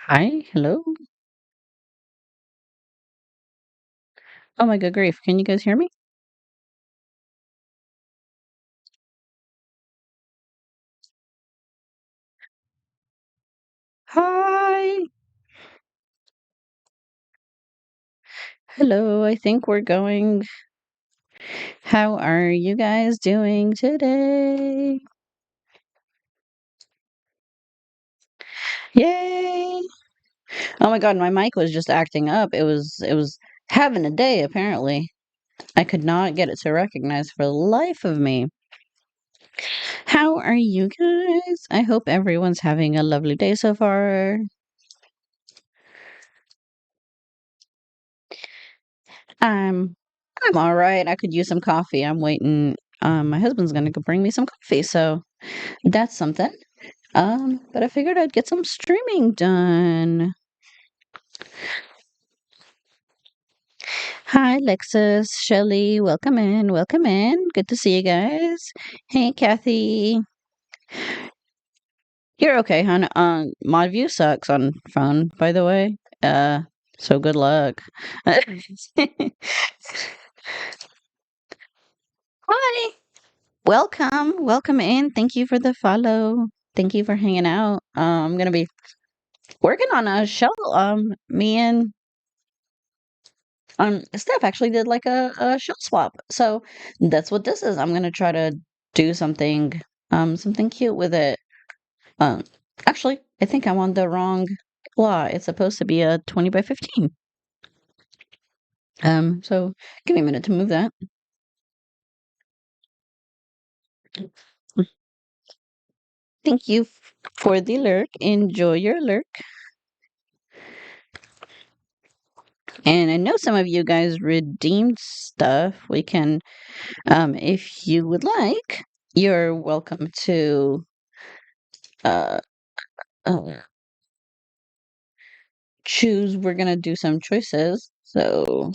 Hi, hello. Oh my good grief. Can you guys hear me? Hi. Hello. I think we're going. How are you guys doing today? Yay. Oh my God, my mic was just acting up. It was having a day apparently. I could not get it to recognize for the life of me. How are you guys? I hope everyone's having a lovely day so far. I'm I'm all right. I could use some coffee. I'm waiting. My husband's gonna go bring me some coffee, so that's something. But I figured I'd get some streaming done. Hi, Lexus, Shelly, welcome in, welcome in. Good to see you guys. Hey, Kathy. You're okay, hon. My view sucks on phone, by the way. Uh, so good luck. Hi. Welcome, welcome in. Thank you for the follow. Thank you for hanging out. I'm gonna be working on a show. Me and Steph actually did like a shell swap. So that's what this is. I'm gonna try to do something cute with it. Um Actually, I think I'm on the wrong plot. It's supposed to be a 20 by 15. So give me a minute to move that. Thank you for the lurk. Enjoy your lurk. And I know some of you guys redeemed stuff. We can, if you would like, you're welcome to uh, uh choose. We're gonna do some choices. So,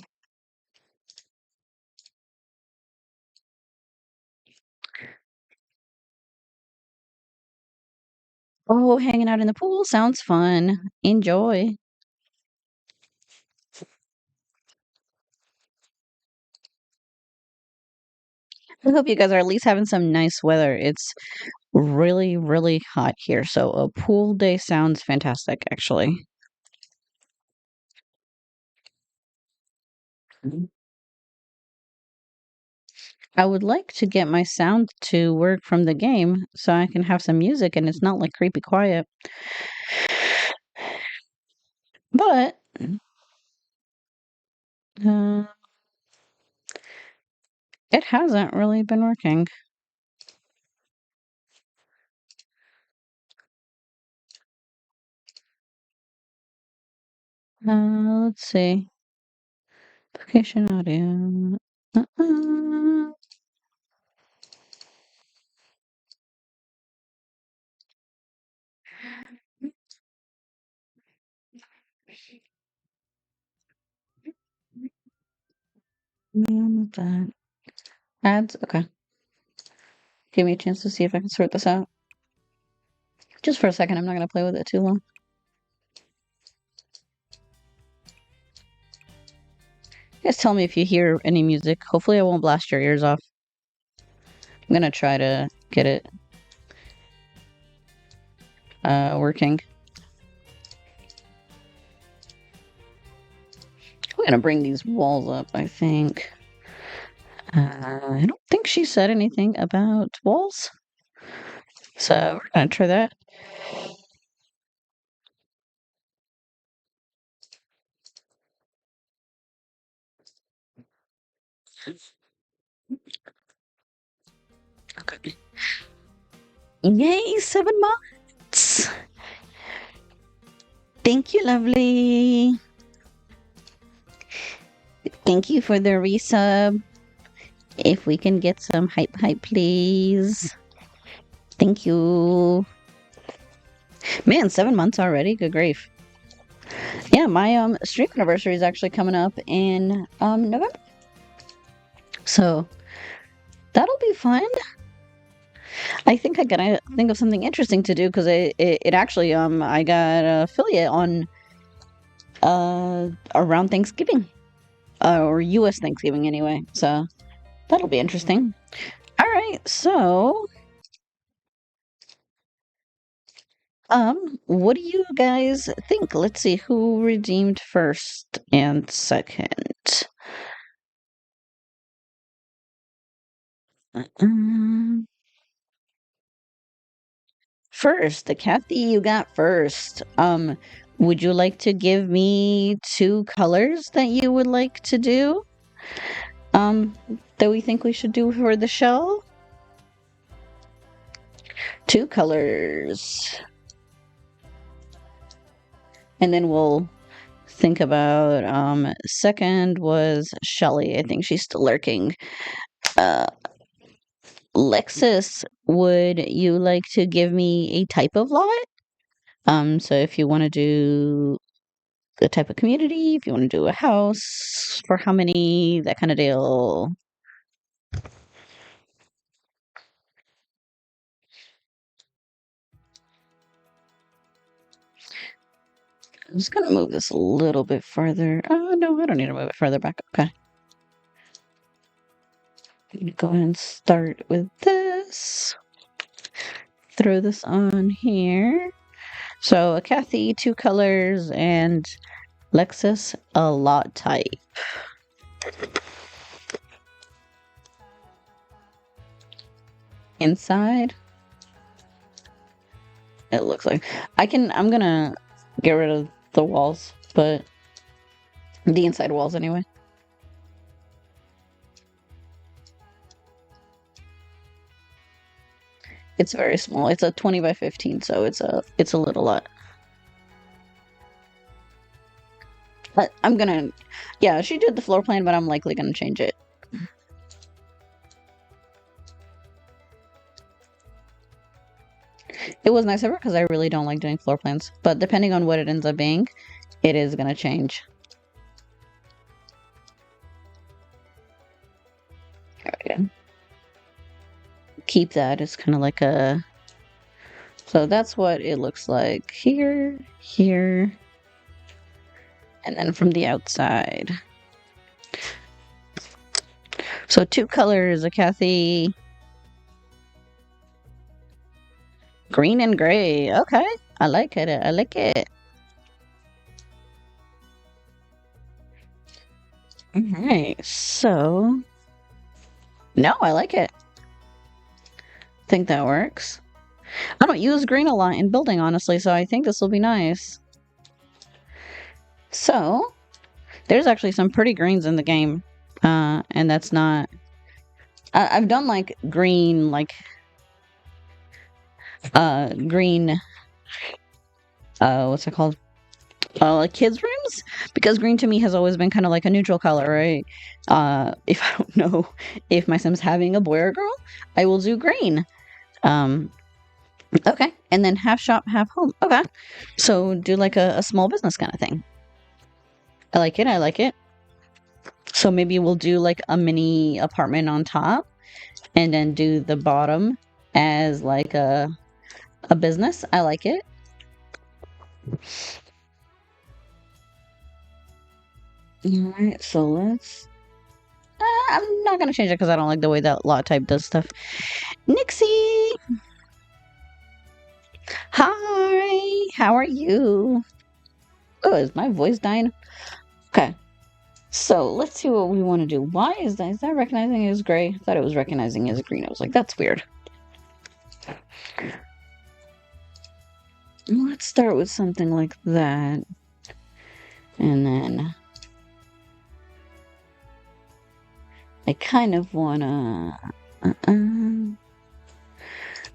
oh, hanging out in the pool sounds fun. Enjoy. I hope you guys are at least having some nice weather. It's really, really hot here. So, a pool day sounds fantastic, actually. I would like to get my sound to work from the game so I can have some music and it's not like creepy quiet. But, uh, it hasn't really been working. Let's see. Application audio. Uh-uh. That. Ads. Okay. Give me a chance to see if I can sort this out. Just for a second. I'm not going to play with it too long. Guys, tell me if you hear any music. Hopefully, I won't blast your ears off. I'm going to try to get it working. I'm going to bring these walls up, I think. I don't think she said anything about walls. So we're going to try that. Okay. Yay, 7 months. Thank you, lovely. Thank you for the resub. If we can get some hype, please. Thank you. Man, 7 months already? Good grief. Yeah, my stream anniversary is actually coming up in November. So that'll be fun. I think I gotta think of something interesting to do because it actually I got an affiliate on around Thanksgiving or U.S. Thanksgiving anyway, so that'll be interesting. All right, so what do you guys think? Let's see who redeemed first and second. Um, First, Kathy, you got first. Would you like to give me two colors that you would like to do? Um, that we think we should do for the show? Two colors. And then we'll think about second was Shelly. I think she's still lurking. Uh Lexus, would you like to give me a type of lot? So if you want to do the type of community, if you want to do a house, for how many, that kind of deal. I'm just gonna move this a little bit further. Oh no, I don't need to move it further back. Okay. I'm gonna go ahead and start with this. Throw this on here. So a Kathy, two colors, and Lexus, a lot type. Inside, it looks like I'm gonna get rid of the walls, but the inside walls anyway. It's very small. It's a 20 by 15, so it's a little lot. But I'm gonna, yeah, she did the floor plan, but I'm likely gonna change it. It was nice of her because I really don't like doing floor plans, but depending on what it ends up being, it is gonna change. There we go. Keep that as kind of like a. So that's what it looks like here, here, and then from the outside. So two colors, a Kathy. Green and gray. Okay. I like it. I like it. All right. So, no, I like it. Think that works. I don't use green a lot in building, honestly, so I think this will be nice. So, there's actually some pretty greens in the game. And that's not. I've done like green, green, what's it called? Like kids' rooms, because green to me has always been kind of like a neutral color, right? If I don't know if my Sim's having a boy or girl, I will do green. Okay, and then half shop, half home. Okay, so do like a small business kind of thing. I like it. I like it. So maybe we'll do like a mini apartment on top, and then do the bottom as like a business. I like it. All right, so let's. I'm not gonna change it because I don't like the way that lot type does stuff. Nixie, hi, how are you? Oh, is my voice dying? Okay, so let's see what we want to do. Why is that? Is that recognizing it as gray? I thought it was recognizing it as green. I was like, that's weird. Let's start with something like that, and then I kind of wanna.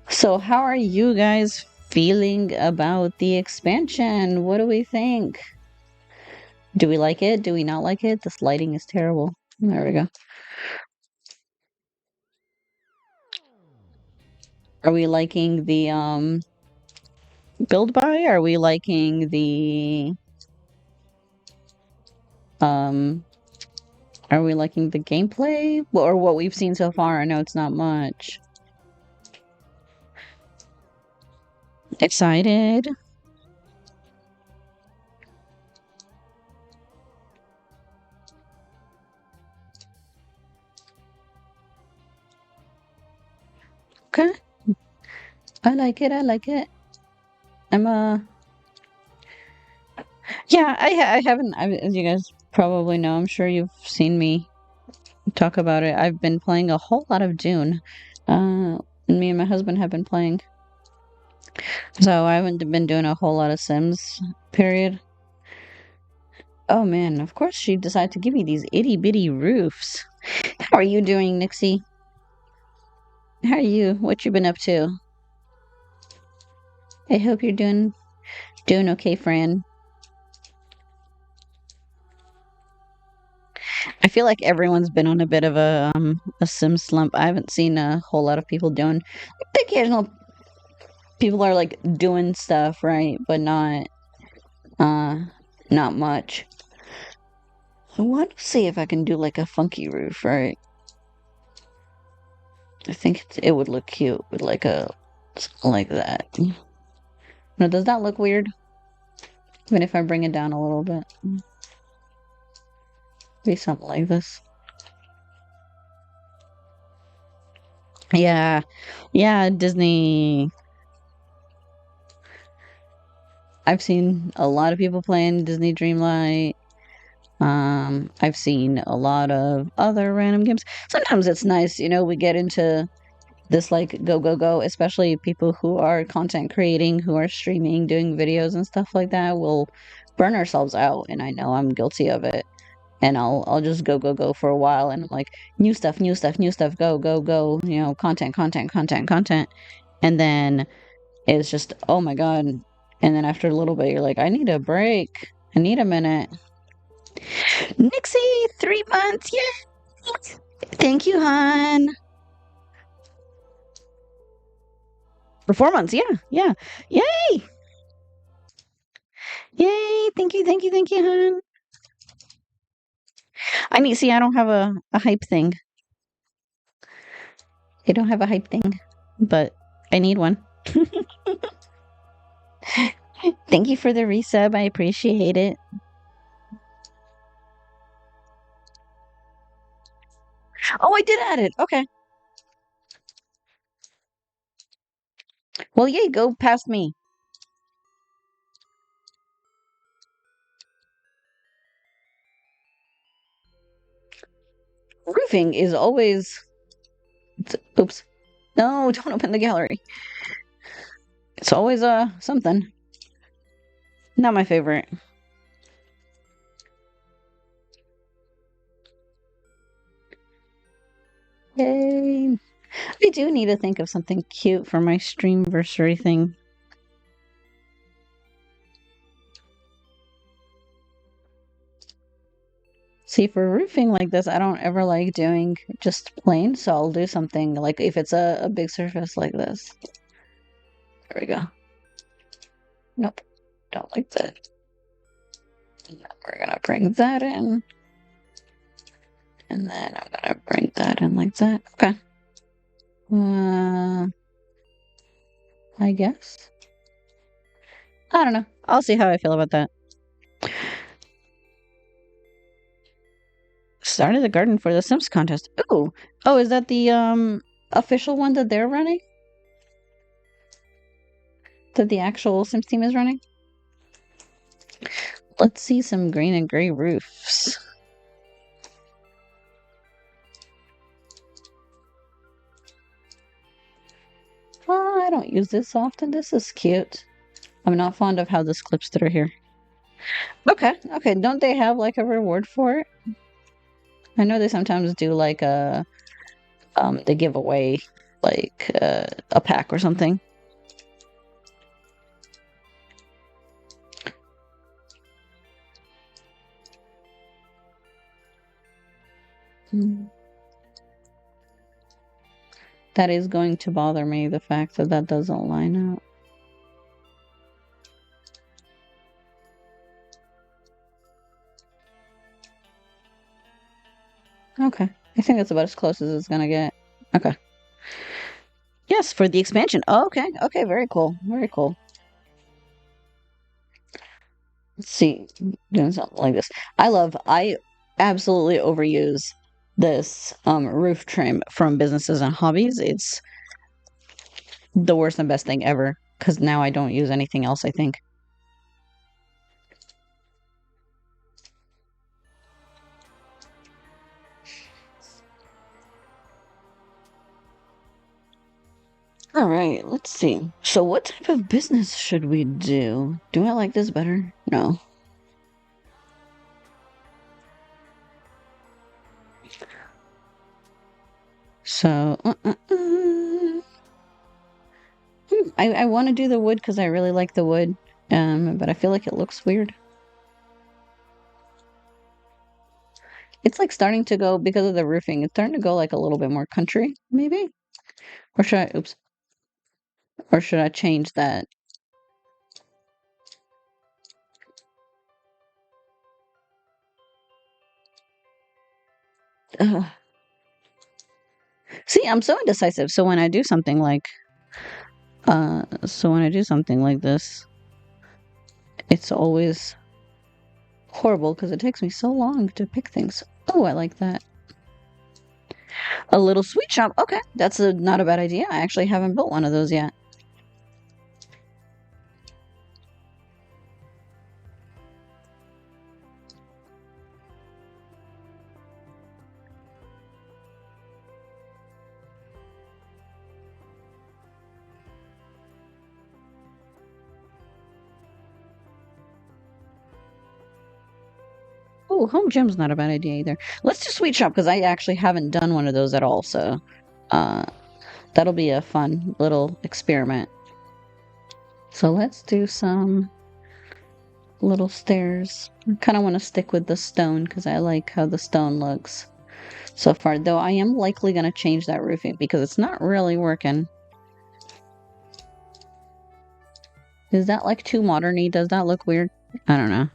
So, how are you guys feeling about the expansion? What do we think? Do we like it? Do we not like it? This lighting is terrible. There we go. Are we liking the build by? Are we liking the um are we liking the gameplay or what we've seen so far? I know it's not much. Excited? Okay. I like it. I like it. I'm yeah, I haven't as you guys probably know, I'm sure you've seen me talk about it. I've been playing a whole lot of Dune. And me and my husband have been playing. So I haven't been doing a whole lot of Sims, period. Oh man, of course she decided to give me these itty bitty roofs. How are you doing, Nixie? How are you? What you been up to? I hope you're doing okay, Fran. I feel like everyone's been on a bit of a sim slump. I haven't seen a whole lot of people doing the occasional people are like doing stuff, right? But uh not much. I want to see if I can do like a funky roof, right? I think it would look cute with like a something like that. Now, does that look weird? Even if I bring it down a little bit. Be something like this. Yeah. Yeah, Disney. I've seen a lot of people playing Disney Dreamlight. I've seen a lot of other random games. Sometimes it's nice, we get into this like go go go, especially people who are content creating, who are streaming, doing videos and stuff like that. We'll burn ourselves out, and I know I'm guilty of it. And I'll just go go go for a while, and I'm like new stuff, new stuff, new stuff, go go go, content, content, content, content, and then it's just oh my god. And then after a little bit, you're like, I need a break. I need a minute. Nixie, 3 months. Yeah. Thank you, hon. For 4 months. Yeah. Yeah. Yay. Yay. Thank you. Thank you. Thank you, hon. See, I don't have a hype thing. I don't have a hype thing, but I need one. Thank you for the resub. I appreciate it. Oh, I did add it. Okay. Well, yay, go past me. Roofing is always. Oops. No, don't open the gallery. It's always something. Not my favorite. Yay. I do need to think of something cute for my streamversary thing. See, for roofing like this, I don't ever like doing just plain, so I'll do something like if it's a big surface like this. There we go. Nope, don't like that. We're gonna bring that in. And then I'm gonna bring that in like that. Okay. I guess. I don't know. I'll see how I feel about that. Started the garden for the Sims contest. Ooh. Oh, is that the official one that they're running? That the actual Sims team is running? Let's see some green and gray roofs. Oh, I don't use this often. This is cute. I'm not fond of how this clips through here. Okay, okay. Don't they have like a reward for it? I know they sometimes do like they give away like a pack or something. That is going to bother me, the fact that that doesn't line up. Okay. I think that's about as close as it's gonna get. Okay. Yes, for the expansion. Oh, okay. Okay, very cool. Very cool. Let's see, doing something like this. I absolutely overuse this roof trim from Businesses and Hobbies. It's the worst and best thing ever because now I don't use anything else, I think. All right, let's see. So, what type of business should we do? Do I like this better? No. So, I want to do the wood because I really like the wood, but I feel like it looks weird. It's like starting to go because of the roofing. It's starting to go like a little bit more country, maybe. Or should I? Oops. Or should I change that? Ugh. See, I'm so indecisive. So when I do something like, this, it's always horrible because it takes me so long to pick things. Oh, I like that. A little sweet shop. Okay, that's not a bad idea. I actually haven't built one of those yet. Oh, home gym's not a bad idea either. Let's do sweet shop because I actually haven't done one of those at all. So, uh, that'll be a fun little experiment. So let's do some little stairs. I kind of want to stick with the stone because I like how the stone looks so far. Though I am likely going to change that roofing because it's not really working. Is that like too modern-y? Does that look weird? I don't know.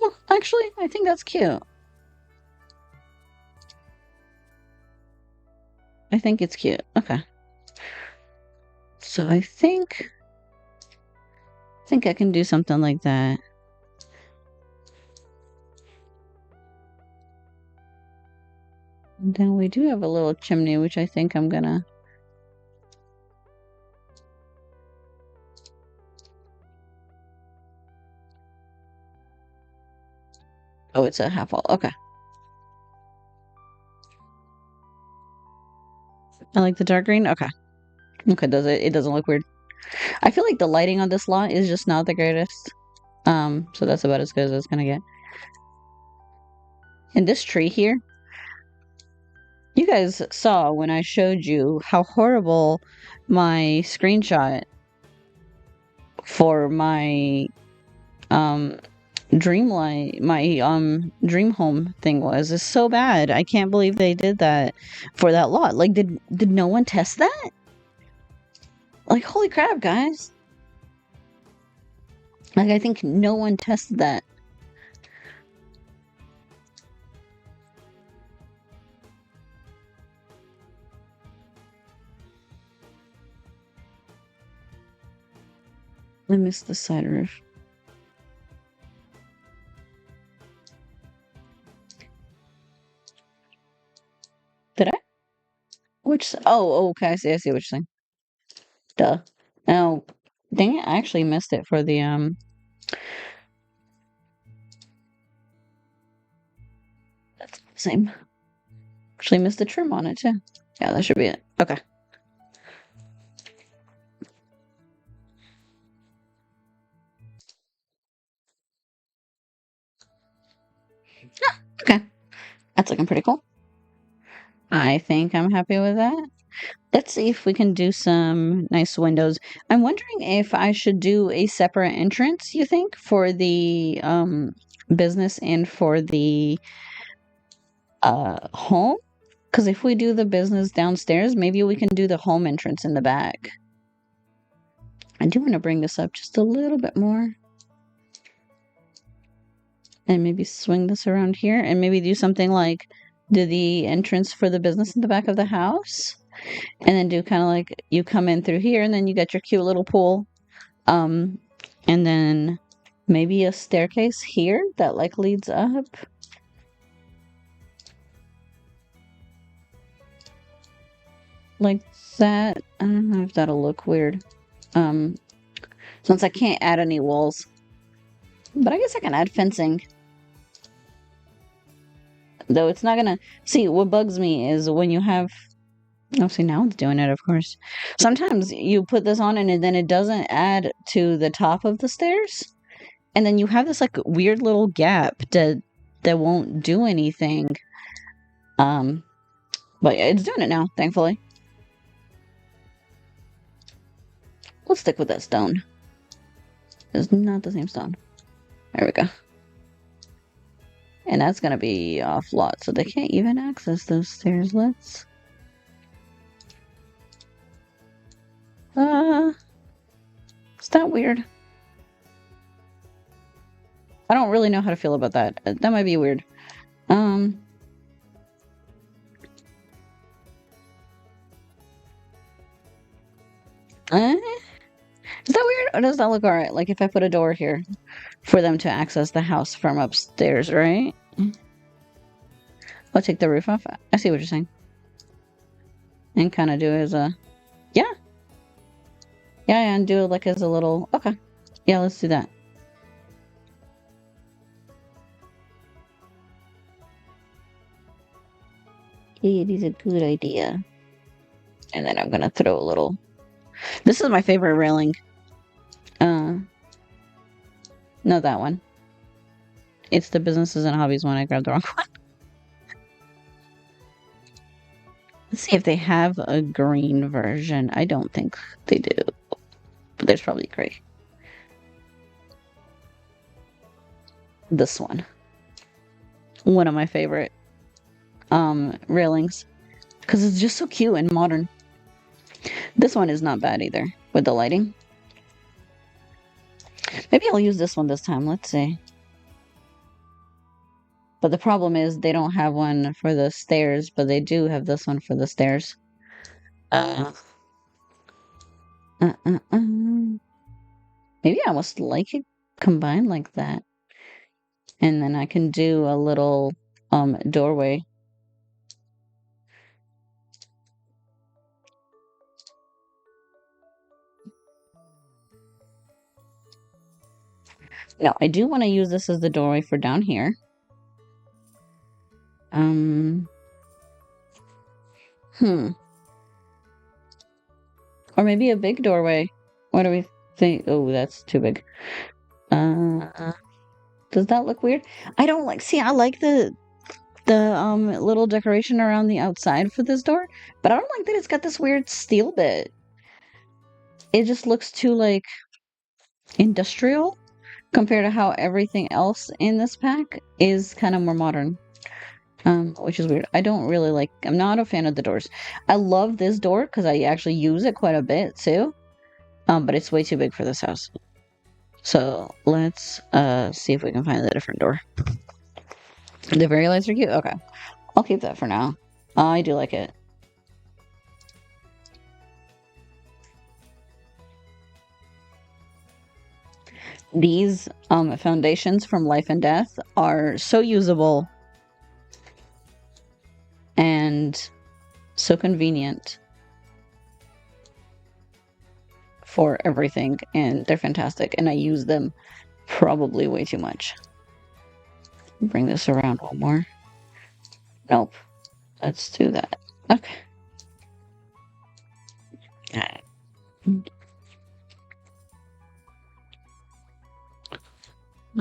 Well, actually, I think that's cute. I think it's cute. Okay. So I think I can do something like that. Then we do have a little chimney, which I think I'm gonna. Oh, it's a half wall. Okay. I like the dark green. Okay. Okay, does it? It doesn't look weird. I feel like the lighting on this lot is just not the greatest. So that's about as good as it's gonna get. And this tree here, you guys saw when I showed you how horrible my screenshot for my um dream home thing was. Is so bad. I can't believe they did that for that lot. Like, did no one test that? Like, holy crap, guys. Like, I think no one tested that. I missed the side roof. Did I? Which? Oh, okay. I see what you're saying. Duh. Oh, dang it! I actually missed it for the That's the same. Actually, missed the trim on it too. Yeah, that should be it. Okay. Okay. That's looking pretty cool. I think I'm happy with that. Let's see if we can do some nice windows. I'm wondering if I should do a separate entrance, you think, for the business and for the home? Because if we do the business downstairs, maybe we can do the home entrance in the back. I do want to bring this up just a little bit more. And maybe swing this around here and maybe do something like do the entrance for the business in the back of the house. And then do kind of like you come in through here and then you got your cute little pool Um, and then maybe a staircase here that like leads up. Like that. I don't know if that'll look weird. Um, since I can't add any walls. But I guess I can add fencing. Though it's not gonna see what bugs me is when you have oh see now it's doing it, of course. Sometimes you put this on and then it doesn't add to the top of the stairs. And then you have this like weird little gap that won't do anything. Um but yeah, it's doing it now, thankfully. Let's stick with that stone. It's not the same stone. There we go. And that's gonna be off lot, so they can't even access those stairs. Let's is that weird? I don't really know how to feel about that. That might be weird. Eh? Is that weird? Or does that look alright? Like if I put a door here for them to access the house from upstairs, right? I'll take the roof off. I see what you're saying. And kind of do it as a... Yeah. Yeah, and do it like as a little... Okay. Yeah, let's do that. It is a good idea. And then I'm gonna throw a little... This is my favorite railing. No, that one. It's the businesses and hobbies one. I grabbed the wrong one. Let's see if they have a green version. I don't think they do. But there's probably gray. This one. One of my favorite railings. Because it's just so cute and modern. This one is not bad either with the lighting. Maybe I'll use this one this time. Let's see. But the problem is they don't have one for the stairs, but they do have this one for the stairs. Maybe I almost like it combined like that. And then I can do a little doorway. No, I do want to use this as the doorway for down here. Or maybe a big doorway. What do we think? Oh, that's too big. Does that look weird? I don't like, see, I like the little decoration around the outside for this door, but I don't like that it's got this weird steel bit. It just looks too, like, industrial compared to how everything else in this pack is kind of more modern. Which is weird. I don't really like, I'm not a fan of the doors. I love this door because I actually use it quite a bit too. But it's way too big for this house. So let's see if we can find a different door. The fairy lights are cute. Okay, I'll keep that for now. I do like it. These foundations from Life and Death are so usable and so convenient for everything, and they're fantastic, and I use them probably way too much. Bring this around one more. Nope. Let's do that. Okay.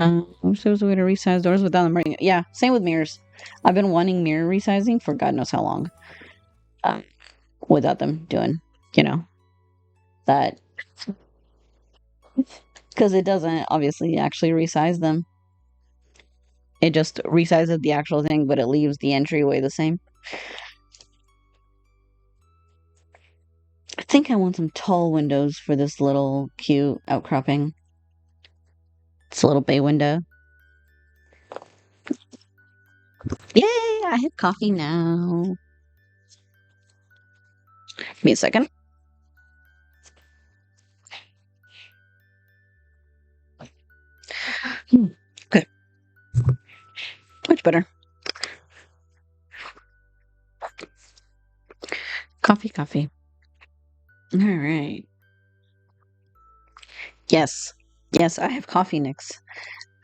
I wish there was a way to resize doors without them breaking. Yeah, same with mirrors. I've been wanting mirror resizing for God knows how long. Without them doing, that. Because it doesn't obviously actually resize them. It just resizes the actual thing, but it leaves the entryway the same. I think I want some tall windows for this little cute outcropping. It's a little bay window. Yay! I have coffee now. Give me a second. better. Coffee, coffee. All right. Yes. Yes, I have coffee nicks.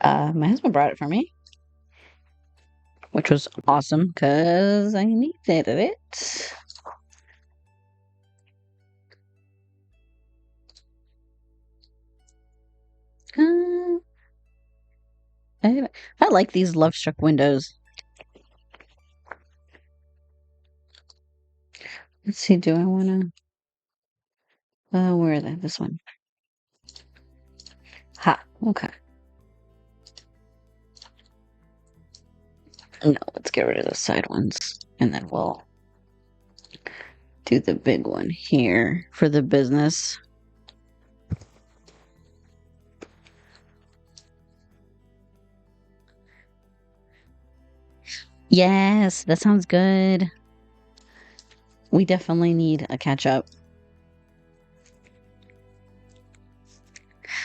My husband brought it for me, which was awesome because I needed it. Uh, I like these love struck windows. Let's see, do I want to? Where are they? This one. Ha, okay. No, let's get rid of the side ones. And then we'll do the big one here for the business. Yes, that sounds good. We definitely need a catch up.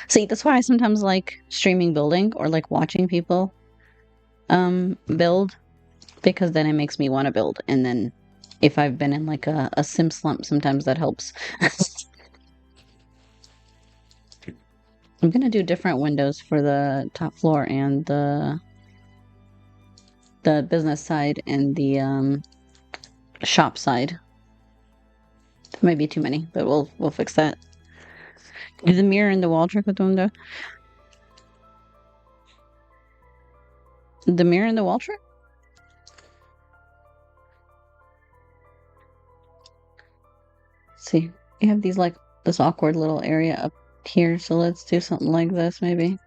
See, that's why I sometimes like streaming building or like watching people build, because then it makes me want to build. And then if I've been in like a sim slump, sometimes that helps. I'm gonna do different windows for the top floor and the business side and the shop side. That might be too many, but we'll fix that. Do the mirror in the wall trick with the window? The mirror in the wall trick? Let's see, you have these like this awkward little area up here, so let's do something like this maybe.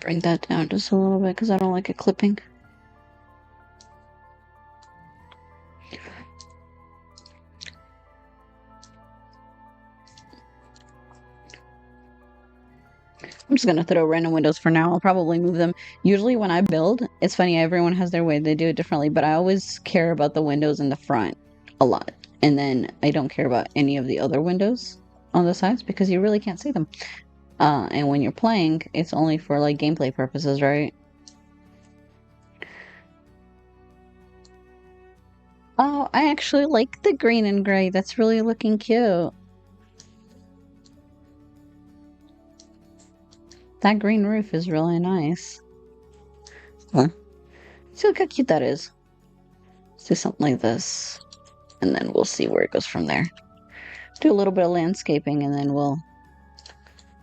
Bring that down just a little bit because I don't like it clipping. I'm just gonna throw random windows for now. I'll probably move them. Usually when I build, it's funny, everyone has their way, they do it differently, but I always care about the windows in the front a lot. And then I don't care about any of the other windows on the sides because you really can't see them. And when you're playing, it's only for like gameplay purposes, right? Oh, I actually like the green and gray. That's really looking cute. That green roof is really nice. Huh? See, look how cute that is. Let's do something like this, and then we'll see where it goes from there. Do a little bit of landscaping, and then we'll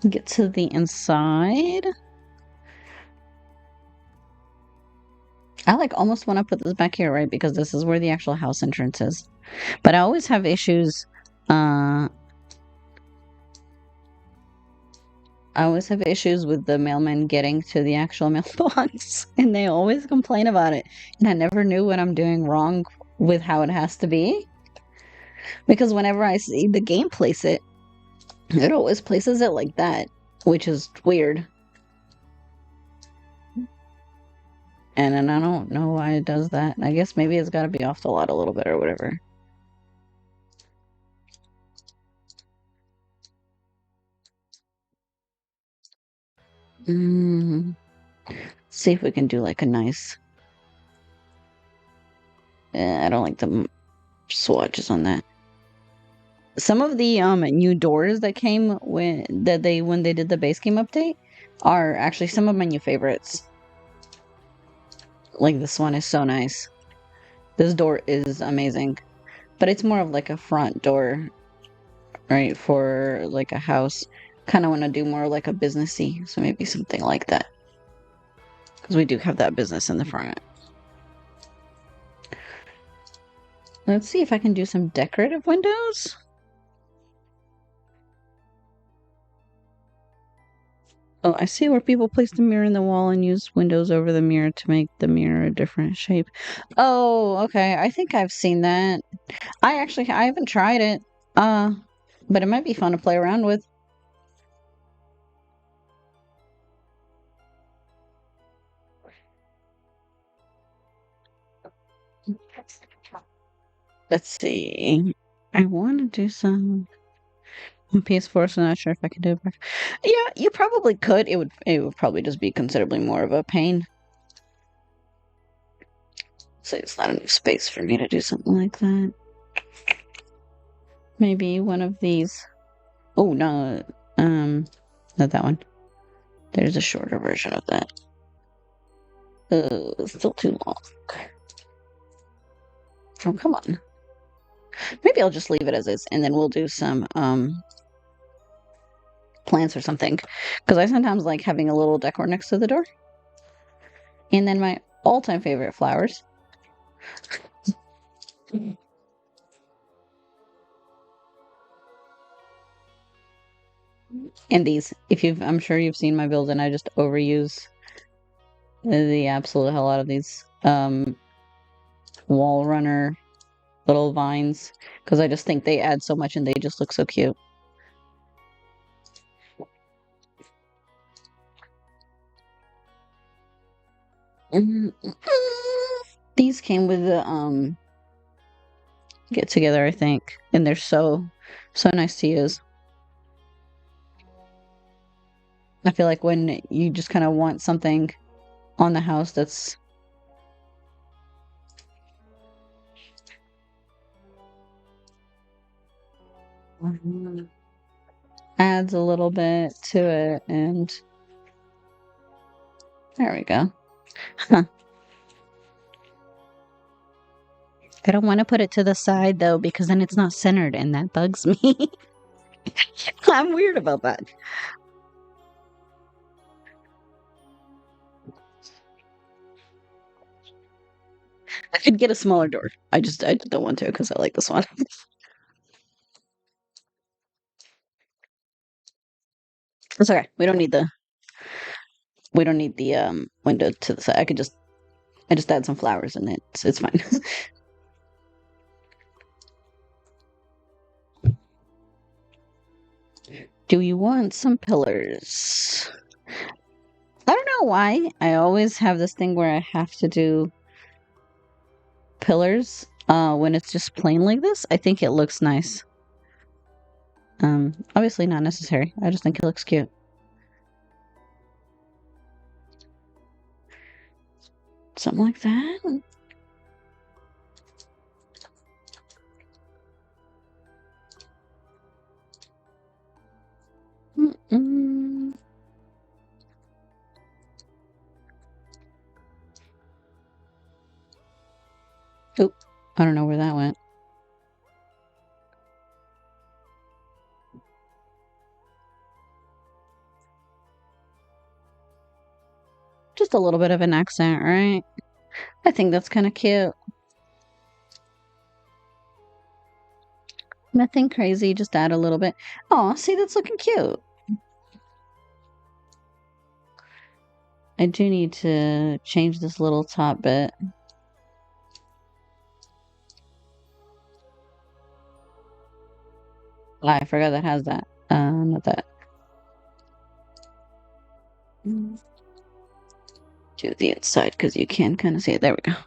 get to the inside. I like almost want to put this back here, right? Because this is where the actual house entrance is. But I always have issues. I always have issues with the mailman getting to the actual mailbox, and they always complain about it. And I never knew what I'm doing wrong with how it has to be. Because whenever I see the game place it, it always places it like that, which is weird. And then I don't know why it does that. I guess maybe it's got to be off the lot a little bit or whatever. See if we can do like a nice. I don't like the swatches on that. Some of the new doors that came when they did the base game update are actually some of my new favorites. Like this one is so nice. This door is amazing, but it's more of like a front door, right? For like a house. Kind of want to do more like a businessy, so maybe something like that. Because we do have that business in the front. Let's see if I can do some decorative windows. Oh, I see where people place the mirror in the wall and use windows over the mirror to make the mirror a different shape. Oh, okay. I think I've seen that. I haven't tried it. But it might be fun to play around with. Let's see. I want to do some. On PS4, so not sure if I can do it. Yeah, you probably could. It would probably just be considerably more of a pain. So it's not enough space for me to do something like that. Maybe one of these. Oh no, not that one. There's a shorter version of that. It's still too long. Oh, come on. Maybe I'll just leave it as is, and then we'll do some plants or something. Because I sometimes like having a little decor next to the door. And then my all-time favorite flowers. And these. I'm sure you've seen my build, and I just overuse the absolute hell out of these wall runner little vines. Because I just think they add so much and they just look so cute. These came with the get together, I think, and they're so nice to use. I feel like when you just kind of want something on the house that's adds a little bit to it, and there we go. Huh. I don't want to put it to the side though, because then it's not centered, and that bugs me. I'm weird about that. I could get a smaller door. I don't want to because I like this one. It's okay. We don't need the window to the side. I just add some flowers and it's fine. Do you want some pillars? I don't know why. I always have this thing where I have to do pillars when it's just plain like this. I think it looks nice. Obviously not necessary. I just think it looks cute. Something like that. Mm-mm. Oop, I don't know where that went. Just a little bit of an accent, right? I think that's kind of cute. Nothing crazy, just add a little bit. Oh, see, that's looking cute. I do need to change this little top bit. I forgot that has that. Not that. Do the inside because you can kind of see it. There we go.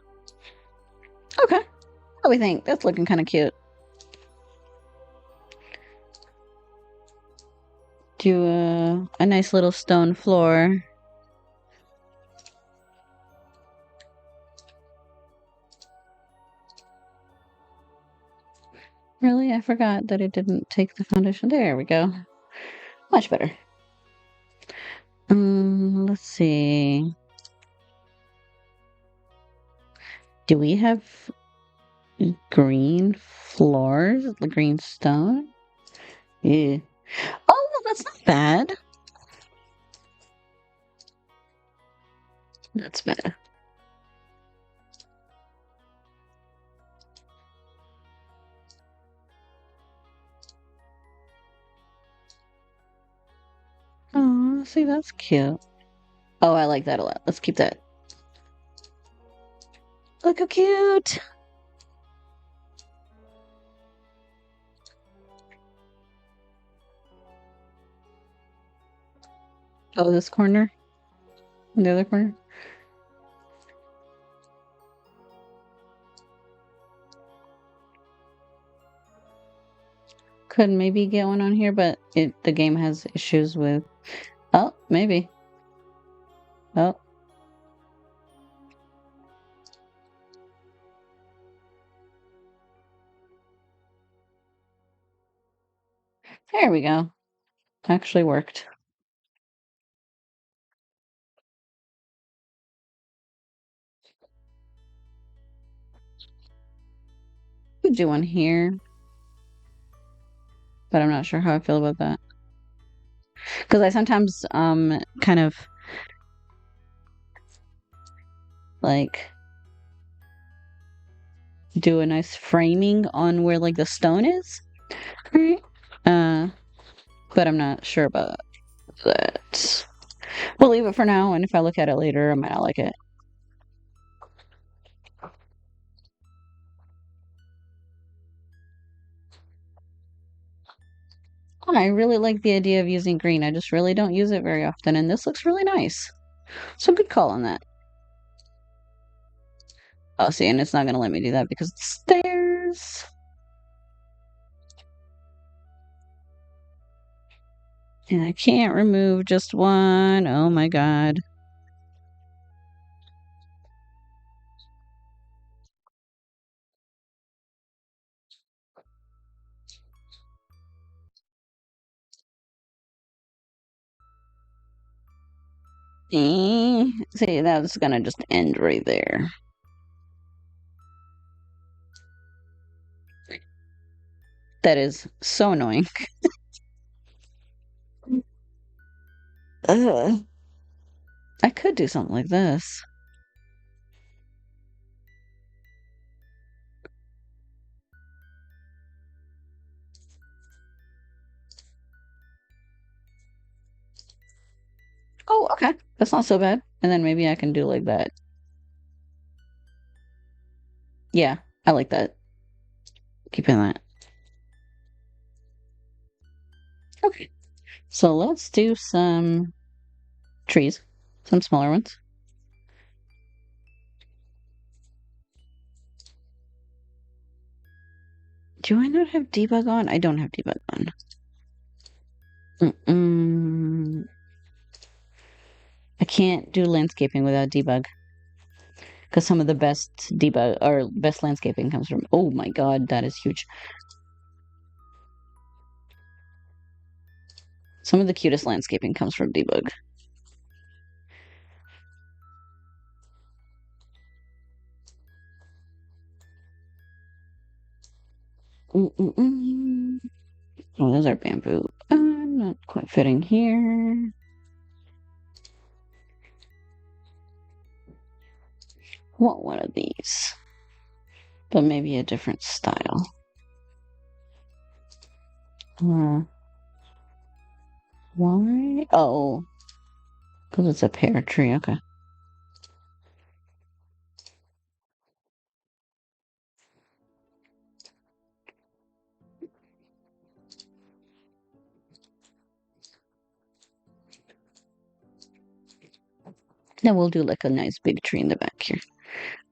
Okay. What do we think? That's looking kind of cute. Do a nice little stone floor. Really? I forgot that it didn't take the foundation. There we go. Much better. Let's see. Do we have green floors? The green stone? Yeah. Oh, well, that's not bad. That's better. Oh, see, that's cute. Oh, I like that a lot. Let's keep that. Look how cute. Oh, this corner? And the other corner? Could maybe get one on here, but the game has issues with. Oh, maybe. Oh, there we go. Actually worked. Could do one here, but I'm not sure how I feel about that. Because I sometimes kind of like do a nice framing on where like the stone is. Right. But I'm not sure about that. We'll leave it for now, and if I look at it later, I might not like it. I really like the idea of using green. I just really don't use it very often, and this looks really nice. So good call on that. Oh, see, and it's not going to let me do that because it's stairs. And I can't remove just one. Oh my god. See, that's gonna just end right there. That is so annoying. Ugh. I could do something like this. Oh, okay. That's not so bad. And then maybe I can do like that. Yeah, I like that. Keeping that. Okay. So let's do some trees, some smaller ones. Do I not have debug on? I don't have debug on. I can't do landscaping without debug because some of the best debug or best landscaping comes from. Oh my god, that is huge. Some of the cutest landscaping comes from debug. Oh, those are bamboo. Not quite fitting here. Want one of these, but maybe a different style. Why? Oh, because it's a pear tree. Okay. Then we'll do like a nice big tree in the back here.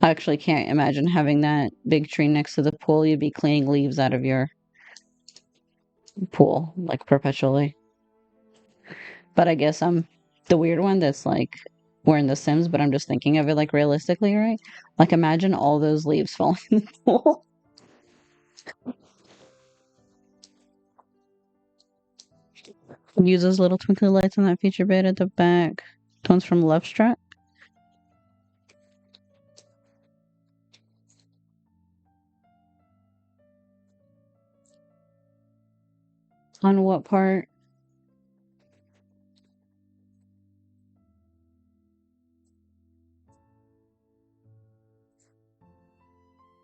I actually can't imagine having that big tree next to the pool. You'd be cleaning leaves out of your pool like perpetually. But I guess I'm the weird one that's like we're in The Sims, but I'm just thinking of it like realistically, right? Like imagine all those leaves falling in the pool. Use those little twinkly lights on that feature bed at the back. The ones from Love Strat. On what part?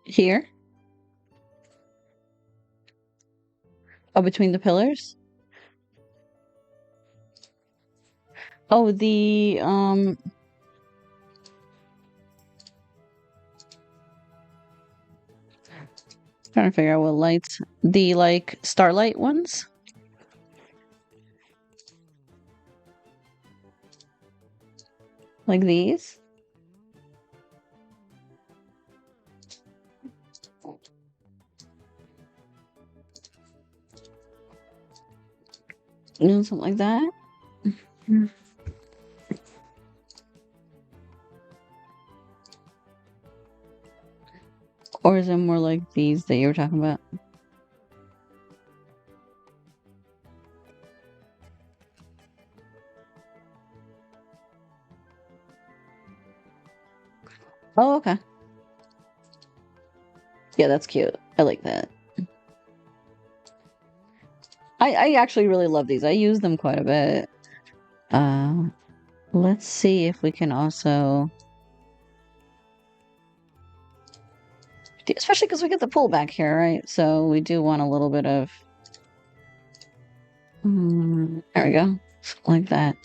Here? Oh, between the pillars? Oh, the trying to figure out what lights. The like starlight ones? Like these? Something like that. Mm. Or is it more like these that you were talking about? Oh, okay. Yeah, that's cute. I like that. I actually really love these. I use them quite a bit. Uh, let's see if we can also, especially because we get the pull back here, right? So we do want a little bit of, there we go, like that.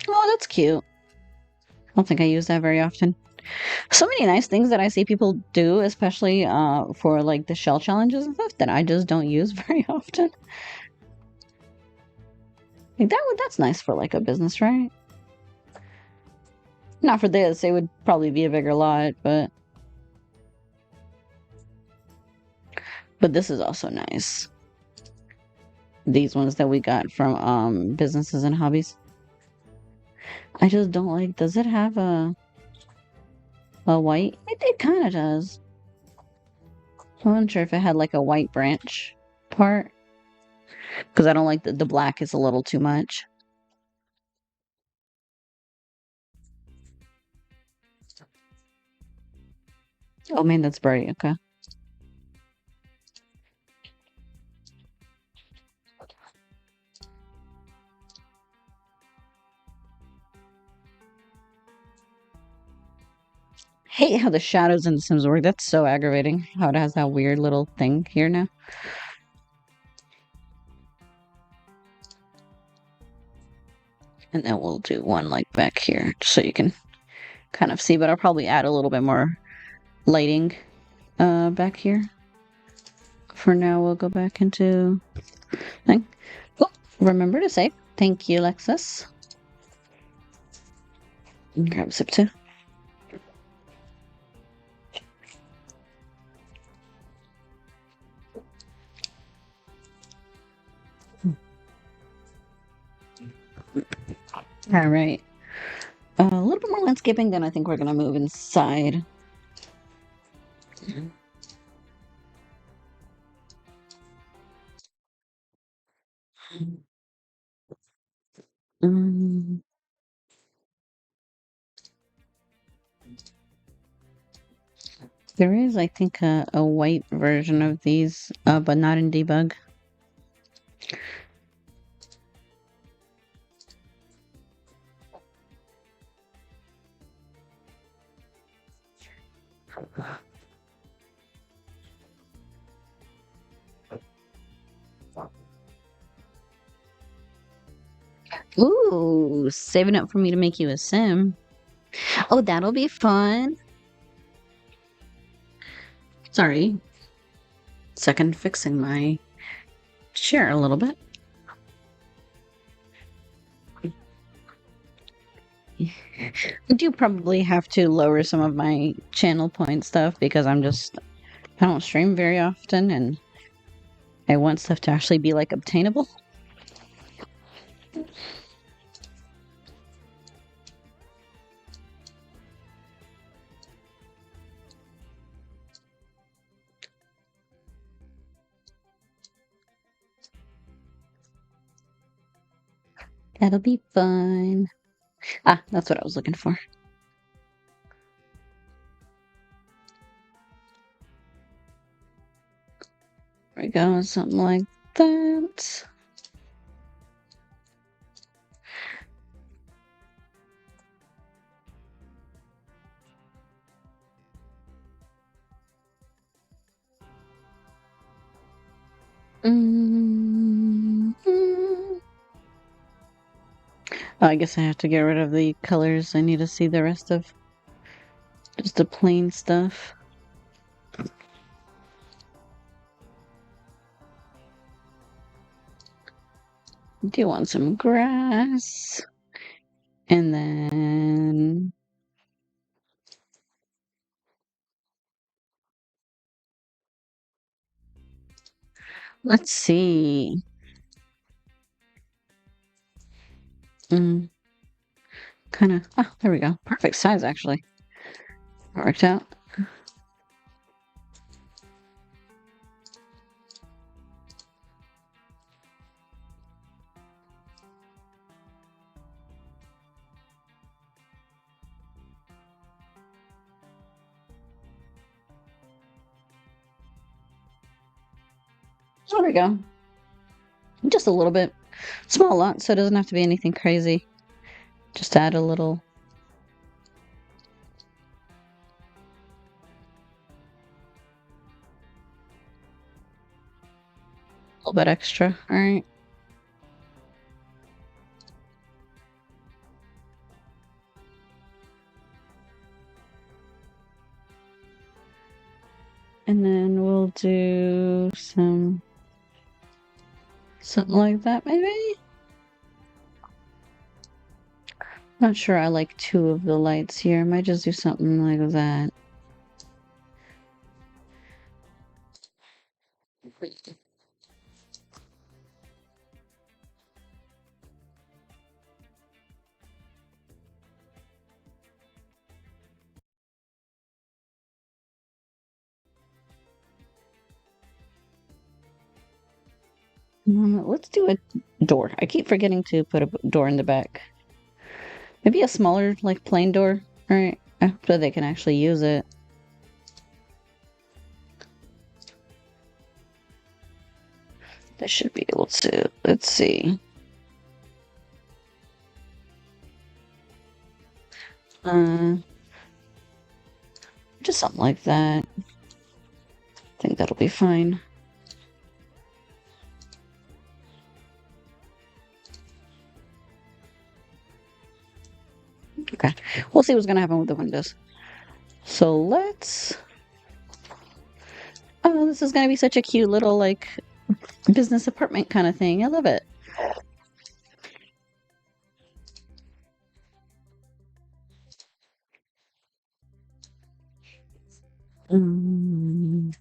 Oh, that's cute. I don't think I use that very often. So many nice things that I see people do, especially for like the shell challenges and stuff that I just don't use very often. Like that's nice for like a business, right? Not for this, it would probably be a bigger lot, but this is also nice. These ones that we got from businesses and hobbies. I just don't like, does it have a white? It kind of does. I wasn't sure if it had like a white branch part because I don't like the black is a little too much. Oh man, that's bright. Okay. Hate how the shadows in The Sims work. That's so aggravating. How it has that weird little thing here now. And then we'll do one like back here so you can kind of see, but I'll probably add a little bit more lighting back here. For now, we'll go back into thing. Oh, remember to say thank you, Lexus. Grab sip too. All right. A little bit more landscaping, then I think we're gonna move inside. Um, there is, I think, a white version of these, but not in debug. Ooh, saving up for me to make you a sim. Oh, that'll be fun. Sorry. Second, fixing my chair a little bit. I do probably have to lower some of my channel point stuff because I don't stream very often and I want stuff to actually be like obtainable. That'll be fun. Ah, that's what I was looking for. There we go, something like that. Mm-hmm. Oh, I guess I have to get rid of the colors. I need to see the rest of just the plain stuff. Do you want some grass? And then Let's see. Mm, kind of. Oh, there we go. Perfect size, actually. Worked out. There we go. Just a little bit. Small lot, so it doesn't have to be anything crazy. Just add a little bit extra. All right. And then we'll do something like that, maybe? Not sure I like two of the lights here. Might just do something like that. Let's do a door. I keep forgetting to put a door in the back. Maybe a smaller, like, plain door. All right. So they can actually use it. They should be able to. Let's see. Uh, just something like that. I think that'll be fine. Okay. We'll see what's going to happen with the windows. So let's... Oh, this is going to be such a cute little, like, business apartment kind of thing. I love it. Mm,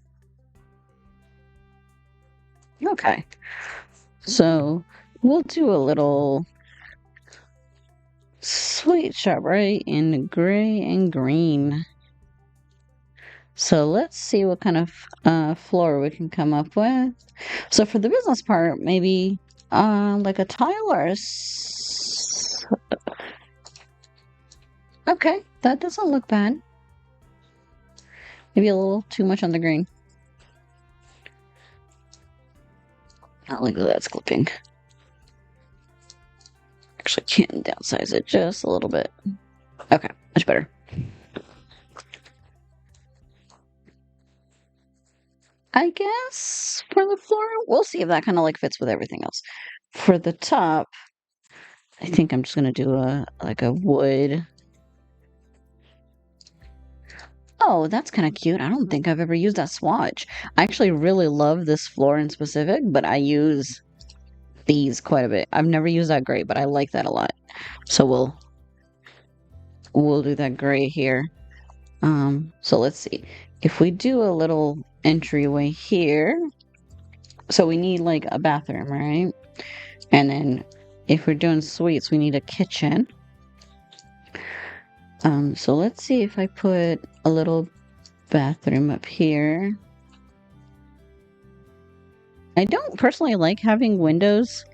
okay. So we'll do a little sweet shop, right? In gray and green. So let's see what kind of floor we can come up with. So for the business part, maybe like a tile or okay, that doesn't look bad. Maybe a little too much on the green. Not like that's clipping. Actually, can downsize it just a little bit. Okay, much better. I guess for the floor, we'll see if that kind of like fits with everything else. For the top, I think I'm just gonna do a like a wood. Oh, that's kind of cute. I don't think I've ever used that swatch. I actually really love this floor in specific, but I use these quite a bit. I've never used that gray, but I like that a lot. So we'll do that gray here. So let's see. If we do a little entryway here, so we need like a bathroom, right? And then if we're doing suites, we need a kitchen. So let's see if I put a little bathroom up here. I don't personally like having windows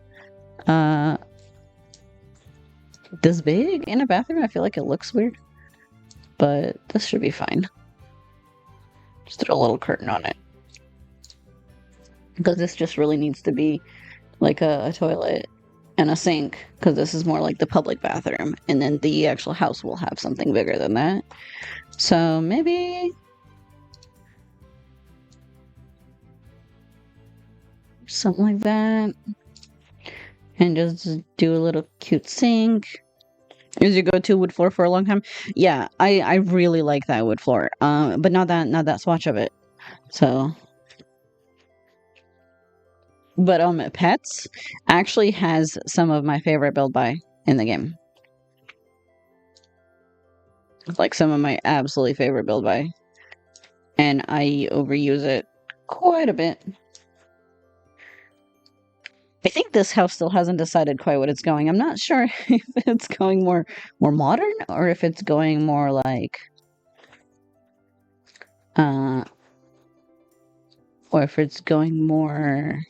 this big in a bathroom. I feel like it looks weird, but this should be fine. Just throw a little curtain on it because this just really needs to be like a toilet and a sink because this is more like the public bathroom, and then the actual house will have something bigger than that. So maybe something like that, and just do a little cute sink. Is your go-to wood floor for a long time? Yeah, I really like that wood floor. But not that swatch of it. So, but Pets actually has some of my favorite build by in the game. Like some of my absolutely favorite build by, and I overuse it quite a bit. I think this house still hasn't decided quite what it's going. I'm not sure if it's going more modern or if it's going more like uh or if it's going more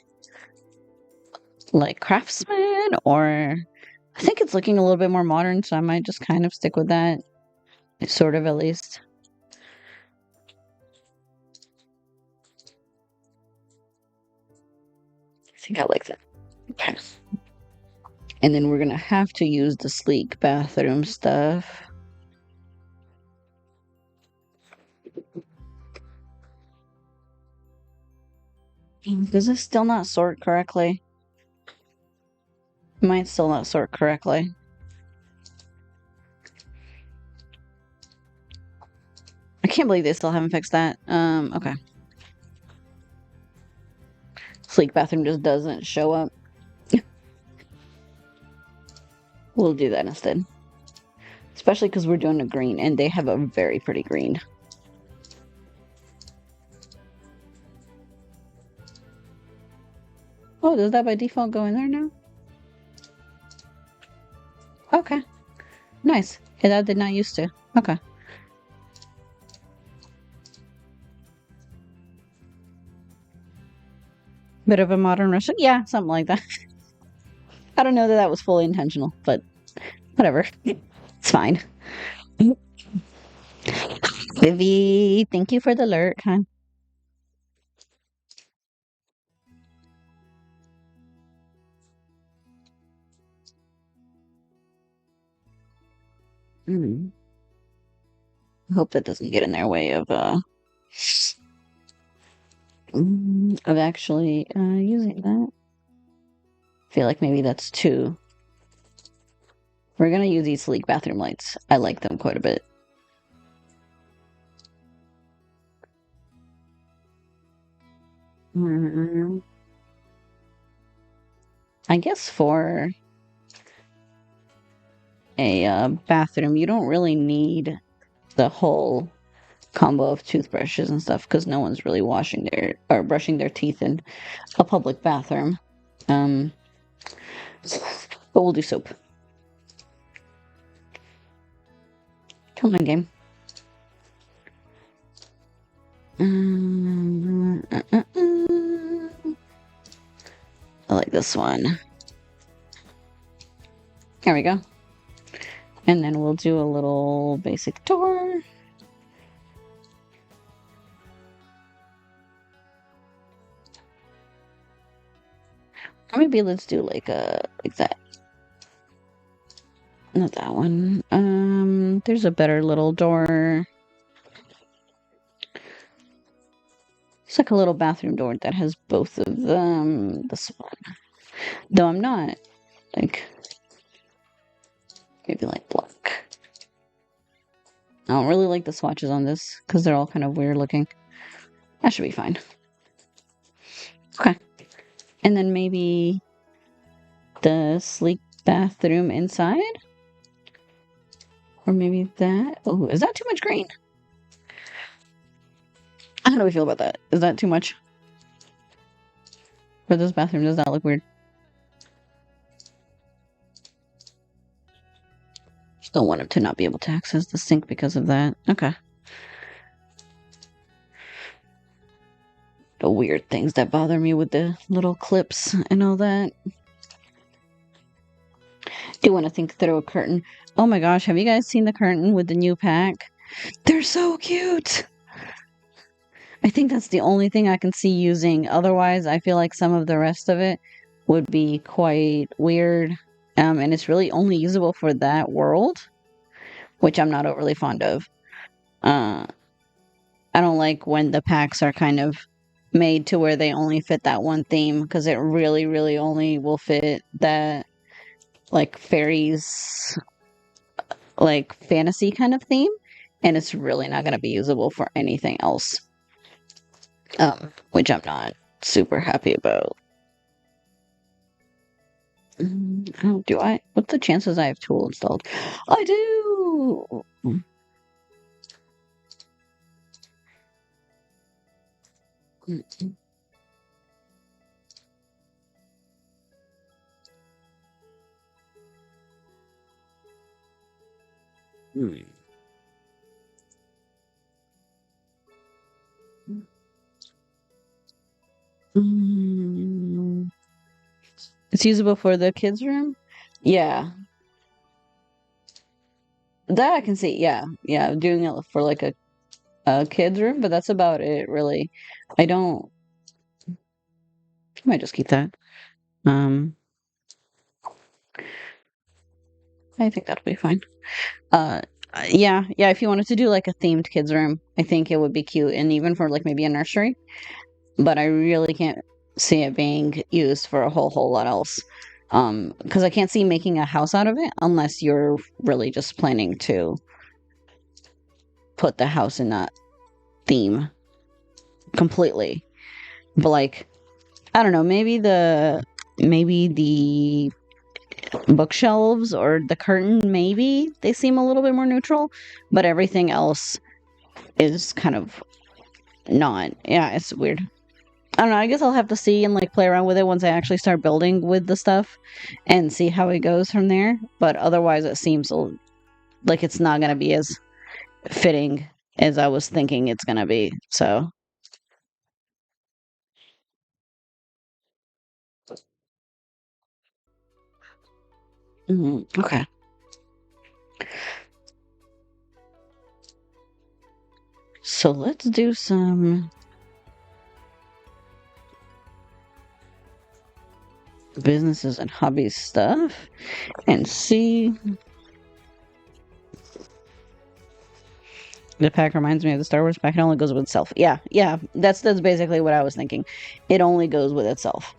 like craftsman, or I think it's looking a little bit more modern, so I might just kind of stick with that, sort of, at least. I think I like that. Okay. And then we're gonna have to use the sleek bathroom stuff. Does this still not sort correctly? It might still not sort correctly. I can't believe they still haven't fixed that. Okay. Sleek bathroom just doesn't show up. We'll do that instead. Especially because we're doing a green, and they have a very pretty green. Oh, does that by default go in there now? Okay. Nice. Yeah, that did not used to. Okay. Bit of a modern Russian? Yeah, something like that. I don't know that that was fully intentional, but whatever. It's fine. Vivi, thank you for the alert, hon. Mm. I hope that doesn't get in their way of actually using that. I feel like maybe that's two. We're gonna use these sleek bathroom lights. I like them quite a bit. Mm. I guess for a bathroom, you don't really need the whole combo of toothbrushes and stuff because no one's really washing their or brushing their teeth in a public bathroom. Um, but we'll do soap. Come on, game. I like this one. There we go. And then we'll do a little basic door. Or maybe let's do like that. Not that one. There's a better little door. It's like a little bathroom door that has both of them. This one. Though I'm not like maybe like black. I don't really like the swatches on this because they're all kind of weird looking. That should be fine. Okay. And then maybe the sleek bathroom inside? Or maybe that. Oh, is that too much green? How do we feel about that? Is that too much? For this bathroom, does that look weird? Still want him to not be able to access the sink because of that. Okay. The weird things that bother me with the little clips and all that. Do want to think through a curtain. Oh my gosh, have you guys seen the curtain with the new pack? They're so cute! I think that's the only thing I can see using. Otherwise, I feel like some of the rest of it would be quite weird. And it's really only usable for that world, which I'm not overly fond of. Uh, I don't like when the packs are kind of made to where they only fit that one theme because it really, really only will fit that like fairies, like fantasy kind of theme, and it's really not going to be usable for anything else. Which I'm not super happy about. Oh, do I? What's the chances I have Tool installed? I do! Mm. It's usable for the kids' room? Yeah. That I can see. Yeah. Yeah. Doing it for like a kids' room, but that's about it, really. I don't, I might just keep that. Um, I think that'll be fine. Uh, yeah. Yeah. If you wanted to do like a themed kids' room, I think it would be cute. And even for like maybe a nursery, but I really can't see it being used for a whole lot else. Because I can't see making a house out of it unless you're really just planning to put the house in that theme completely. But like, I don't know, maybe the bookshelves or the curtain, maybe they seem a little bit more neutral, but everything else is kind of not. Yeah, it's weird. I don't know. I guess I'll have to see and like play around with it once I actually start building with the stuff and see how it goes from there. But otherwise, it seems like it's not going to be as fitting as I was thinking it's going to be. So, okay. So let's do some businesses and hobbies stuff and see. The pack reminds me of the Star Wars pack. It only goes with itself. Yeah, yeah. That's basically what I was thinking. It only goes with itself.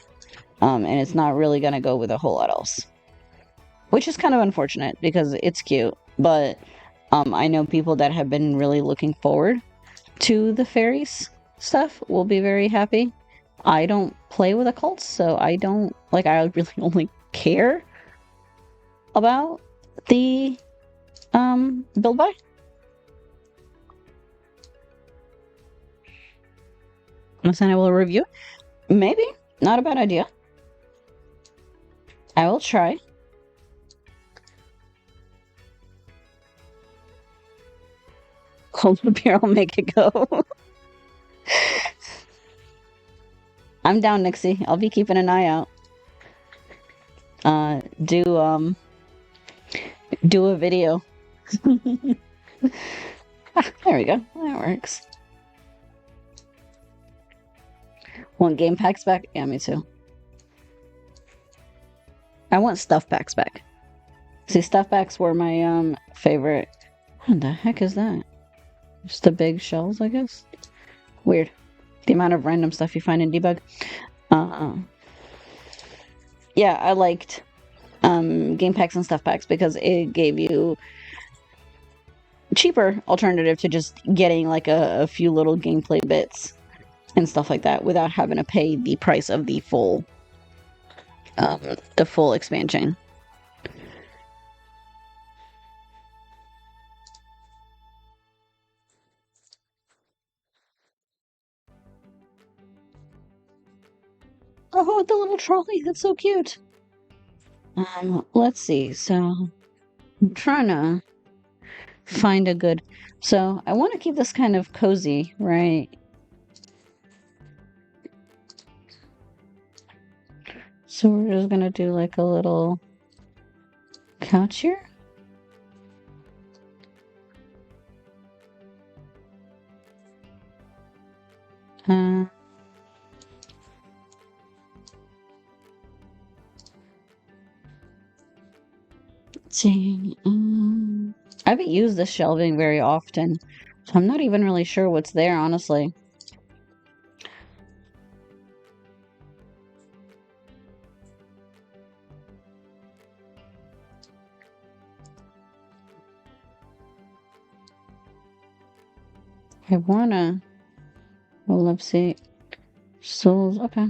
And it's not really gonna go with a whole lot else. Which is kind of unfortunate because it's cute. But I know people that have been really looking forward to the fairies stuff will be very happy. I don't play with occults, so I don't like I really only care about the build buy. And I will review. Maybe. Not a bad idea. I will try. Cold beer, I'll make it go. I'm down, Nixie. I'll be keeping an eye out. Do a video. There we go. That works. Want game packs back? Yeah, me too. I want stuff packs back. See, stuff packs were my favorite. What the heck is that? Just the big shells, I guess. Weird. The amount of random stuff you find in debug. Uh, yeah, I liked game packs and stuff packs because it gave you cheaper alternative to just getting like a few little gameplay bits and stuff like that without having to pay the price of the full expansion. Oh, the little trolley, that's so cute. Let's see. So I'm trying to find a good. So I want to keep this kind of cozy, right? So we're just gonna do like a little couch here. Uh, let's see. I haven't used this shelving very often, so I'm not even really sure what's there, honestly. I wanna. Well, let's see. Souls. Okay.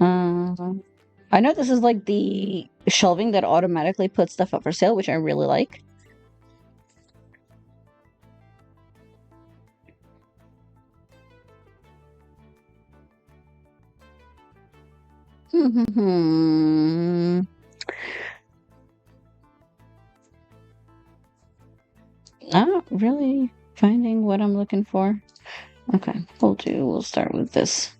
I know this is like the shelving that automatically puts stuff up for sale, which I really like. really finding what I'm looking for? Okay, we'll start with this.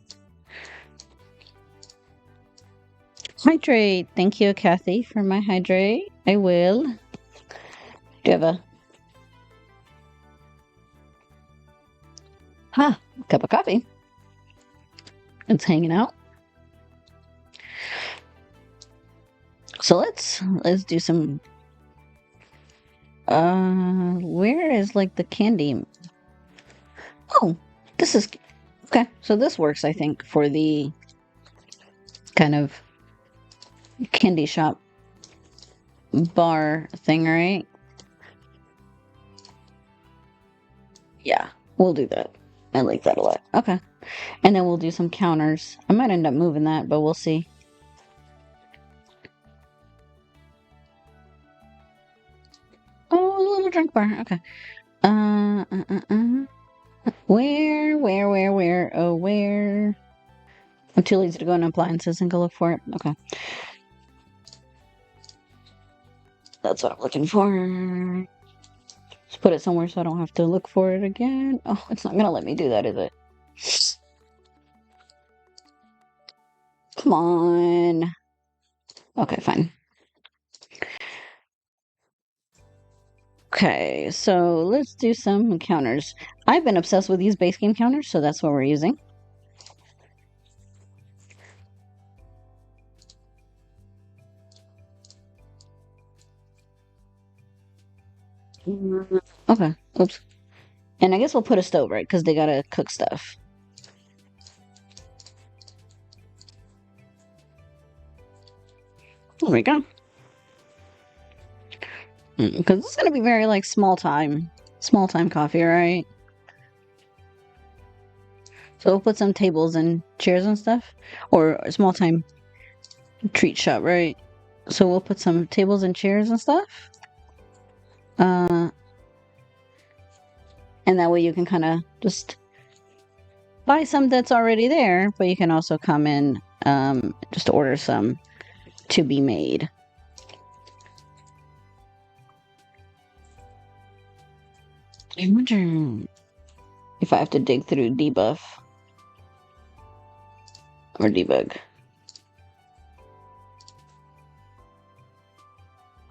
Hydrate. Thank you, Kathy, for my hydrate. I will. Do you have a cup of coffee? It's hanging out. So let's do some. Where is like the candy? Oh, this is okay. So this works, I think, for the kind of candy shop bar thing, right? Yeah, we'll do that. I like that a lot. Okay. And then we'll do some counters. I might end up moving that, but we'll see. Oh, a little drink bar. Okay. Where? Oh, where? I'm too lazy to go in appliances and go look for it. Okay. That's what I'm looking for. Let's put it somewhere so I don't have to look for it again. Oh, it's not gonna let me do that, is it? Come on. Okay, fine. Okay, so let's do some counters. I've been obsessed with these base game counters, so that's what we're using. Okay, oops. And I guess we'll put a stove, right? Because they gotta cook stuff. There we go. Because it's gonna be very like small time coffee, right? So we'll put some tables and chairs and stuff, or a small time treat shop, right? So we'll put some tables and chairs and stuff. And that way you can kind of just buy some that's already there, but you can also come in just order some to be made. I wonder if I have to dig through debuff or debug.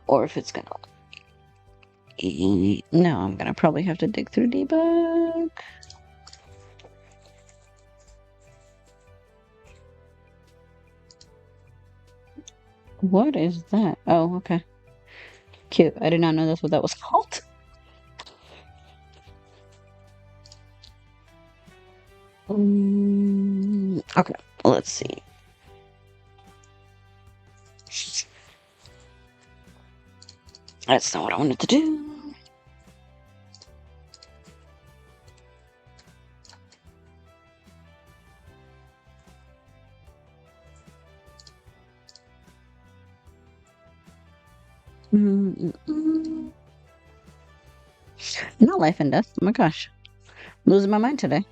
Or if it's gonna... No, I'm gonna probably have to dig through debug. What is that? Oh, okay. Cute. I did not know that's what that was called. Okay, let's see. That's not what I wanted to do. Not life and death. Oh my gosh. I'm losing my mind today.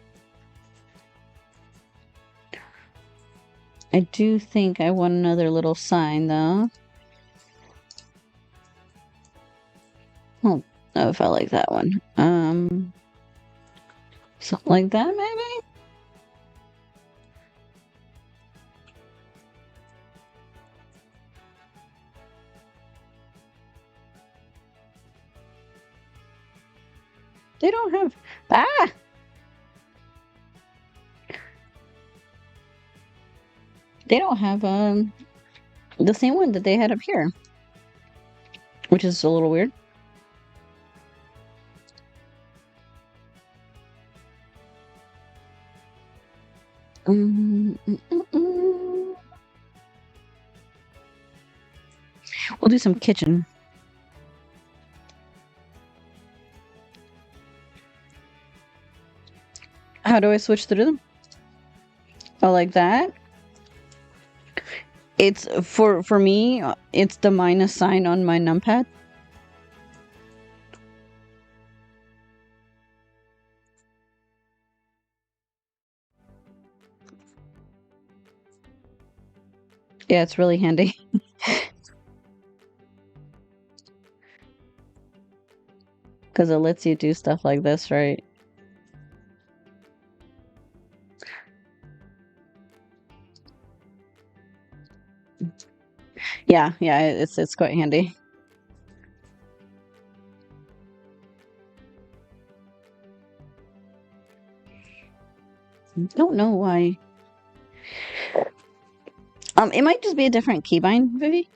I do think I want another little sign, though. Oh, know if I like that one. Something like that, maybe? They don't have... Ah! They don't have, the same one that they had up here. Which is a little weird. We'll do some kitchen. How do I switch through them? Oh, like that? It's for me, it's the minus sign on my numpad. Yeah, it's really handy. Because it lets you do stuff like this, right? Yeah, yeah, it's quite handy. Don't know why. It might just be a different keybind, Vivi.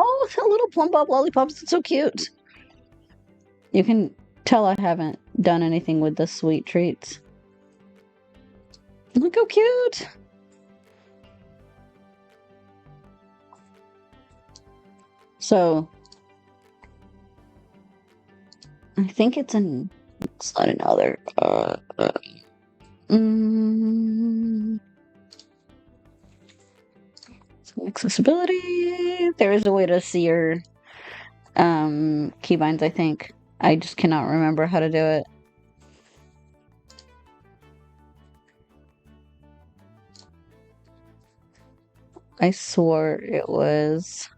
Oh, the little plum bob lollipops, it's so cute. You can tell I haven't done anything with the sweet treats. Look how cute. So I think it's not another. Mm, some accessibility. There is a way to see your keybinds, I think. I just cannot remember how to do it. I swore it was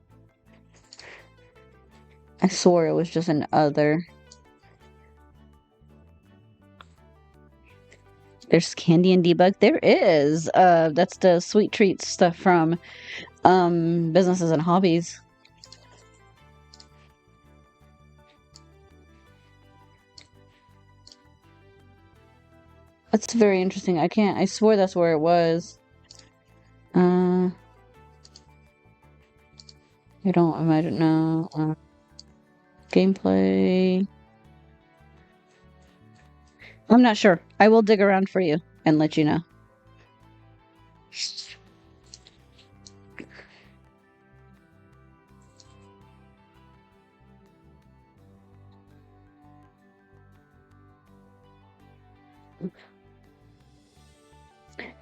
just an other. There's candy and debug. There is. That's the sweet treats stuff from businesses and hobbies. That's very interesting. I swore that's where it was. I don't imagine. No. Gameplay. I'm not sure. I will dig around for you and let you know.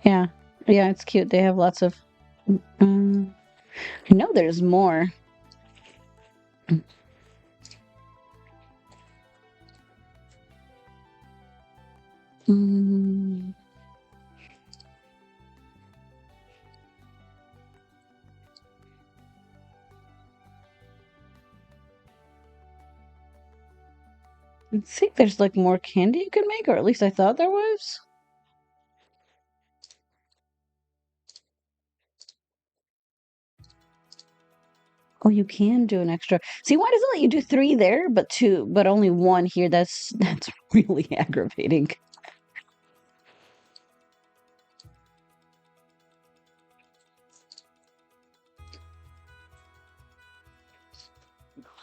Yeah. Yeah, it's cute. They have lots of. I know there's more. Mm. I think there's like more candy you can make, or at least I thought there was. Oh, you can do an extra. See, why does it let you do 3 there, but 2, but only 1 here? That's really aggravating.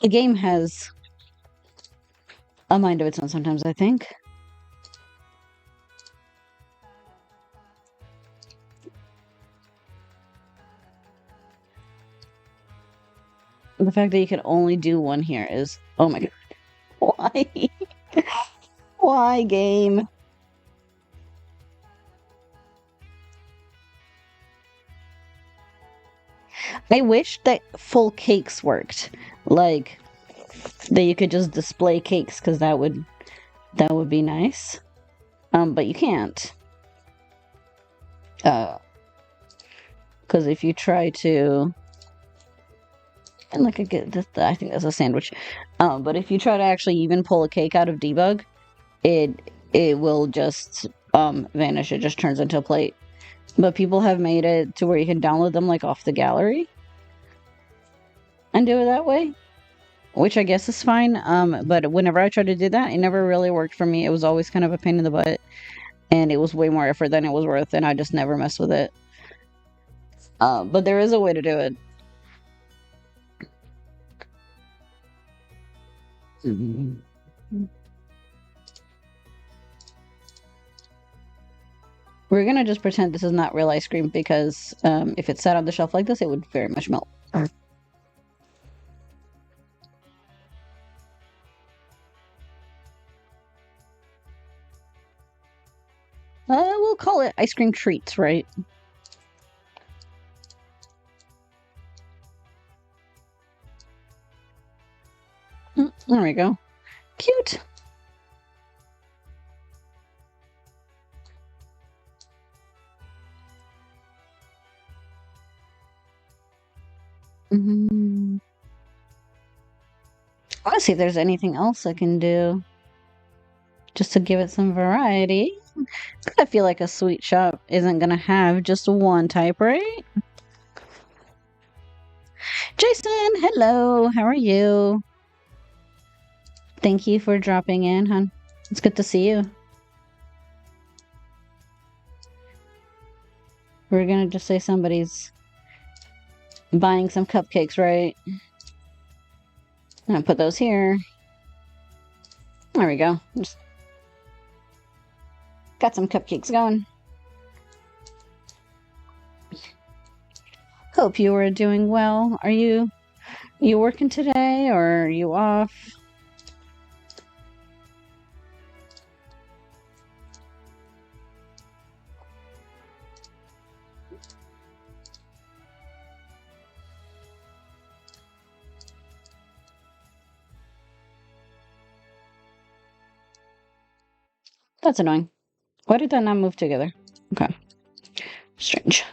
The game has a mind of its own sometimes, I think. The fact that you can only do 1 here is, oh my god. Why? Why, game? I wish that full cakes worked. Like that you could just display cakes because that would be nice. But you can't. Because if you try to, and like I think that's a sandwich. But if you try to actually even pull a cake out of debug, it will just vanish. It just turns into a plate. But people have made it to where you can download them like off the gallery and do it that way, which I guess is fine. But whenever I tried to do that, it never really worked for me. It was always kind of a pain in the butt, and it was way more effort than it was worth, and I just never messed with it. But there is a way to do it. We're gonna just pretend this is not real ice cream because if it sat on the shelf like this, it would very much melt. We'll call it ice cream treats, right? There we go. Cute. I want to see if there's anything else I can do just to give it some variety. I feel like a sweet shop isn't gonna have just one type, right? Jason, hello. How are you? Thank you for dropping in, hon. It's good to see you. We're gonna just say somebody's buying some cupcakes, right? I'm gonna put those here. There we go. Just got some cupcakes going. Hope you are doing well. Are you working today or are you off? That's annoying. Why did that not move together? Okay. Strange.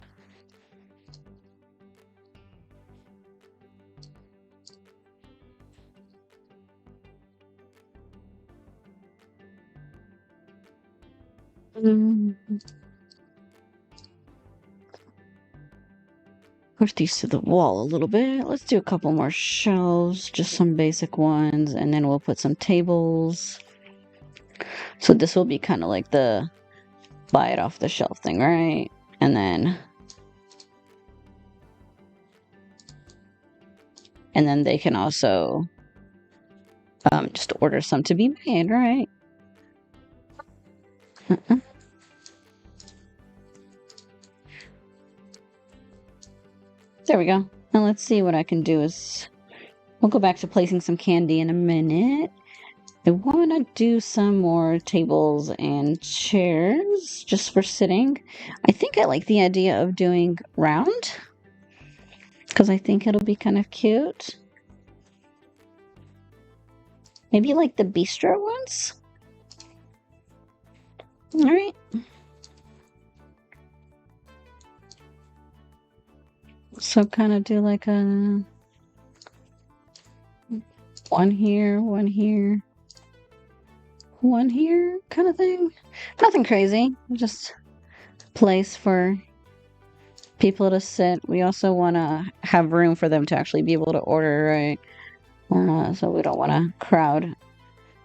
Push these to the wall a little bit. Let's do a couple more shelves, just some basic ones, and then we'll put some tables. So this will be kind of like the buy it off the shelf thing, right? And then they can also just order some to be made, right? There we go. Now let's see what I can do is we'll go back to placing some candy in a minute. I want to do some more tables and chairs just for sitting. I think I like the idea of doing round because I think it'll be kind of cute. Maybe like the bistro ones. All right. So kind of do like a one here, one here, one here kind of thing. Nothing crazy, just place for people to sit. We also want to have room for them to actually be able to order, right? So we don't want to crowd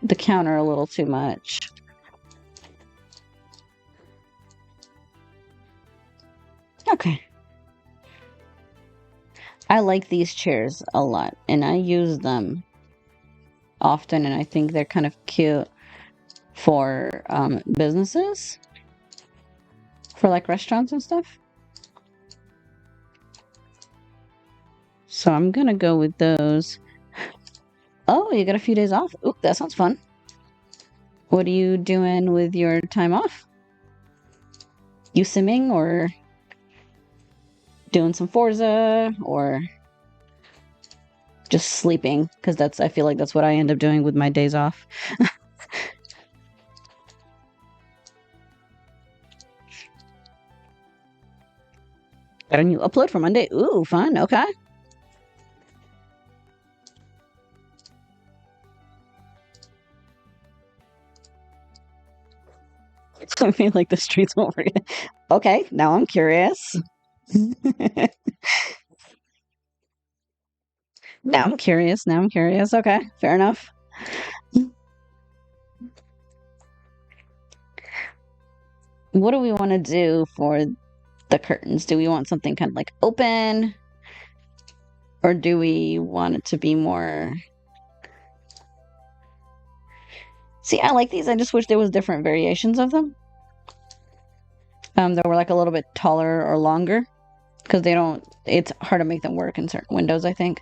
the counter a little too much. Okay. I like these chairs a lot, and I use them often, and I think they're kind of cute for businesses, for like restaurants and stuff. So I'm gonna go with those. Oh, you got a few days off? Ooh, that sounds fun. What are you doing with your time off? You simming or doing some Forza or just sleeping? Because I feel like that's what I end up doing with my days off. Got a new upload for Monday. Ooh, fun. Okay. I feel like the streets over here. Okay, now I'm curious. Now I'm curious. Okay, fair enough. What do we want to do for the curtains? Do we want something kind of like open? Or do we want it to be more... See, I like these. I just wish there was different variations of them. That were like a little bit taller or longer. Because it's hard to make them work in certain windows, I think.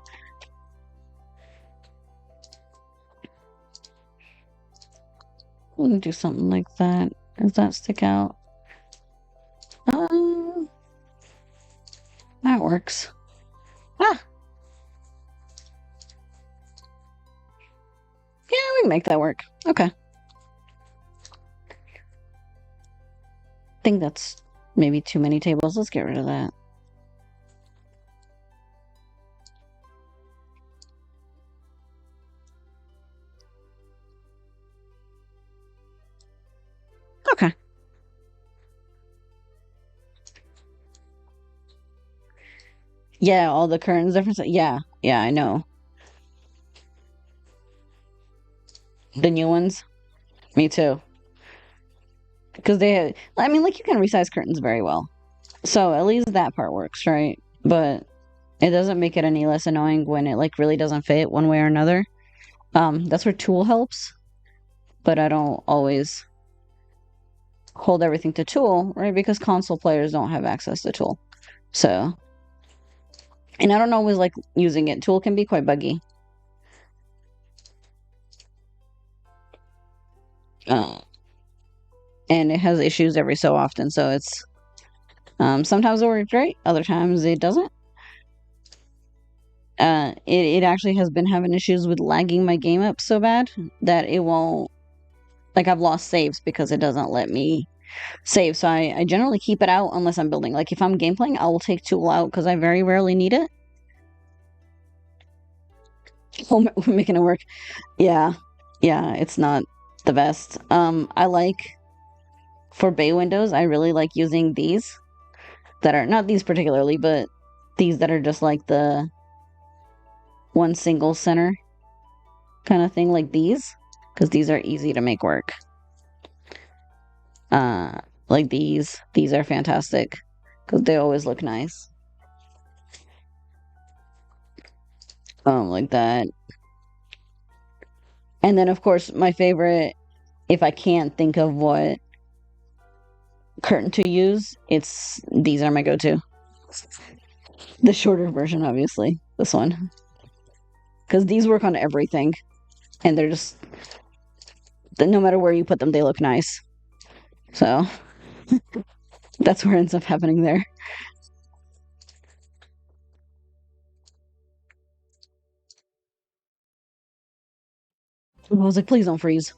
We can do something like that. Does that stick out? That works. Ah! Yeah, we can make that work. Okay. I think that's maybe too many tables. Let's get rid of that. Yeah, all the curtains, different. Yeah, yeah, I know. The new ones. Me too. Because I mean, like you can resize curtains very well. So at least that part works, right? But it doesn't make it any less annoying when it like really doesn't fit one way or another. That's where tool helps, but I don't always hold everything to tool, right? Because console players don't have access to tool. So, and I don't always like using it. Tool can be quite buggy. Uh, and it has issues every so often. So it's sometimes it works great, other times it doesn't. It actually has been having issues with lagging my game up so bad that it won't, like I've lost saves because it doesn't let me save. So I generally keep it out unless I'm building. Like if I'm game playing, I will take tool out because I very rarely need it. Oh, we're making it work. Yeah, yeah, it's not the best. I like for bay windows, I really like using these that are not these particularly, but these that are just like the one single center kind of thing, like these, because these are easy to make work. Uh, like these are fantastic because they always look nice. Like that. And then, of course, my favorite, if I can't think of what curtain to use, it's these are my go-to. The shorter version, obviously, this one. Because these work on everything, and they're just, no matter where you put them, they look nice. So that's where it ends up happening there. I was like, please don't freeze.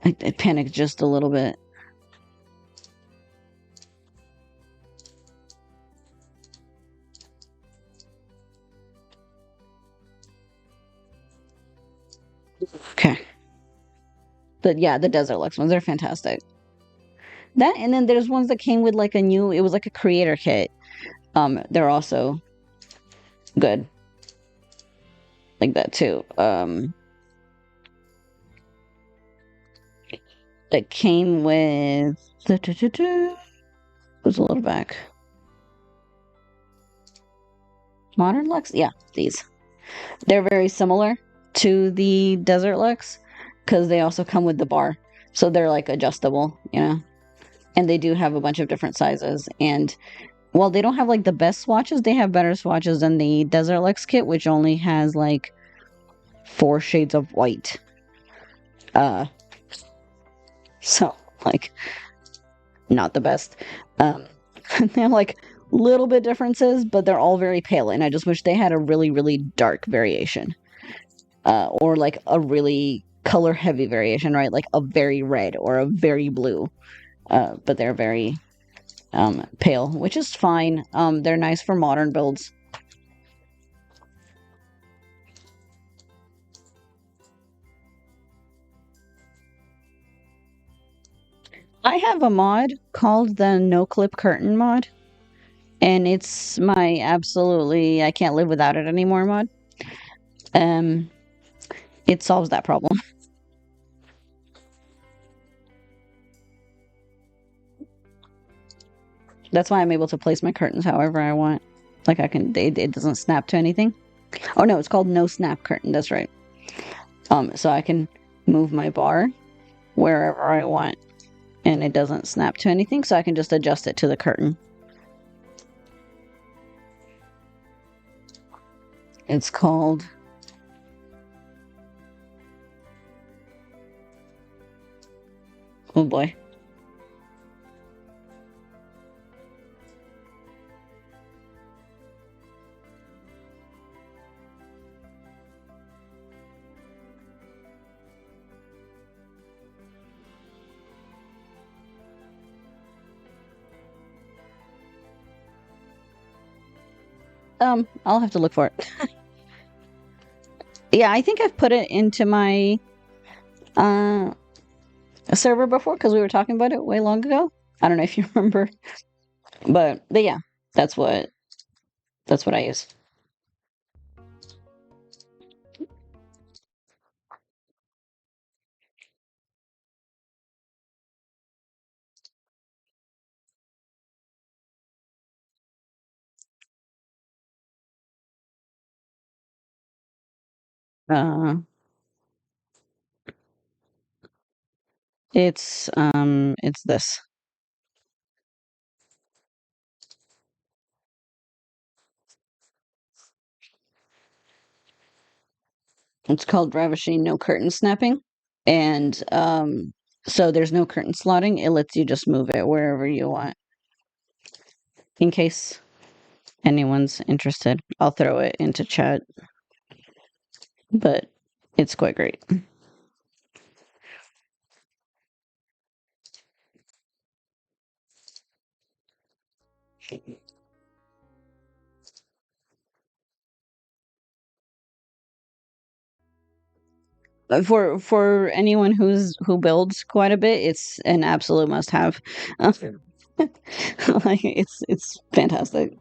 I panicked just a little bit. Okay. But yeah, the Desert Lux ones are fantastic. That and then there's ones that came with like a new, it was like a creator kit. They're also good. Like that too. That came with was a little back. Modern Lux? Yeah, these. They're very similar to the Desert Lux because they also come with the bar. So they're like adjustable, you know? And they do have a bunch of different sizes. And while they don't have like the best swatches, they have better swatches than the Desert Lux kit, which only has like 4 shades of white. So like not the best. They have like little bit differences, but they're all very pale, and I just wish they had a really, really dark variation. Or like a really color heavy variation, right? Like a very red or a very blue. But they're very pale, which is fine. They're nice for modern builds. I have a mod called the No Clip Curtain mod, and it's my absolutely I can't live without it anymore mod. Um, it solves that problem. That's why I'm able to place my curtains however I want. Like I can, it doesn't snap to anything. Oh no, it's called no snap curtain. That's right. So I can move my bar wherever I want, and it doesn't snap to anything. So I can just adjust it to the curtain. It's called. Oh boy. I'll have to look for it. Yeah, I think I've put it into my uh server before because we were talking about it way long ago. I don't know if you remember, but yeah, that's what That's what I use. Uh, it's this. It's called Ravishing No Curtain Snapping. And so there's no curtain slotting. It lets you just move it wherever you want. In case anyone's interested, I'll throw it into chat. But it's quite great. For anyone who builds quite a bit, it's an absolute must have. Like it's fantastic.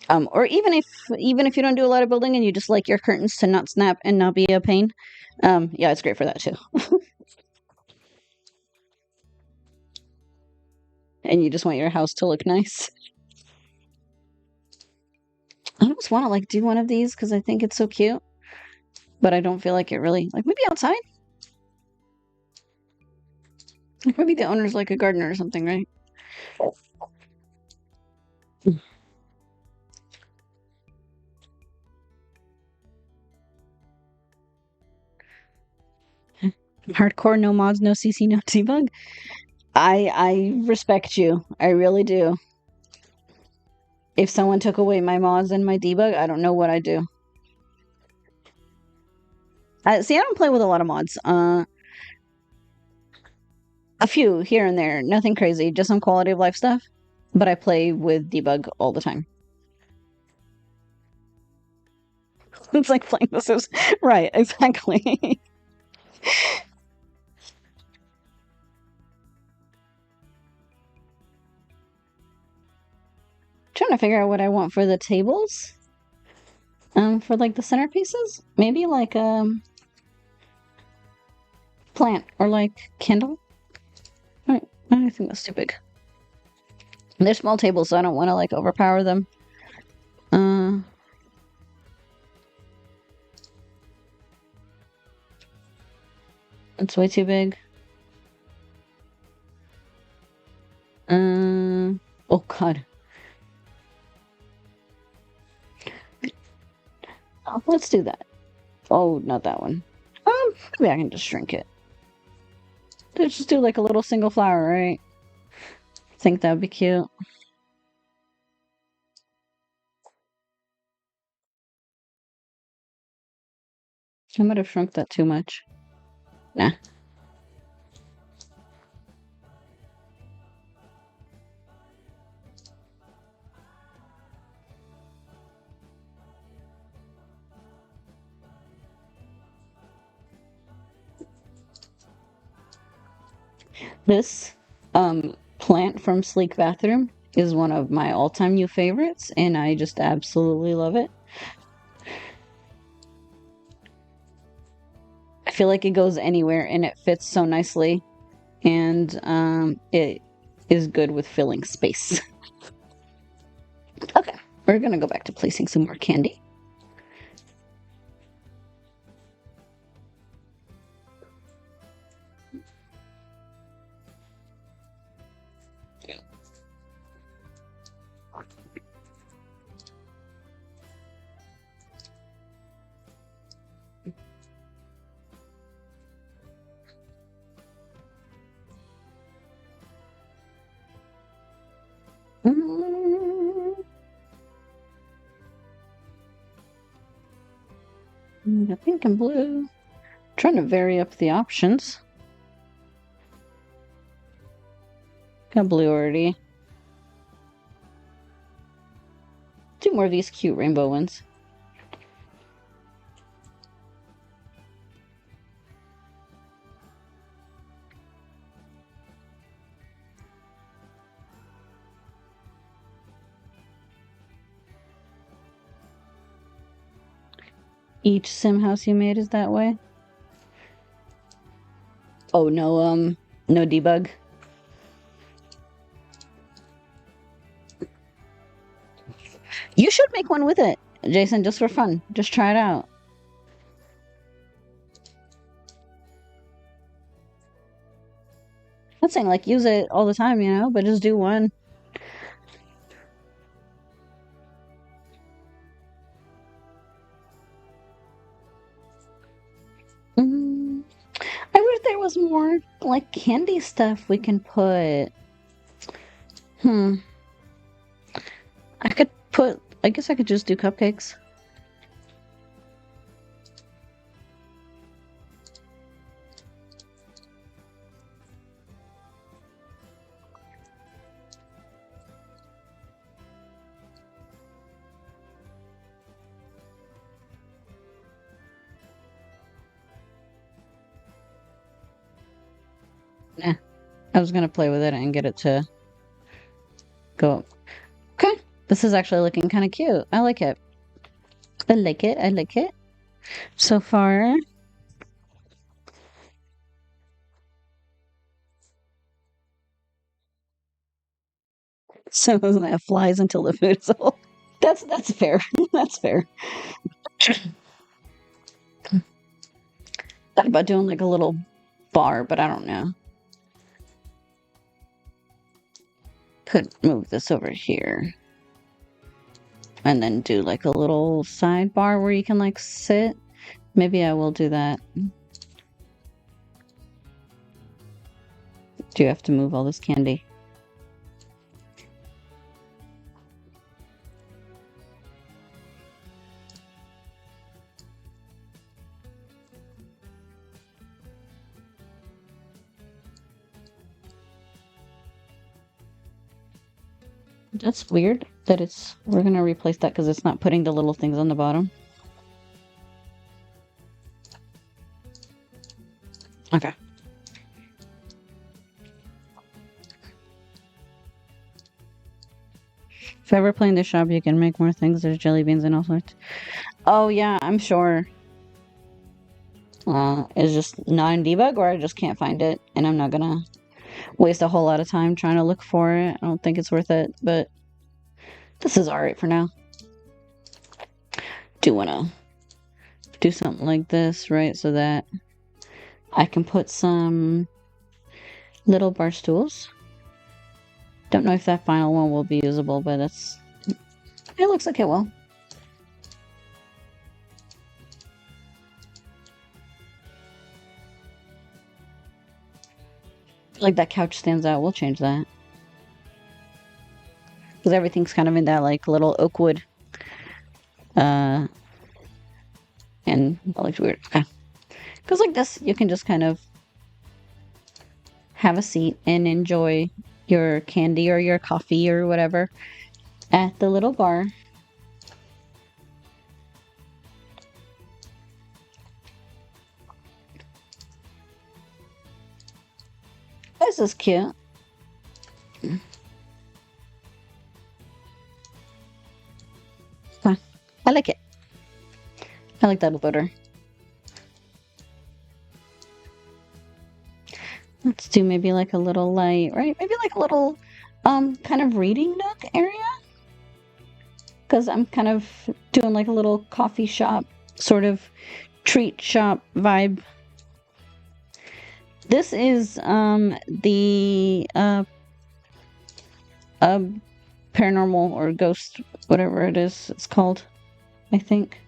Or even if you don't do a lot of building and you just like your curtains to not snap and not be a pain, yeah, it's great for that too. And you just want your house to look nice. I almost want to like do one of these because I think it's so cute, but I don't feel like it really like maybe outside. Like maybe the owner's like a gardener or something, right? Hardcore, no mods, no CC, no debug. I respect you. I really do. If someone took away my mods and my debug, I don't know what I'd do. See, I don't play with a lot of mods. A few here and there, nothing crazy, just some quality of life stuff. But I play with debug all the time. It's like playing The Sims. Right, exactly. Trying to figure out what I want for the tables. For like the centerpieces, maybe like plant or like candle. I think that's too big. They're small tables, so I don't want to like overpower them. It's way too big. Oh god. Oh, let's do that. Oh, not that one. Maybe I can just shrink it. Let's just do like a little single flower, right? I think that would be cute. I might have shrunk that too much. Nah. This plant from Sleek Bathroom is one of my all-time new favorites, and I just absolutely love it. I feel like it goes anywhere and it fits so nicely, and it is good with filling space. Okay, we're gonna go back to placing some more candy. The pink and blue. Trying to vary up the options. Got blue already. Do more of these cute rainbow ones. Each sim house you made is that way? Oh, no, no debug. You should make one with it, Jason, just for fun. Just try it out. I'm not saying like use it all the time, you know, but just do one. Mm, I wish there was more like candy stuff we can put. Hmm. I could put, I guess I could just do cupcakes. Nah, I was gonna play with it and get it to go up. Okay, this is actually looking kind of cute. I like it. I like it. I like it. So far, so it flies until the food is all. That's fair. That's fair. Thought about doing like a little bar, but I don't know. Could move this over here. And then do like a little sidebar where you can like sit. Maybe I will do that. Do you have to move all this candy? That's weird that we're gonna replace that because it's not putting the little things on the bottom. Okay. If ever playing the shop, you can make more things. There's jelly beans and all sorts. Oh yeah, I'm sure. It's just not in debug, or I just can't find it, and I'm not gonna waste a whole lot of time trying to look for it. I don't think it's worth it, but this is alright for now. Do wanna do something like this, right? So that I can put some little bar stools. Don't know if that final one will be usable, but it looks like it will. Like that couch stands out. We'll change that. Because everything's kind of in that like little oak wood. And that looks weird. Okay. Because like this, you can just kind of have a seat and enjoy your candy or your coffee or whatever at the little bar. This is cute. Huh. I like it. I like that better. Let's do maybe like a little light, right? Maybe like a little kind of reading nook area. Because I'm kind of doing like a little coffee shop sort of treat shop vibe. This is the paranormal or ghost, whatever it is it's called, I think.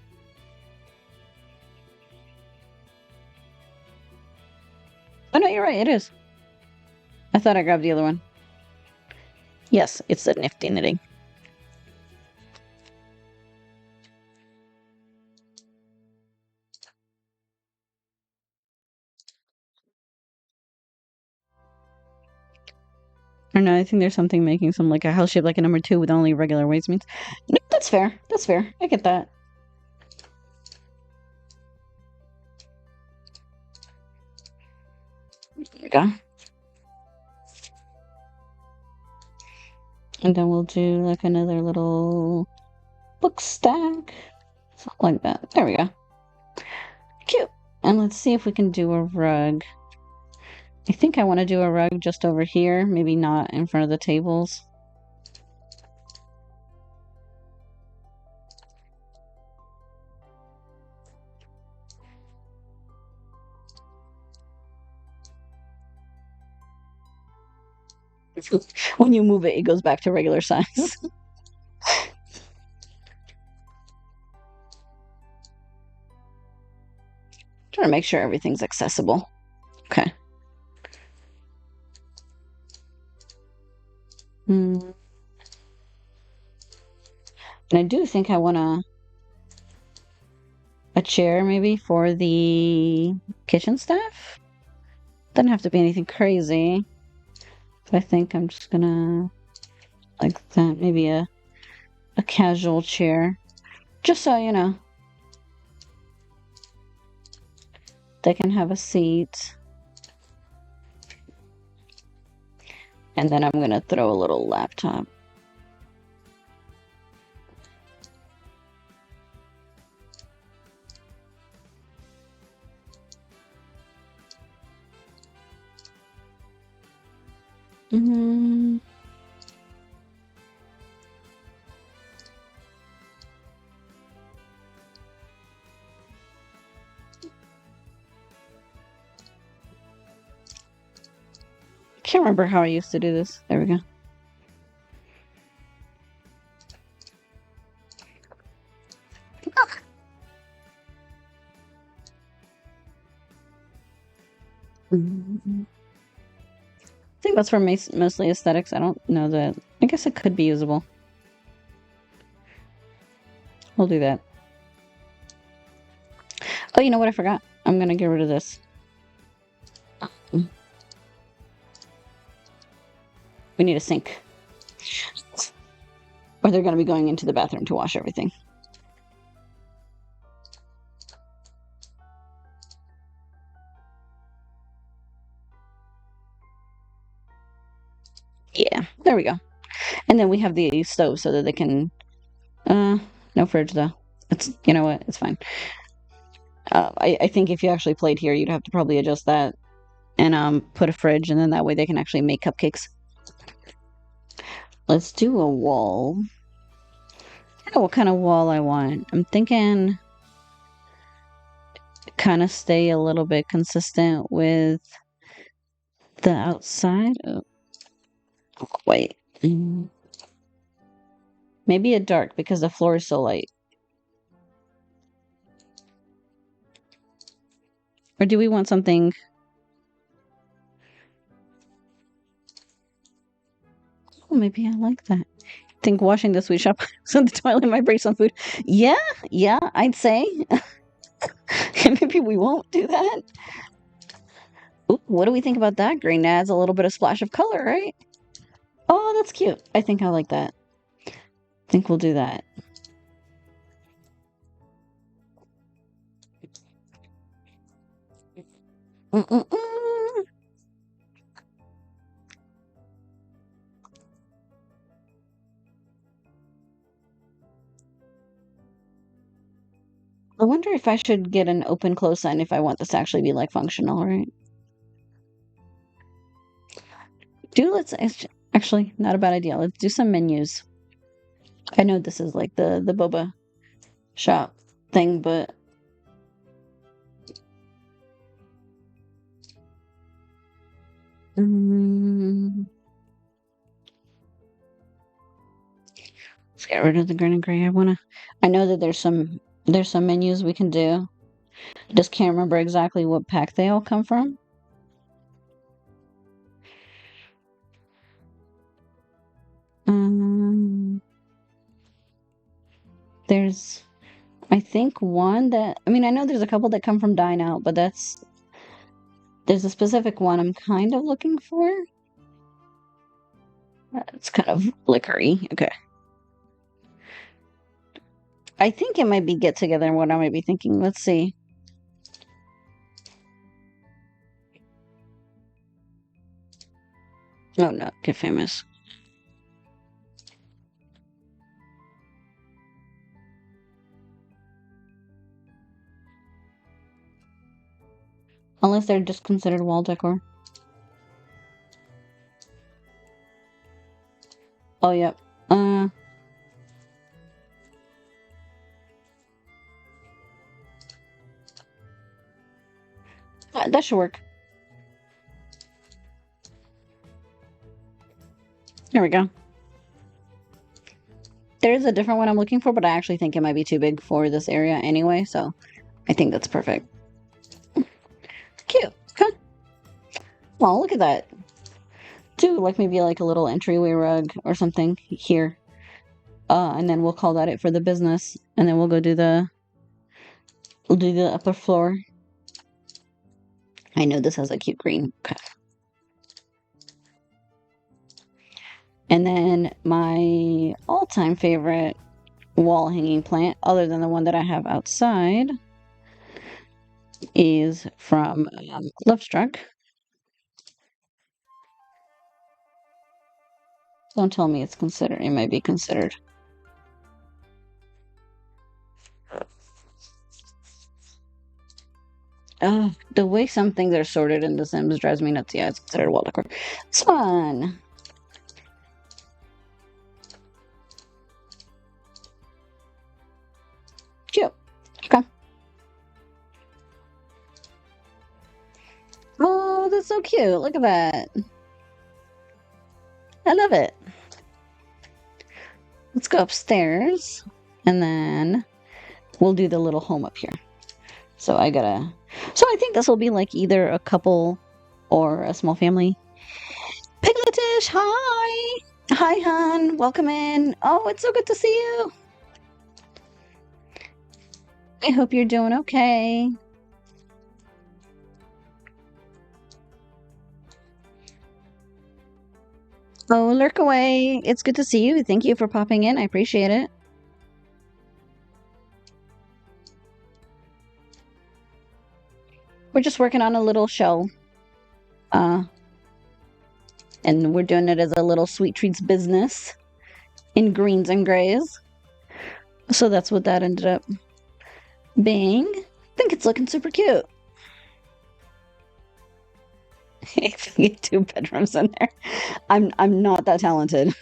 Oh no, you're right, it is. I thought I grabbed the other one. Yes, it's the nifty knitting. I don't know, I think there's something making some like a house shape like a number 2 with only regular waist means. No, that's fair. That's fair. I get that. There we go. And then we'll do like another little book stack. Something like that. There we go. Cute. And let's see if we can do a rug. I think I want to do a rug just over here, maybe not in front of the tables. When you move it, it goes back to regular size. Trying to make sure everything's accessible. Okay. And I do think I want a chair maybe for the kitchen staff. Doesn't have to be anything crazy. But I think I'm just gonna like that. Maybe a casual chair. Just so you know. They can have a seat. And then I'm gonna throw a little laptop. Mm-hmm. Can't remember how I used to do this. There we go. I think that's for mostly aesthetics. I don't know that. I guess it could be usable. We'll do that. Oh, you know what? I forgot. I'm gonna get rid of this. We need a sink. Or they're gonna be going into the bathroom to wash everything. Yeah, there we go. And then we have the stove so that they can no fridge though. It's, you know what, it's fine. I think if you actually played here, you'd have to probably adjust that and put a fridge, and then that way they can actually make cupcakes. Let's do a wall. I don't know what kind of wall I want. I'm thinking kind of stay a little bit consistent with the outside. Oh, wait. Maybe a dark because the floor is so light. Or do we want something? Oh, maybe I like that. I think washing the sweet shop so the toilet might break some food. Yeah, I'd say. Maybe we won't do that. Ooh, what do we think about that? Green adds a little bit of splash of color, right? Oh, that's cute. I think I like that. I think we'll do that. Mm-mm-mm. I wonder if I should get an open close sign if I want this to actually be like functional, right? Let's actually not a bad idea. Let's do some menus. I know this is like the boba shop thing, but let's get rid of the green and gray. I know that there's some menus we can do. Just can't remember exactly what pack they all come from. There's I think one that I mean I know there's a couple that come from Dine Out, but there's a specific one I'm kind of looking for. It's kind of liquory. Okay. I think it might be Get Together and what I might be thinking. Let's see. Oh no, Get Famous. Unless they're just considered wall decor. Oh, yep. That should work. There we go. There's a different one I'm looking for, but I actually think it might be too big for this area anyway, so I think that's perfect. Cute. Okay. Well, look at that. Do like maybe like a little entryway rug or something here. And then we'll call that it for the business. And then we'll do the upper floor. I know this has a cute green. Okay. And then my all-time favorite wall hanging plant, other than the one that I have outside, is from Lovestruck. Don't tell me it's considered. It might be considered. Oh, the way some things are sorted in The Sims drives me nuts. Yeah, it's considered wall decor. It's fun. Cute. Okay. Oh, that's so cute. Look at that. I love it. Let's go upstairs and then we'll do the little home up here. So I think this will be like either a couple or a small family. Pigletish, hi. Hi, hon. Welcome in. Oh, it's so good to see you. I hope you're doing okay. Oh, lurk away. It's good to see you. Thank you for popping in. I appreciate it. We're just working on a little show. And we're doing it as a little sweet treats business in greens and grays. So that's what that ended up being. I think it's looking super cute. If you get 2 bedrooms in there. I'm not that talented.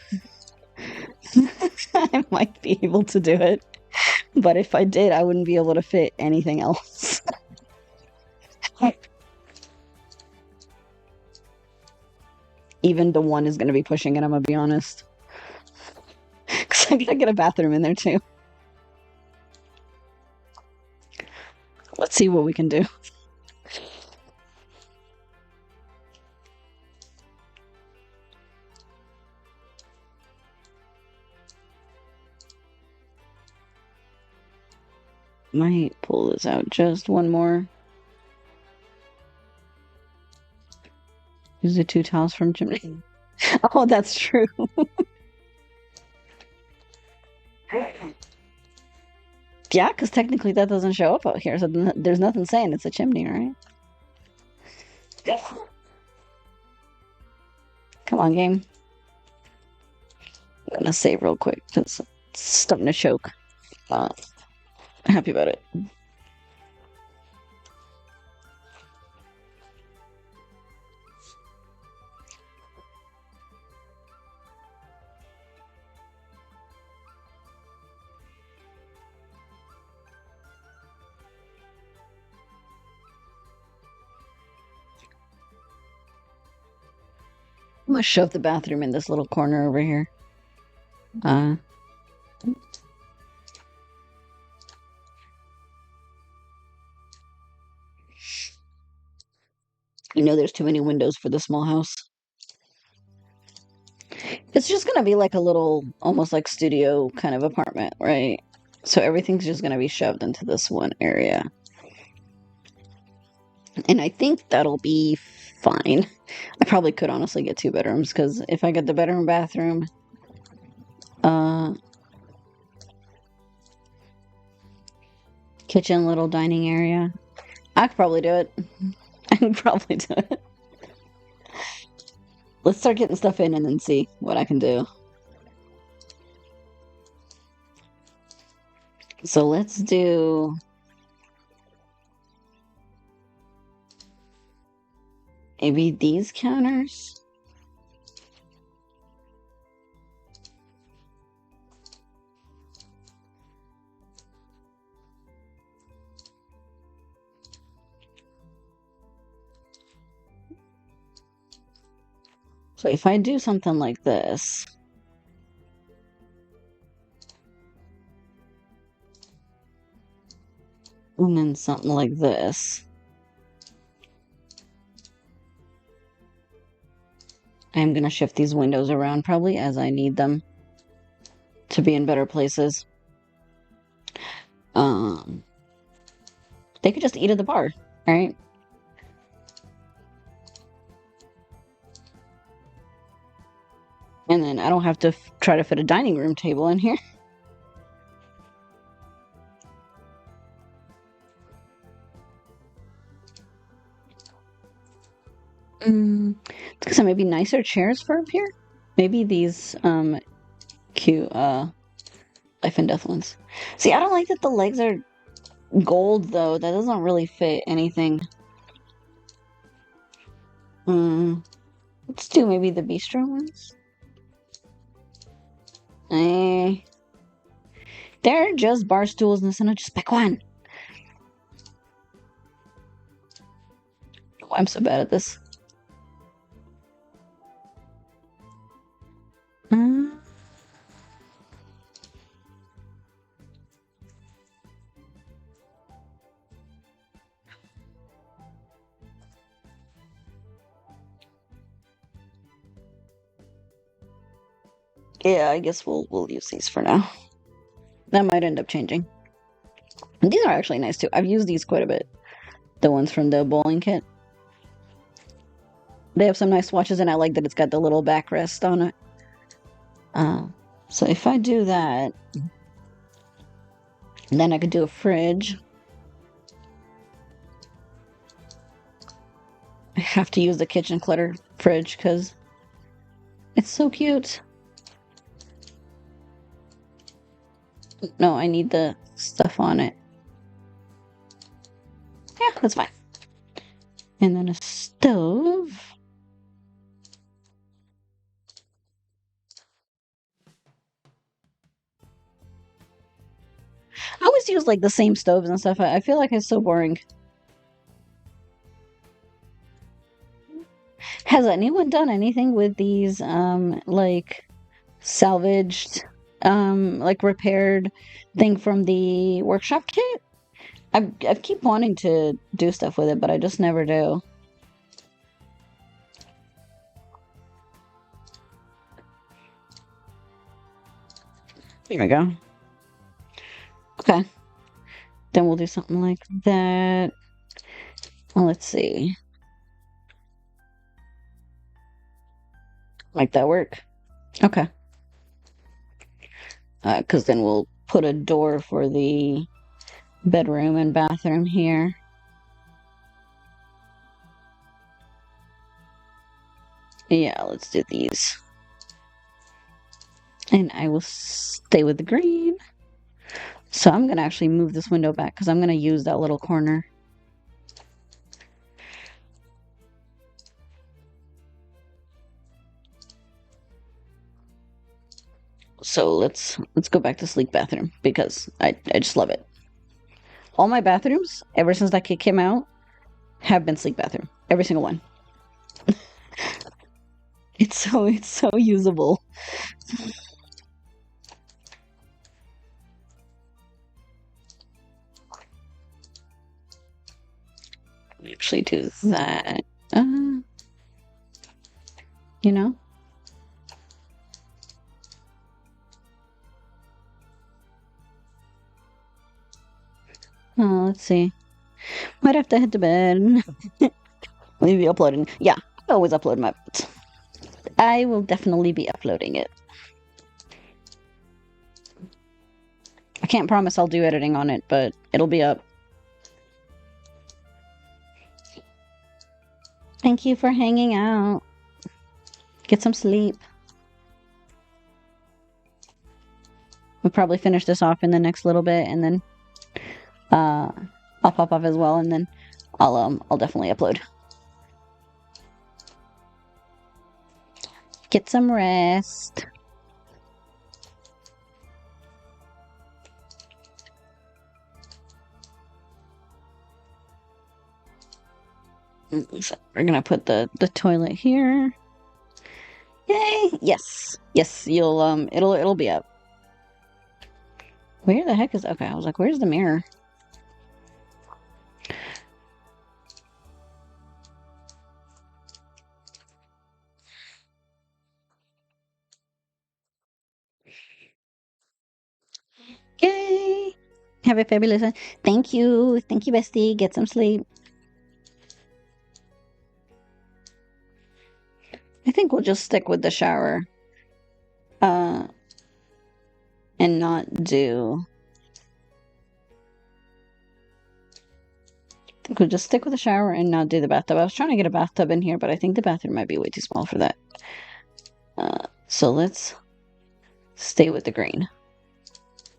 I might be able to do it. But if I did, I wouldn't be able to fit anything else. Even the one is going to be pushing it, I'm going to be honest. Because I got to get a bathroom in there too. Let's see what we can do. Might pull this out just one more. Use the 2 towels from chimney. Oh, that's true. Yeah, because technically that doesn't show up out here, so there's nothing saying it's a chimney, right? Come on, game. I'm gonna save real quick because it's starting to choke. Happy about it. I'm gonna shove the bathroom in this little corner over here. You know, there's too many windows for the small house. It's just gonna be like a little, almost like studio kind of apartment, right? So everything's just gonna be shoved into this one area. And I think that'll be fine. I probably could honestly get 2 bedrooms because if I get the bedroom, bathroom, kitchen, little dining area, I could probably do it. I could probably do it. Let's start getting stuff in and then see what I can do. So let's do Maybe these counters? So if I do something like this, and then something like this, I'm going to shift these windows around probably as I need them to be in better places. They could just eat at the bar, right? And then I don't have to try to fit a dining room table in here. Because there may be nicer chairs for up here. Maybe these cute life and death ones. See, I don't like that the legs are gold though. That doesn't really fit anything. Let's do maybe the bistro ones. They're just bar stools and so just pick one. Oh, I'm so bad at this. Yeah, I guess we'll use these for now. That might end up changing. And these are actually nice too. I've used these quite a bit. The ones from the bowling kit. They have some nice swatches, and I like that it's got the little backrest on it. So if I do that, then I could do a fridge. I have to use the kitchen clutter fridge because it's so cute. No, I need the stuff on it. Yeah, that's fine. And then a stove. I always use like the same stoves and stuff. I feel like it's so boring. Has anyone done anything with these like salvaged like repaired thing from the workshop kit? I keep wanting to do stuff with it, but I just never do. Here we go. Okay. Then we'll do something like that. Well, let's see. Make that work. Okay. Because then we'll put a door for the bedroom and bathroom here. Yeah, let's do these. And I will stay with the green. So I'm going to actually move this window back because I'm going to use that little corner. So let's go back to sleek bathroom because I just love it. All my bathrooms, ever since that kit came out, have been sleek bathroom. Every single one. It's so usable. We actually do that. You know? Oh, let's see. Might have to head to bed. Maybe uploading. Yeah, I always upload my. I will definitely be uploading it. I can't promise I'll do editing on it, but it'll be up. Thank you for hanging out. Get some sleep. We'll probably finish this off in the next little bit, and then I'll pop off as well, and then I'll definitely upload. Get some rest. So we're gonna put the toilet here. Yay! Yes, yes. You'll it'll be up. Where the heck is? Okay, I was like, where's the mirror? Yay! Have a fabulous one. Thank you, bestie. Get some sleep. I think we'll just stick with the shower, and not do. I think we'll just stick with the shower and not do the bathtub. I was trying to get a bathtub in here, but I think the bathroom might be way too small for that. So let's stay with the green,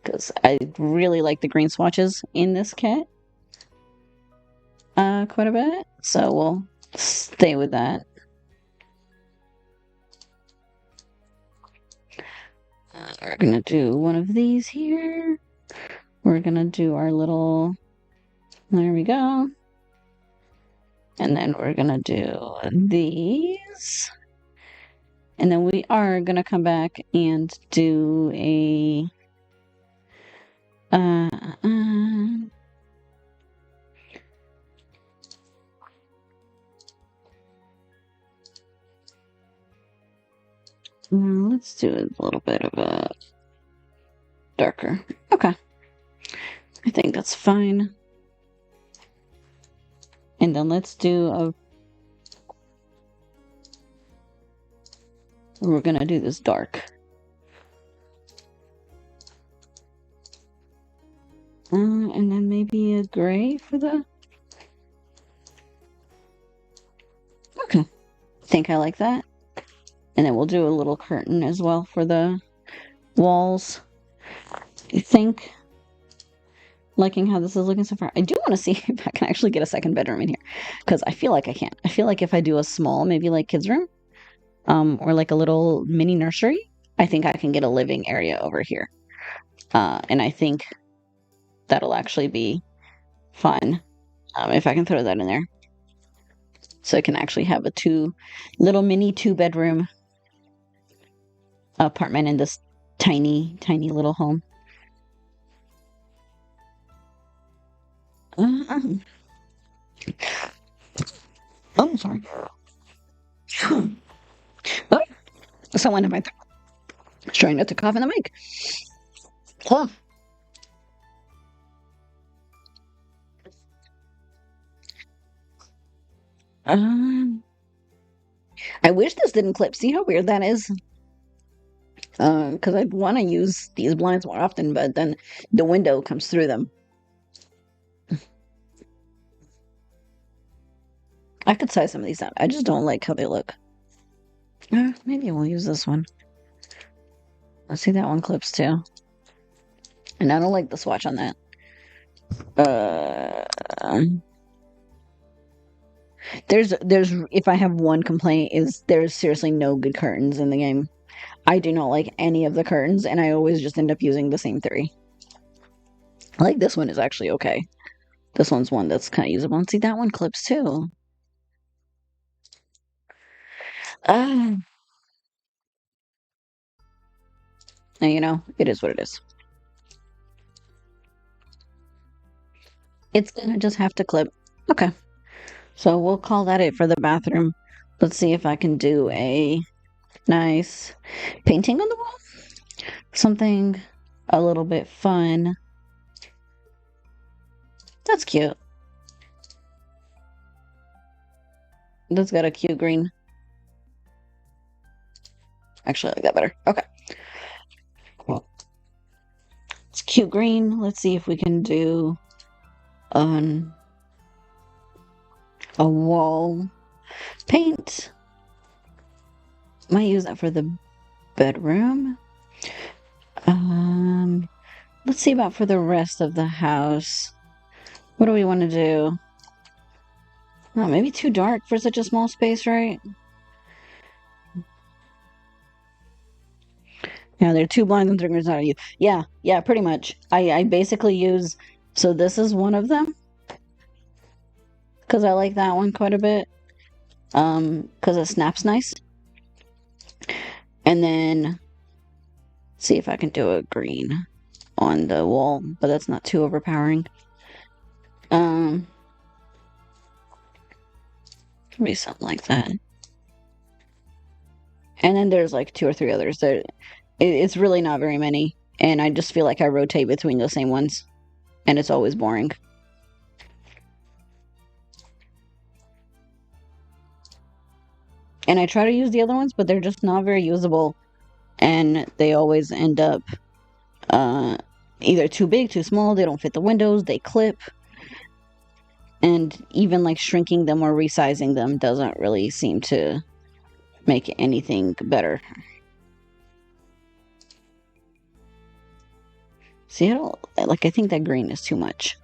because I really like the green swatches in this kit quite a bit. So we'll stay with that. We're gonna do one of these here. We're gonna do our little, there we go. And then we're gonna do these. And then we are gonna come back and do a let's do a little bit of a darker. Okay. I think that's fine. And then let's do we're gonna do this dark. And then maybe a gray for the... Okay. I think I like that. And then we'll do a little curtain as well for the walls. I think liking how this is looking so far. I do want to see if I can actually get a second bedroom in here, because I feel like I can't. I feel like if I do a small, maybe like kids room, or like a little mini nursery, I think I can get a living area over here. And I think that'll actually be fun, if I can throw that in there. So I can actually have a little mini 2-bedroom apartment in this tiny, tiny little home. I'm sorry. Oh, someone in my throat. Trying not to cough in the mic. Oh. I wish this didn't clip. See how weird that is? Because I want to use these blinds more often, but then the window comes through them. I could size some of these out. I just don't like how they look. Maybe we'll use this one. Let's see, that one clips too. And I don't like the swatch on that. There's if I have one complaint, is there's seriously no good curtains in the game. I do not like any of the curtains, and I always just end up using the same 3. Like, this one is actually okay. This one's one that's kind of usable. And see, that one clips too. And you know, it is what it is. It's gonna just have to clip. Okay. So we'll call that it for the bathroom. Let's see if I can do a nice painting on the wall. Something a little bit fun. That's cute. That's got a cute green. Actually, I like that better. Okay. Cool. It's cute green. Let's see if we can do a wall paint. Might use that for the bedroom. Let's see about for the rest of the house. What do we want to do? Oh, maybe too dark for such a small space, right? Yeah, there are two blinds and three greens out of you. Yeah, pretty much. I basically use, so this is one of them because I like that one quite a bit. Because it snaps nice. And then see if I can do a green on the wall, but that's not too overpowering. Um, Maybe something like that. And then there's like two or three others. It's really not very many, and I just feel like I rotate between the same ones, and it's always boring. And I try to use the other ones, but they're just not very usable, and they always end up uh, either too big, too small. They don't fit the windows. They clip, and even like shrinking them or resizing them doesn't really seem to make anything better. See, I don't like. I think that green is too much.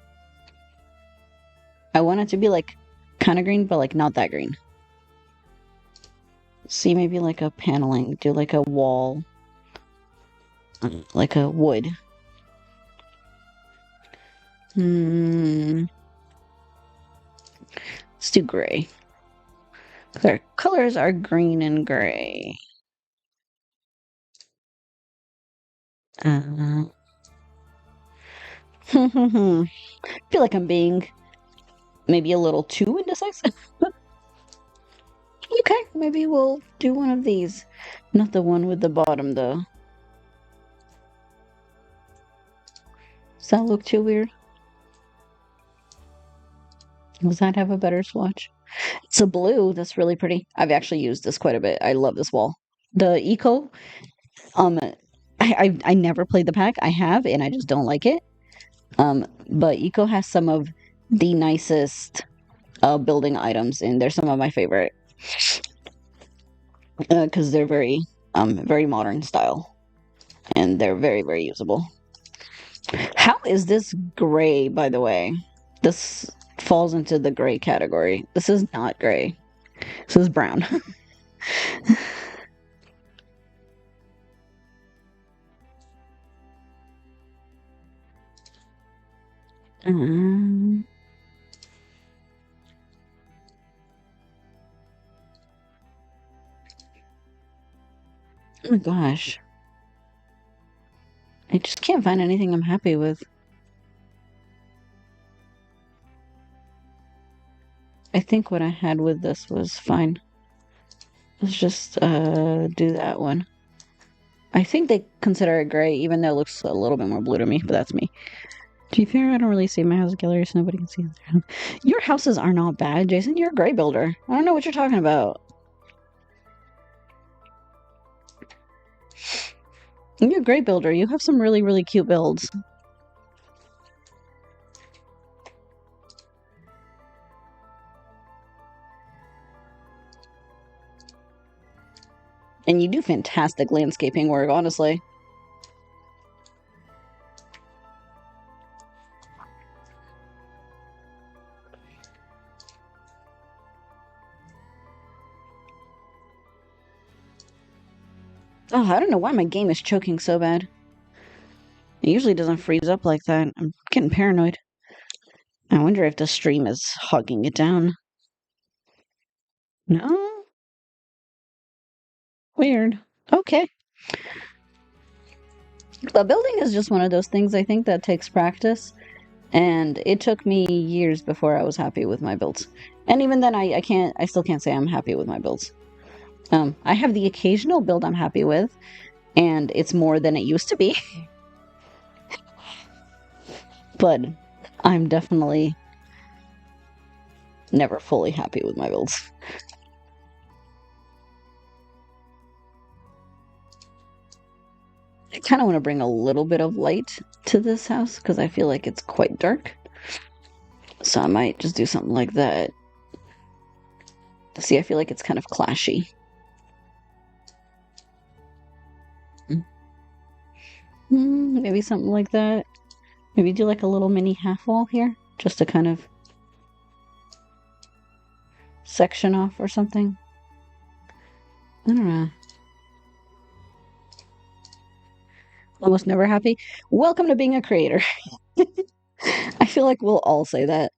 I want it to be like kind of green, but like not that green. See, maybe like a paneling, do like a wall, like a wood. Let's do gray. Their colors are green and gray. Uh, I feel like I'm being maybe a little too indecisive. Okay, maybe we'll do one of these. Not the one with the bottom, though. Does that look too weird? Does that have a better swatch? It's a blue. That's really pretty. I've actually used this quite a bit. I love this wall. The Eco, um, I never played the pack. I have, and I just don't like it. But Eco has some of the nicest building items, and they're some of my favorite because they're very modern style, and they're very usable. How is this gray, by the way? This falls into the gray category. This is not gray. This is brown. Um, oh my gosh. I just can't find anything I'm happy with. I think what I had with this was fine. Let's just do that one. I think they consider it gray, even though it looks a little bit more blue to me, but that's me. To be fair, I don't really see my house gallery, so nobody can see it. Your houses are not bad, Jason. You're a gray builder. I don't know what you're talking about. You're a gray builder. You have some really cute builds. And you do fantastic landscaping work, honestly. Oh, I don't know why my game is choking so bad. It usually doesn't freeze up like that. I'm getting paranoid. I wonder if the stream is hogging it down. No? Weird. Okay. But building is just one of those things I think that takes practice. And it took me years before I was happy with my builds. And even then I still can't say I'm happy with my builds. I have the occasional build I'm happy with, and it's more than it used to be. But I'm definitely never fully happy with my builds. I kind of want to bring a little bit of light to this house because I feel like it's quite dark. So I might just do something like that. See, I feel like it's kind of clashy. Maybe something like that. Maybe do like a little mini half wall here just to kind of section off or something. I don't know. almost never happy. Welcome to being a creator. I feel like we'll all say that.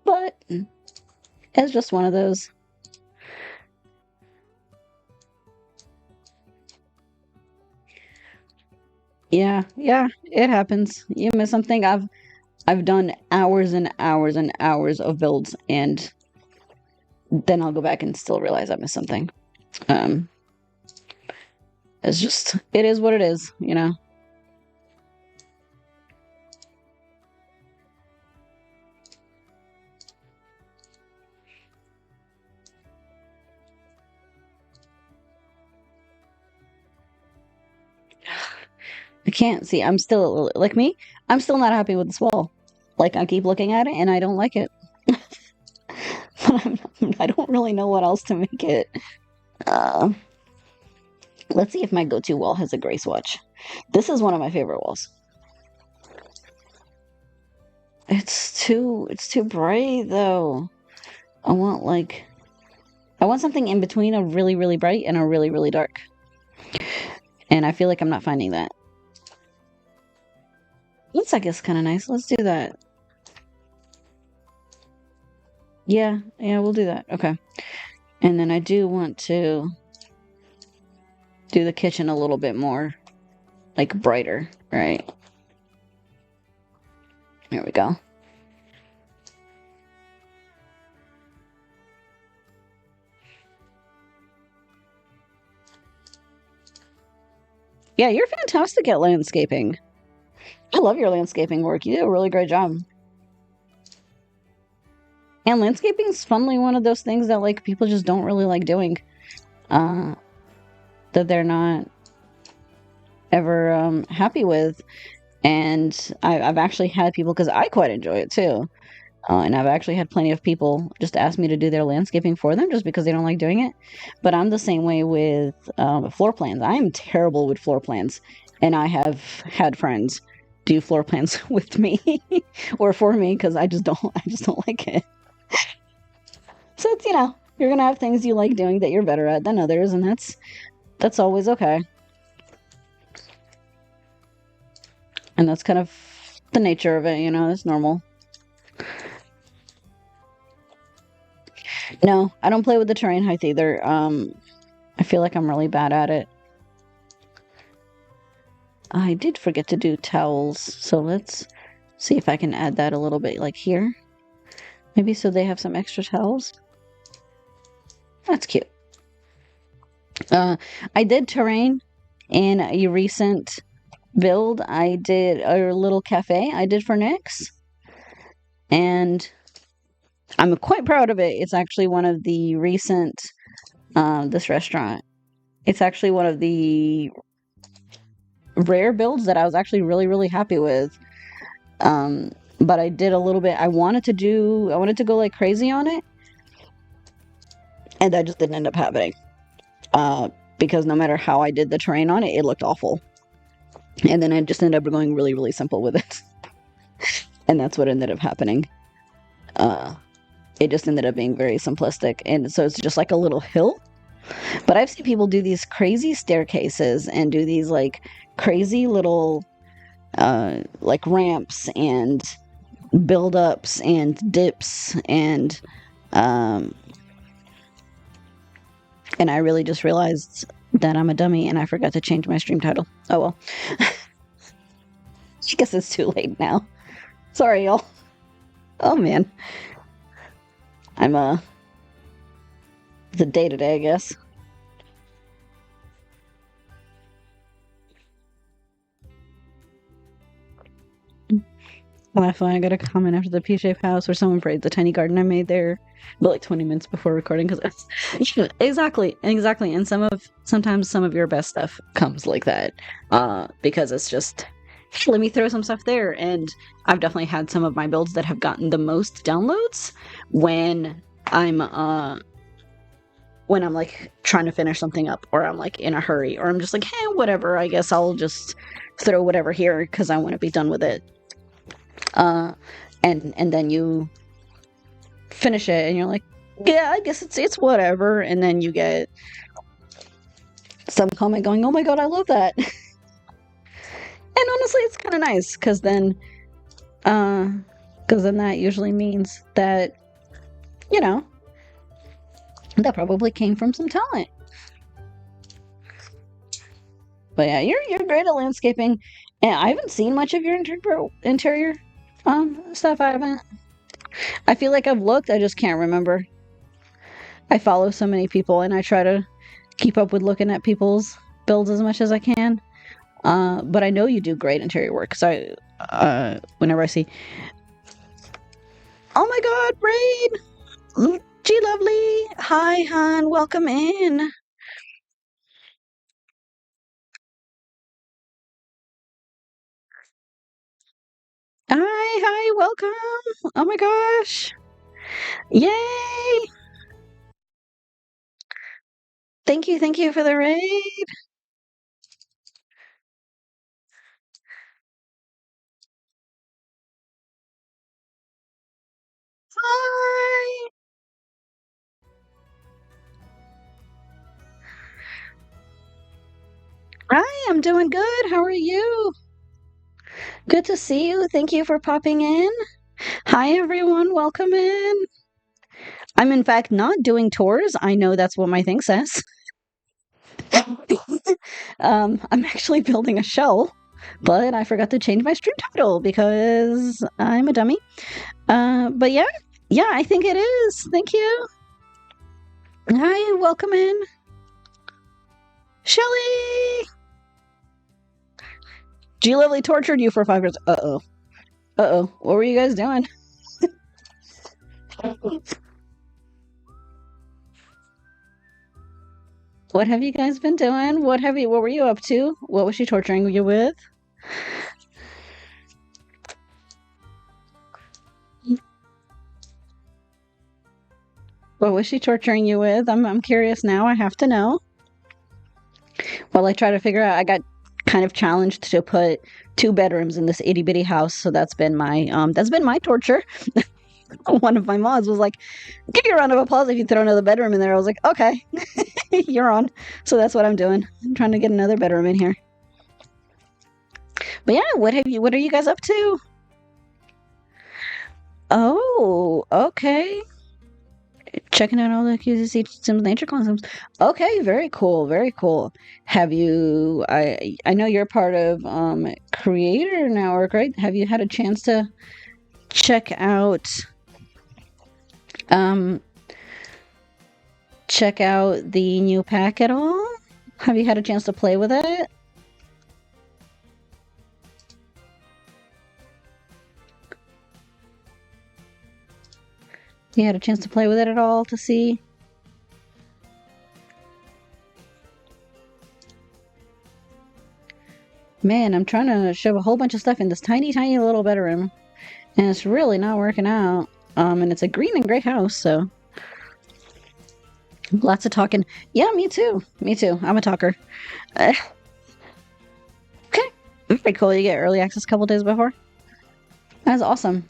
But it's just one of those. Yeah, yeah, it happens. You miss something. I've done hours and hours and hours of builds, and then I'll go back and still realize I missed something. Um, it's just, it is what it is, you know? I can't see. I'm still, like me, I'm still not happy with this wall. Like, I keep looking at it and I don't like it. But I don't really know what else to make it. Uh, let's see if my go-to wall has a gray swatch. This is one of my favorite walls. It's too bright though. I want like I want something in between a really, really bright and a really, really dark. And I feel like I'm not finding that. Looks like it's kind of nice. Let's do that. Yeah, yeah, we'll do that. Okay. And then I do want to do the kitchen a little bit more, like brighter, right? There we go. Yeah, you're fantastic at landscaping. I love your landscaping work. You do a really great job. And landscaping is funnily one of those things that like people just don't really like doing. Uh, that they're not ever happy with. And I've actually had people, because I quite enjoy it too. And I've actually had plenty of people just ask me to do their landscaping for them just because they don't like doing it. But I'm the same way with floor plans. I am terrible with floor plans. And I have had friends do floor plans with me or for me because I just don't like it. So it's, you're gonna have things you like doing that you're better at than others, and that's always okay. And that's kind of the nature of it, it's normal. No, I don't play with the terrain height either. I feel like I'm really bad at it. I did forget to do towels, so let's see if I can add that a little bit, like here. Maybe so they have some extra towels. That's cute. I did terrain in a recent build. I did a little cafe I did for Nyx, and I'm quite proud of it. It's actually one of the recent, this restaurant. It's actually one of the rare builds that I was actually really, really happy with. But I did a little bit. I wanted to go like crazy on it, and that just didn't end up happening. Because no matter how I did the terrain on it, it looked awful. And then I just ended up going really, really simple with it. And that's what ended up happening. It just ended up being very simplistic. And so it's just like a little hill. But I've seen people do these crazy staircases and do these like crazy little like ramps and build-ups and dips and I really just realized that I'm a dummy and I forgot to change my stream title. Oh well. I guess it's too late now. Sorry, y'all. Oh man. I'm the day-to-day, I guess. Well, I got a comment after the P-shaped house where someone praised the tiny garden I made there, but like 20 minutes before recording, because exactly, and sometimes some of your best stuff comes like that, because it's just, hey, let me throw some stuff there, and I've definitely had some of my builds that have gotten the most downloads when I'm like trying to finish something up, or I'm like in a hurry, or I'm just like, hey, whatever, I guess I'll just throw whatever here because I want to be done with it. And then you finish it and you're like, Yeah, I guess it's whatever. And then you get some comment going, "Oh my god, I love that." And honestly, it's kind of nice uh, because then that usually means that, you know, that probably came from some talent. But yeah, you're great at landscaping, and I haven't seen much of your interior stuff. I haven't. I feel like I've looked, I just can't remember. I follow so many people, and I try to keep up with looking at people's builds as much as I can. But I know you do great interior work. So whenever I see, oh my God, Rain, G Lovely, hi, hon, welcome in. Hi, welcome. Oh my gosh, yay! Thank you for the raid. Hi, hi, I'm doing good. How are you? Good to see you. Thank you for popping in. Hi, everyone. Welcome in. I'm, in fact, not doing tours. I know that's what my thing says. I'm actually building a shell, but I forgot to change my stream title because I'm a dummy. But yeah, I think it is. Thank you. Hi, welcome in. Shelly! G Lovely tortured you for 5 years. Uh-oh. Uh-oh. What were you guys doing? What have you guys been doing? What were you up to? What was she torturing you with? What was she torturing you with? I'm curious now. I have to know. While I try to figure out, I got kind of challenged to put 2 bedrooms in this itty bitty house, so that's been my torture. One of my mods was like, "Give you a round of applause if you throw another bedroom in there." I was like, "Okay, you're on." So that's what I'm doing. I'm trying to get another bedroom in here. But yeah, what are you guys up to? Oh, okay. Checking out all the QZC Sims nature concepts. Okay, very cool, very cool. Have you? I know you're part of Creator Network, right? Have you had a chance to check out um check out the new pack at all? Have you had a chance to play with it? You had a chance to play with it at all to see? Man, I'm trying to shove a whole bunch of stuff in this tiny, tiny little bedroom, and it's really not working out. And it's a green and gray house, so lots of talking. Yeah, me too. Me too. I'm a talker. Uh, okay, very cool. You get early access a couple days before. That's awesome.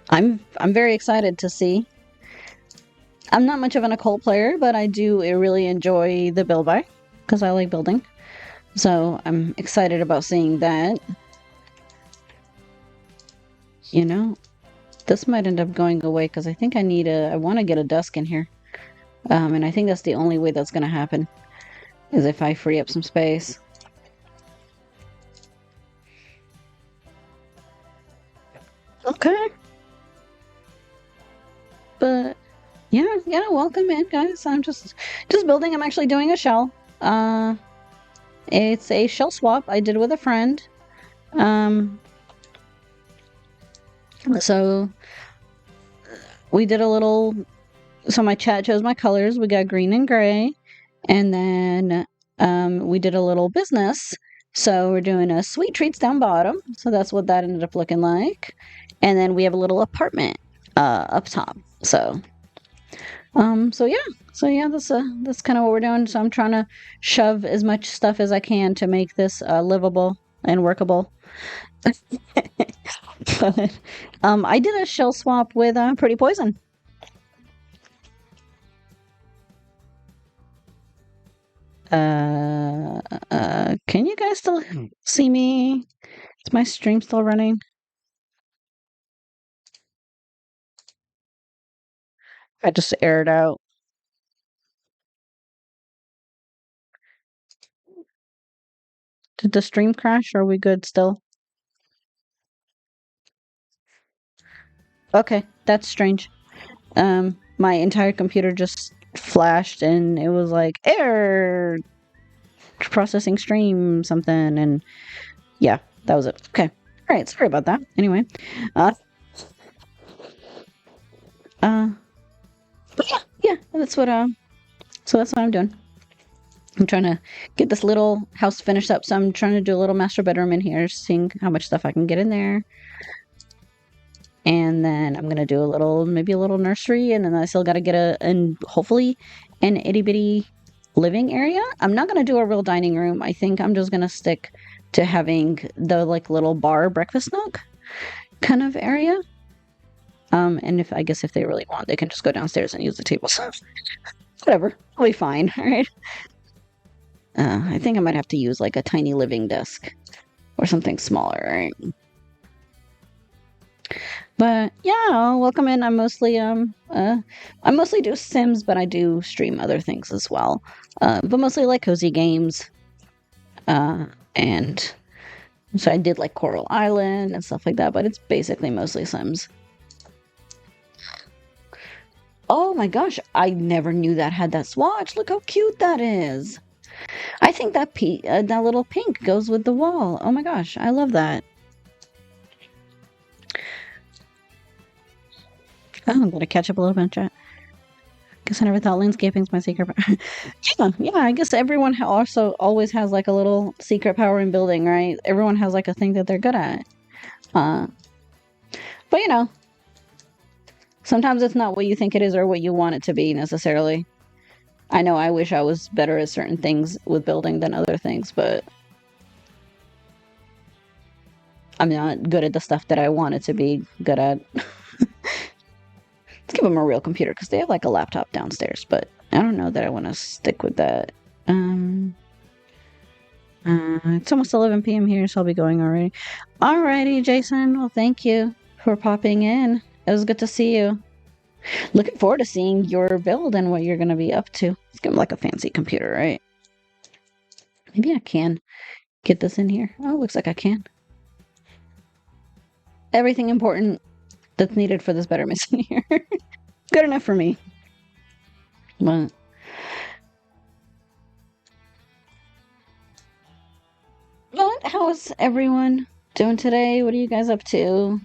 I'm very excited to see. I'm not much of an occult player, but I do really enjoy the build by because I like building. So I'm excited about seeing that. You know, this might end up going away because I think I want to get a desk in here. And I think that's the only way that's going to happen is if I free up some space. Okay. But yeah, welcome in, guys. I'm just building. I'm actually doing a shell. It's a shell swap I did with a friend. So we did a little. So my chat chose my colors. We got green and gray, and then we did a little business. So we're doing a sweet treats down bottom. So that's what that ended up looking like, and then we have a little apartment up top. So yeah, that's kind of what we're doing. So I'm trying to shove as much stuff as I can to make this livable and workable. But I did a shell swap with Pretty Poison. Can you guys still see me? Is my stream still running? I just aired out. Did the stream crash? Are we good still? Okay, that's strange. My entire computer just flashed and it was like error processing stream something, and yeah, that was it. Okay. All right, sorry about that. Anyway, uh uh but yeah, that's what so that's what I'm doing. I'm trying to get this little house finished up, so I'm trying to do a little master bedroom in here, seeing how much stuff I can get in there. And then I'm gonna do maybe a little nursery, and then I still got to get and hopefully an itty bitty living area. I'm not gonna do a real dining room. I think I'm just gonna stick to having the like little bar breakfast nook kind of area. And I guess if they really want, they can just go downstairs and use the tables. Whatever, I'll be fine. All right. I think I might have to use like a tiny living desk or something smaller. Right? But yeah, welcome in. I mostly do Sims, but I do stream other things as well. But mostly like cozy games. And so I did like Coral Island and stuff like that, but it's basically mostly Sims. Oh my gosh, I never knew that had that swatch. Look how cute that is. I think that that little pink goes with the wall. Oh my gosh, I love that. Oh, I'm gonna catch up a little bit in chat. Guess I never thought landscaping's my secret power. yeah. I guess everyone also always has like a little secret power in building, right? Everyone has like a thing that they're good at. But you know, sometimes it's not what you think it is or what you want it to be necessarily. I know I wish I was better at certain things with building than other things, but I'm not good at the stuff that I wanted to be good at. Let's give them a real computer because they have like a laptop downstairs, but I don't know that I want to stick with that. It's almost 11 p.m. here, so I'll be going already. Alrighty, Jason. Well, thank you for popping in. It was good to see you. Looking forward to seeing your build and what you're going to be up to. It's going to be like a fancy computer, right? Maybe I can get this in here. Oh, looks like I can. Everything important that's needed for this bedroom is in here. Good enough for me. But how is everyone doing today? What are you guys up to?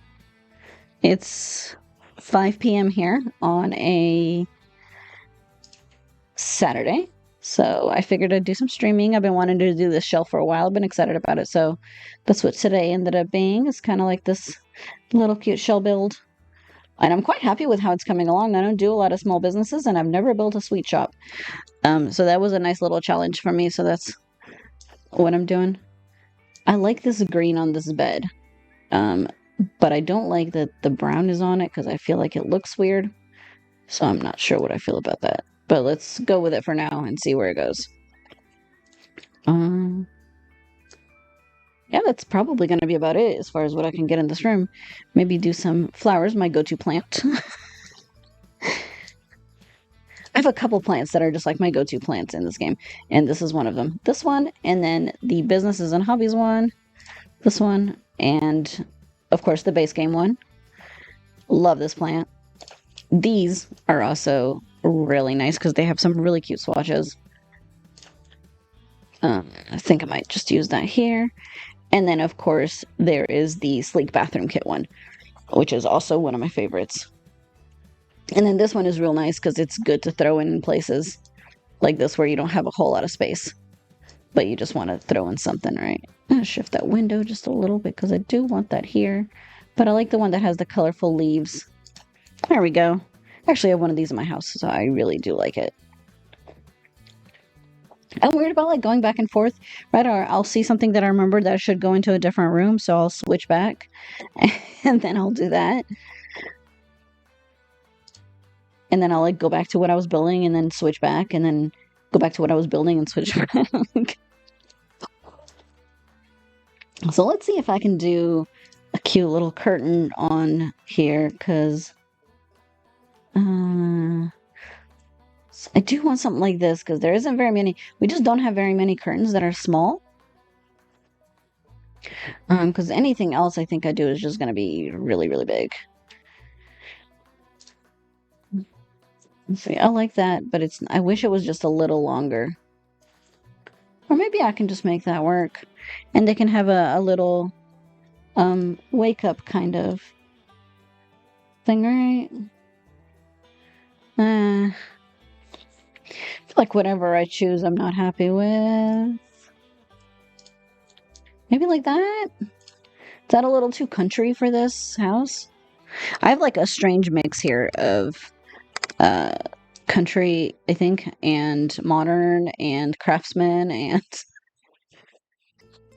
It's 5 p.m. here on a Saturday. So I figured I'd do some streaming. I've been wanting to do this shell for a while. I've been excited about it. So that's what today ended up being. It's kind of like this little cute shell build. And I'm quite happy with how it's coming along. I don't do a lot of small businesses, and I've never built a sweet shop. So that was a nice little challenge for me. So that's what I'm doing. I like this green on this bed. But I don't like that the brown is on it because I feel like it looks weird. So I'm not sure what I feel about that. But let's go with it for now and see where it goes. Yeah, that's probably going to be about it as far as what I can get in this room. Maybe do some flowers, my go-to plant. I have a couple plants that are just like my go-to plants in this game, and this is one of them. This one, and then the businesses and hobbies one, this one, and of course the base game one. Love this plant. These are also really nice because they have some really cute swatches. I think I might just use that here. And then, of course, there is the sleek bathroom kit one, which is also one of my favorites. And then this one is real nice because it's good to throw in places like this where you don't have a whole lot of space, but you just want to throw in something, right? I'm going to shift that window just a little bit because I do want that here. But I like the one that has the colorful leaves. There we go. Actually, I have one of these in my house, so I really do like it. I'm weird about like going back and forth, right? Or I'll see something that I remember that should go into a different room, so I'll switch back and then I'll do that. And then I'll like go back to what I was building and then switch back and then go back to what I was building and switch back. So let's see if I can do a cute little curtain on here because I do want something like this because there isn't very many. We just don't have very many curtains that are small. Because anything else I think I do is just going to be really, really big. See, I like that, but I wish it was just a little longer. Or maybe I can just make that work. And they can have a little wake up kind of thing, right? I feel like whatever I choose, I'm not happy with. Maybe like that? Is that a little too country for this house? I have like a strange mix here of country, I think, and modern and craftsman, and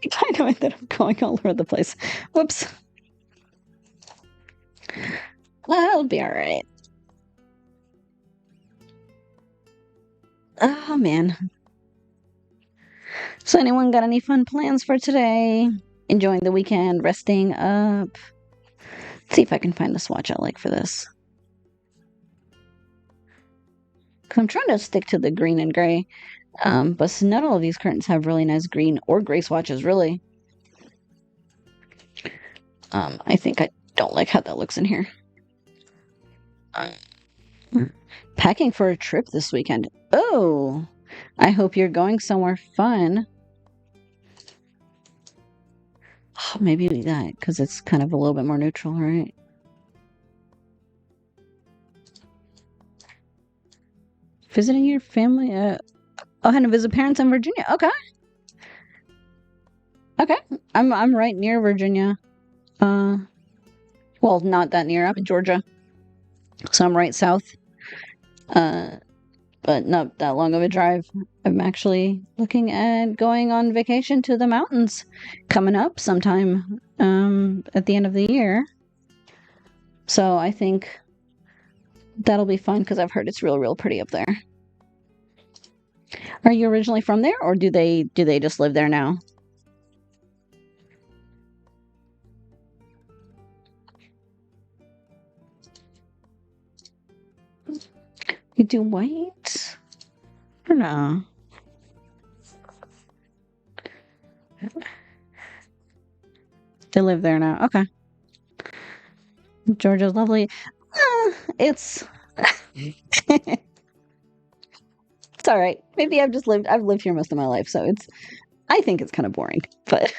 I kind of ended up going all over the place. Whoops. That'll be all right. Oh man. So anyone got any fun plans for today? Enjoying the weekend, resting up. Let's see if I can find the swatch I like for this. Because I'm trying to stick to the green and gray. But not all of these curtains have really nice green or gray swatches, really. I think I don't like how that looks in here. Packing for a trip this weekend. Oh, I hope you're going somewhere fun. Oh, maybe that, because it's kind of a little bit more neutral, right? Visiting your family? Oh, had to visit parents in Virginia. Okay. Okay. I'm right near Virginia. Well, not that near. I'm in Georgia. So I'm right south. But not that long of a drive. I'm actually looking at going on vacation to the mountains coming up sometime at the end of the year. So I think that'll be fun because I've heard it's real pretty up there. Are you originally from there, or do they just live there now? You do white? Or no? They live there now. Okay. Georgia's lovely. It's it's all right. Maybe I've lived here most of my life, so I think it's kind of boring. But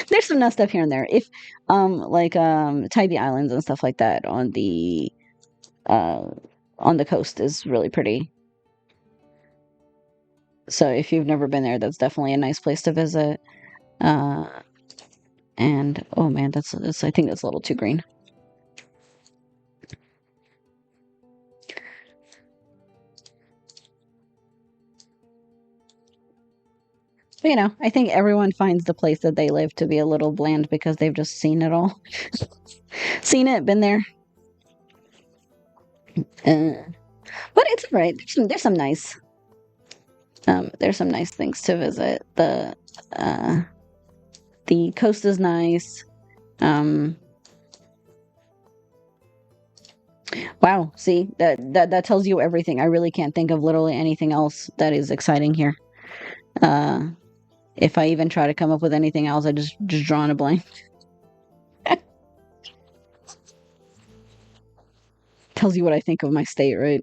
there's some nice stuff here and there. If like Tybee Islands and stuff like that uh on the coast is really pretty. So if you've never been there, that's definitely a nice place to visit. Uh and oh man, that's I think that's a little too green. But, I think everyone finds the place that they live to be a little bland because they've just seen it all. Seen it, been there. Uh, but it's all right. There's some nice things to visit. The coast is nice. Wow, see, that tells you everything. I really can't think of literally anything else that is exciting here. If I even try to come up with anything else, I just draw on a blank. Tells you what I think of my state, right?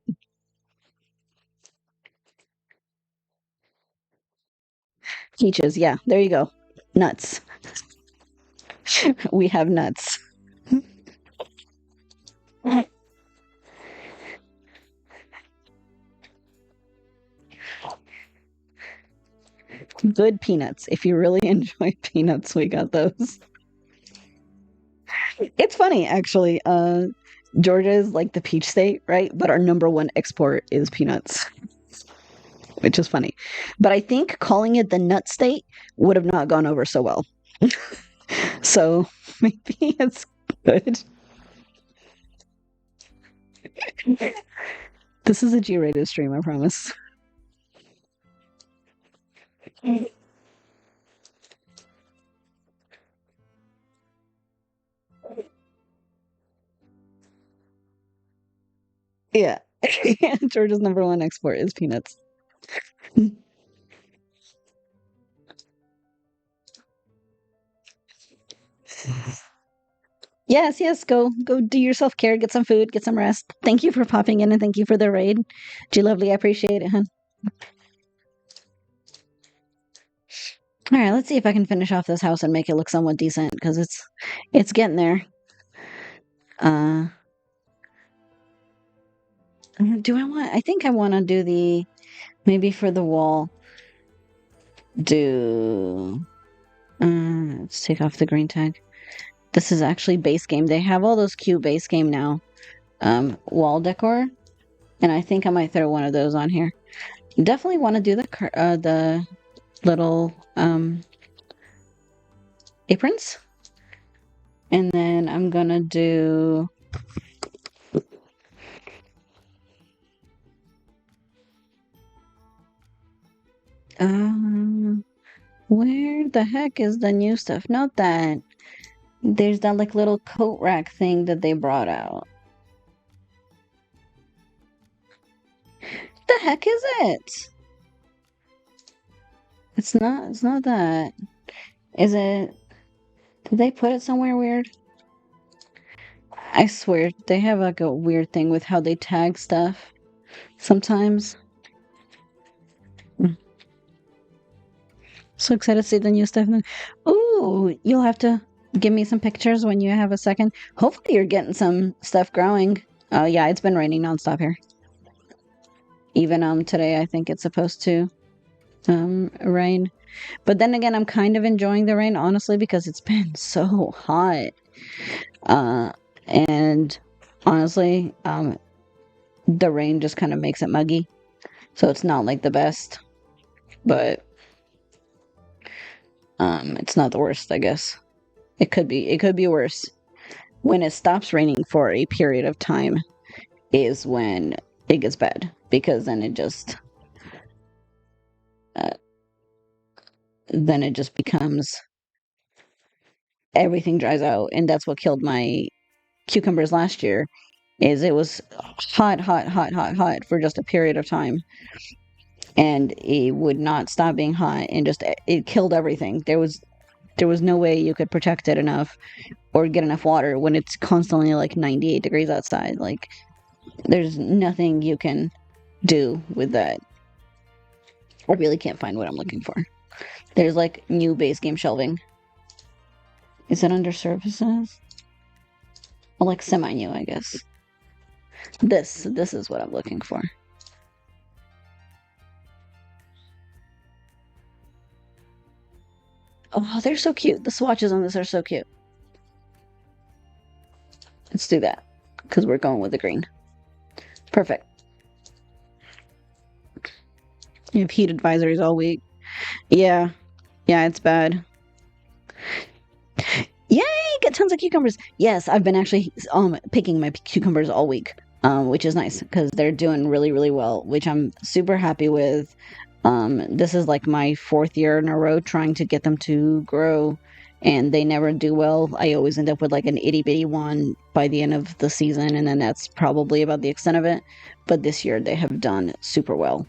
Peaches, yeah, there you go. Nuts. We have nuts. Good peanuts. If you really enjoy peanuts, we got those. It's funny, actually. Georgia is like the peach state, right? But our number one export is peanuts. which is funny. But I think calling it the nut state would have not gone over so well. So maybe it's good. This is a G-rated stream, I promise. Yeah. Georgia's number one export is peanuts. Yes, yes, go do your self-care, get some food, get some rest. Thank you for popping in and thank you for the raid. G lovely, I appreciate it, hun. All right, let's see if I can finish off this house and make it look somewhat decent because it's getting there. Uh do I want I think I want to do the maybe for the wall do let's take off the green tag. This is actually base game. They have all those cute base game now. Wall decor, and I think I might throw one of those on here. Definitely want to do the little aprons, and then I'm gonna do where the heck is the new stuff? Not that. There's that like little coat rack thing that they brought out. The heck is it? It's not that. Is it? Did they put it somewhere weird? I swear, they have like a weird thing with how they tag stuff sometimes. So excited to see the new stuff. Ooh, you'll have to give me some pictures when you have a second. Hopefully you're getting some stuff growing. Oh yeah, it's been raining nonstop here. Even today I think it's supposed to rain. But then again, I'm kind of enjoying the rain, honestly, because it's been so hot. And honestly, the rain just kind of makes it muggy. So it's not like the best. But it's not the worst, I guess. It could be worse. When it stops raining for a period of time is when it gets bad, because then it just becomes everything dries out, and that's what killed my cucumbers last year. Is it was hot for just a period of time, and it would not stop being hot, and just it killed everything. There was no way you could protect it enough or get enough water when it's constantly like 98 degrees outside. Like there's nothing you can do with that. I really can't find what I'm looking for. There's like new base game shelving. Is it under services? Well, like semi-new, I guess. This is what I'm looking for. Oh, they're so cute. The swatches on this are so cute. Let's do that because we're going with the green. Perfect. You have heat advisories all week. Yeah. Yeah, it's bad. Yay! Get tons of cucumbers. Yes, I've been actually picking my cucumbers all week, which is nice because they're doing really, really well, which I'm super happy with. This is like my 4th year in a row trying to get them to grow, and they never do well. I always end up with like an itty bitty one by the end of the season, and then that's probably about the extent of it. But this year they have done super well,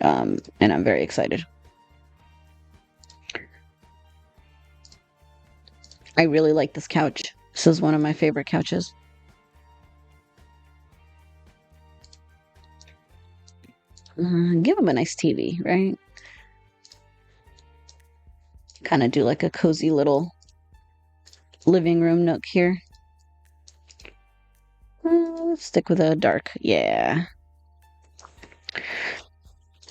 and I'm very excited. I really like this couch. This is one of my favorite couches. Give them a nice TV, right? Kind of do like a cozy little living room nook here. Let's stick with a dark. Yeah.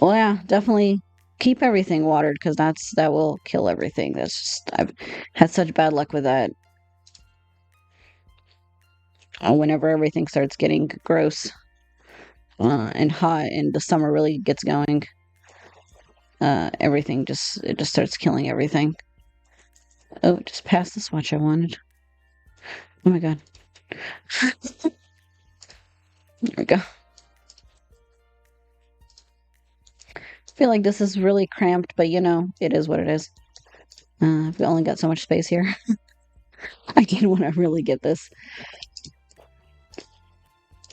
Well, yeah, definitely keep everything watered because that will kill everything. That's just I've had such bad luck with that. Whenever everything starts getting gross and hot and the summer really gets going, everything it just starts killing everything. Oh, it just passed the swatch I wanted. Oh my god. There we go. I feel like this is really cramped, but you know, it is what it is. I've only got so much space here. I didn't want to really get this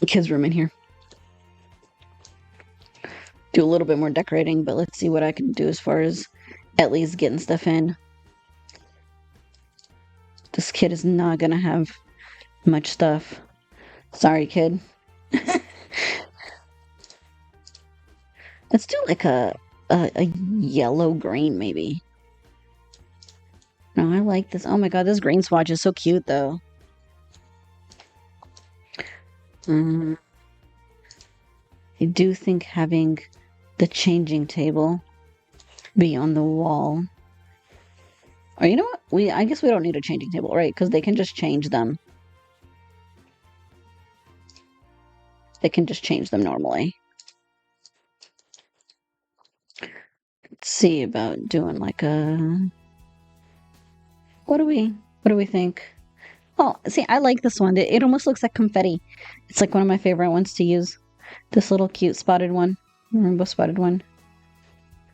kids' room in here. Do a little bit more decorating, but let's see what I can do as far as at least getting stuff in. This kid is not gonna have much stuff. Sorry, kid. Let's do like a yellow green, maybe. No, I like this. Oh my god, this green swatch is so cute, though. I do think having the changing table be on the wall. Or you know what? I guess we don't need a changing table, right? Because they can just change them. They can just change them normally. Let's see about doing like a... What do we think? Oh, see, I like this one. It almost looks like confetti. It's like one of my favorite ones to use. This little cute spotted one. Rainbow spotted one.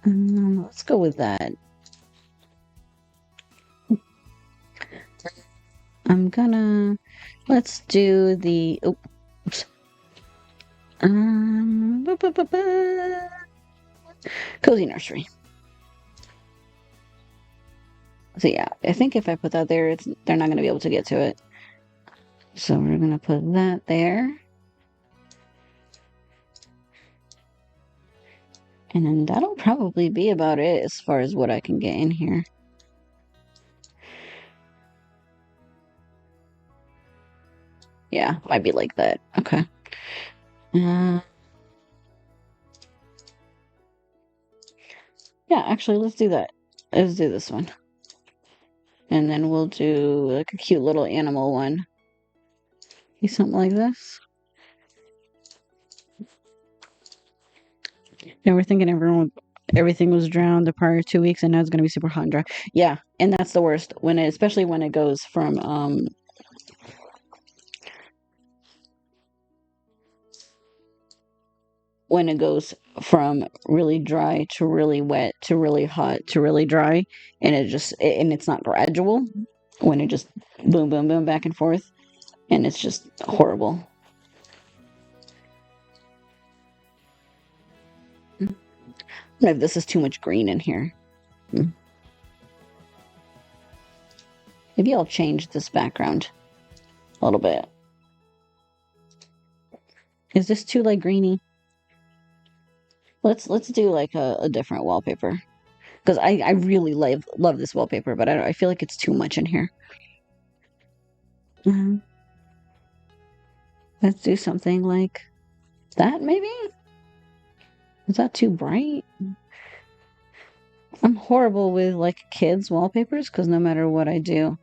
Let's go with that. Let's do the... Oops. Cozy nursery. So yeah, I think if I put that there, they're not going to be able to get to it. So we're going to put that there. And then that'll probably be about it as far as what I can get in here. Yeah, might be like that. Okay. Yeah, actually, let's do that. Let's do this one. And then we'll do like a cute little animal one. Something like this. And we're thinking everything was drowned the prior 2 weeks, and now it's going to be super hot and dry. Yeah, and that's the worst especially when it goes from really dry to really wet to really hot to really dry, and it's not gradual. When it just boom, boom, boom back and forth, and it's just horrible. I don't know if this is too much green in here. Maybe I'll change this background a little bit. Is this too like greeny? Let's do like a different wallpaper, because I really love this wallpaper, but I feel like it's too much in here. Let's do something like that, maybe? Is that too bright? I'm horrible with like kids' wallpapers because no matter what I do,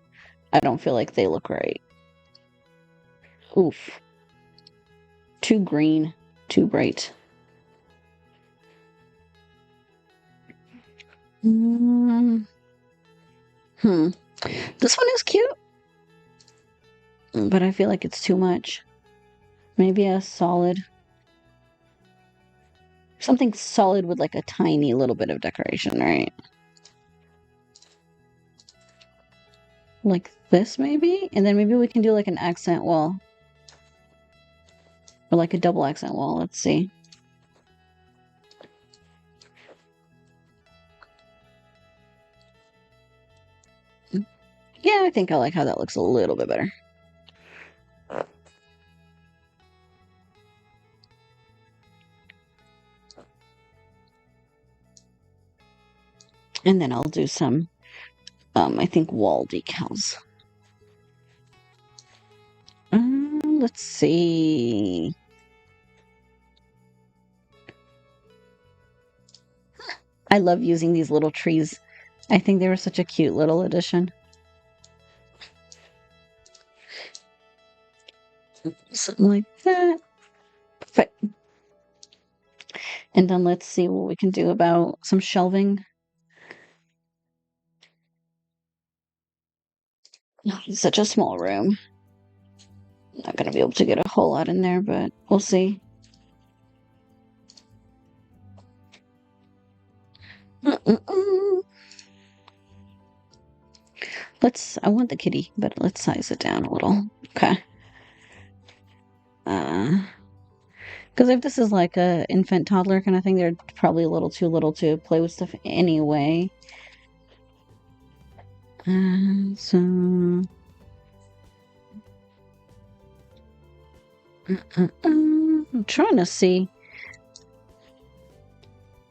I don't feel like they look right. Oof. Too green, too bright. This one is cute, but I feel like it's too much. Maybe a solid. Something solid with like a tiny little bit of decoration, right? Like this, maybe? And then maybe we can do like an accent wall. Or like a double accent wall. Let's see. Yeah, I think I like how that looks a little bit better. And then I'll do some, I think, wall decals. Let's see. I love using these little trees. I think they were such a cute little addition. Something like that. Perfect. And then let's see what we can do about some shelving. It's such a small room. Not going to be able to get a whole lot in there, but we'll see. I want the kitty, but let's size it down a little. Okay. Because if this is like a infant toddler kind of thing, they're probably a little too little to play with stuff anyway. So I'm trying to see.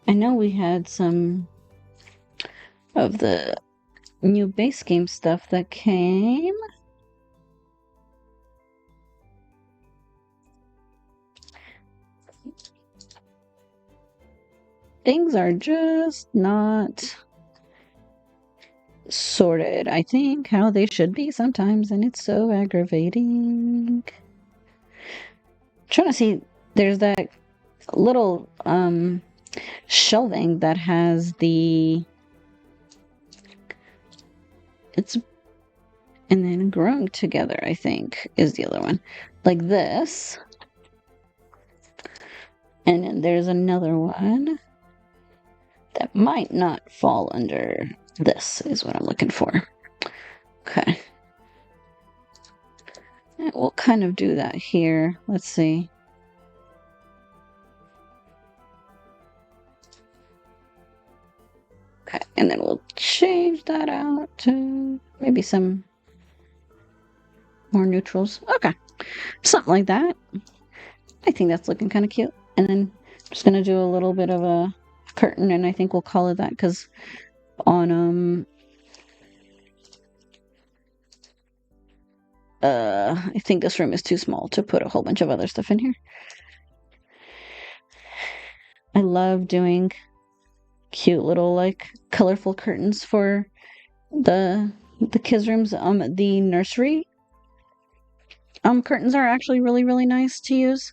I know we had some of the new base game stuff that came. Things are just not sorted, I think, how they should be sometimes, and it's so aggravating. Trying to see, there's that little shelving that has it's and then growing together, I think, is the other one. Like this. And then there's another one that might not fall under this, is what I'm looking for. Okay. And we'll kind of do that here. Let's see. Okay, and then we'll change that out to maybe some more neutrals. Okay, something like that. I think that's looking kind of cute. And then I'm just gonna do a little bit of a curtain, and I think we'll call it that because on I think this room is too small to put a whole bunch of other stuff in here. I love doing cute little like colorful curtains for the kids' rooms. The nursery curtains are actually really, really nice to use.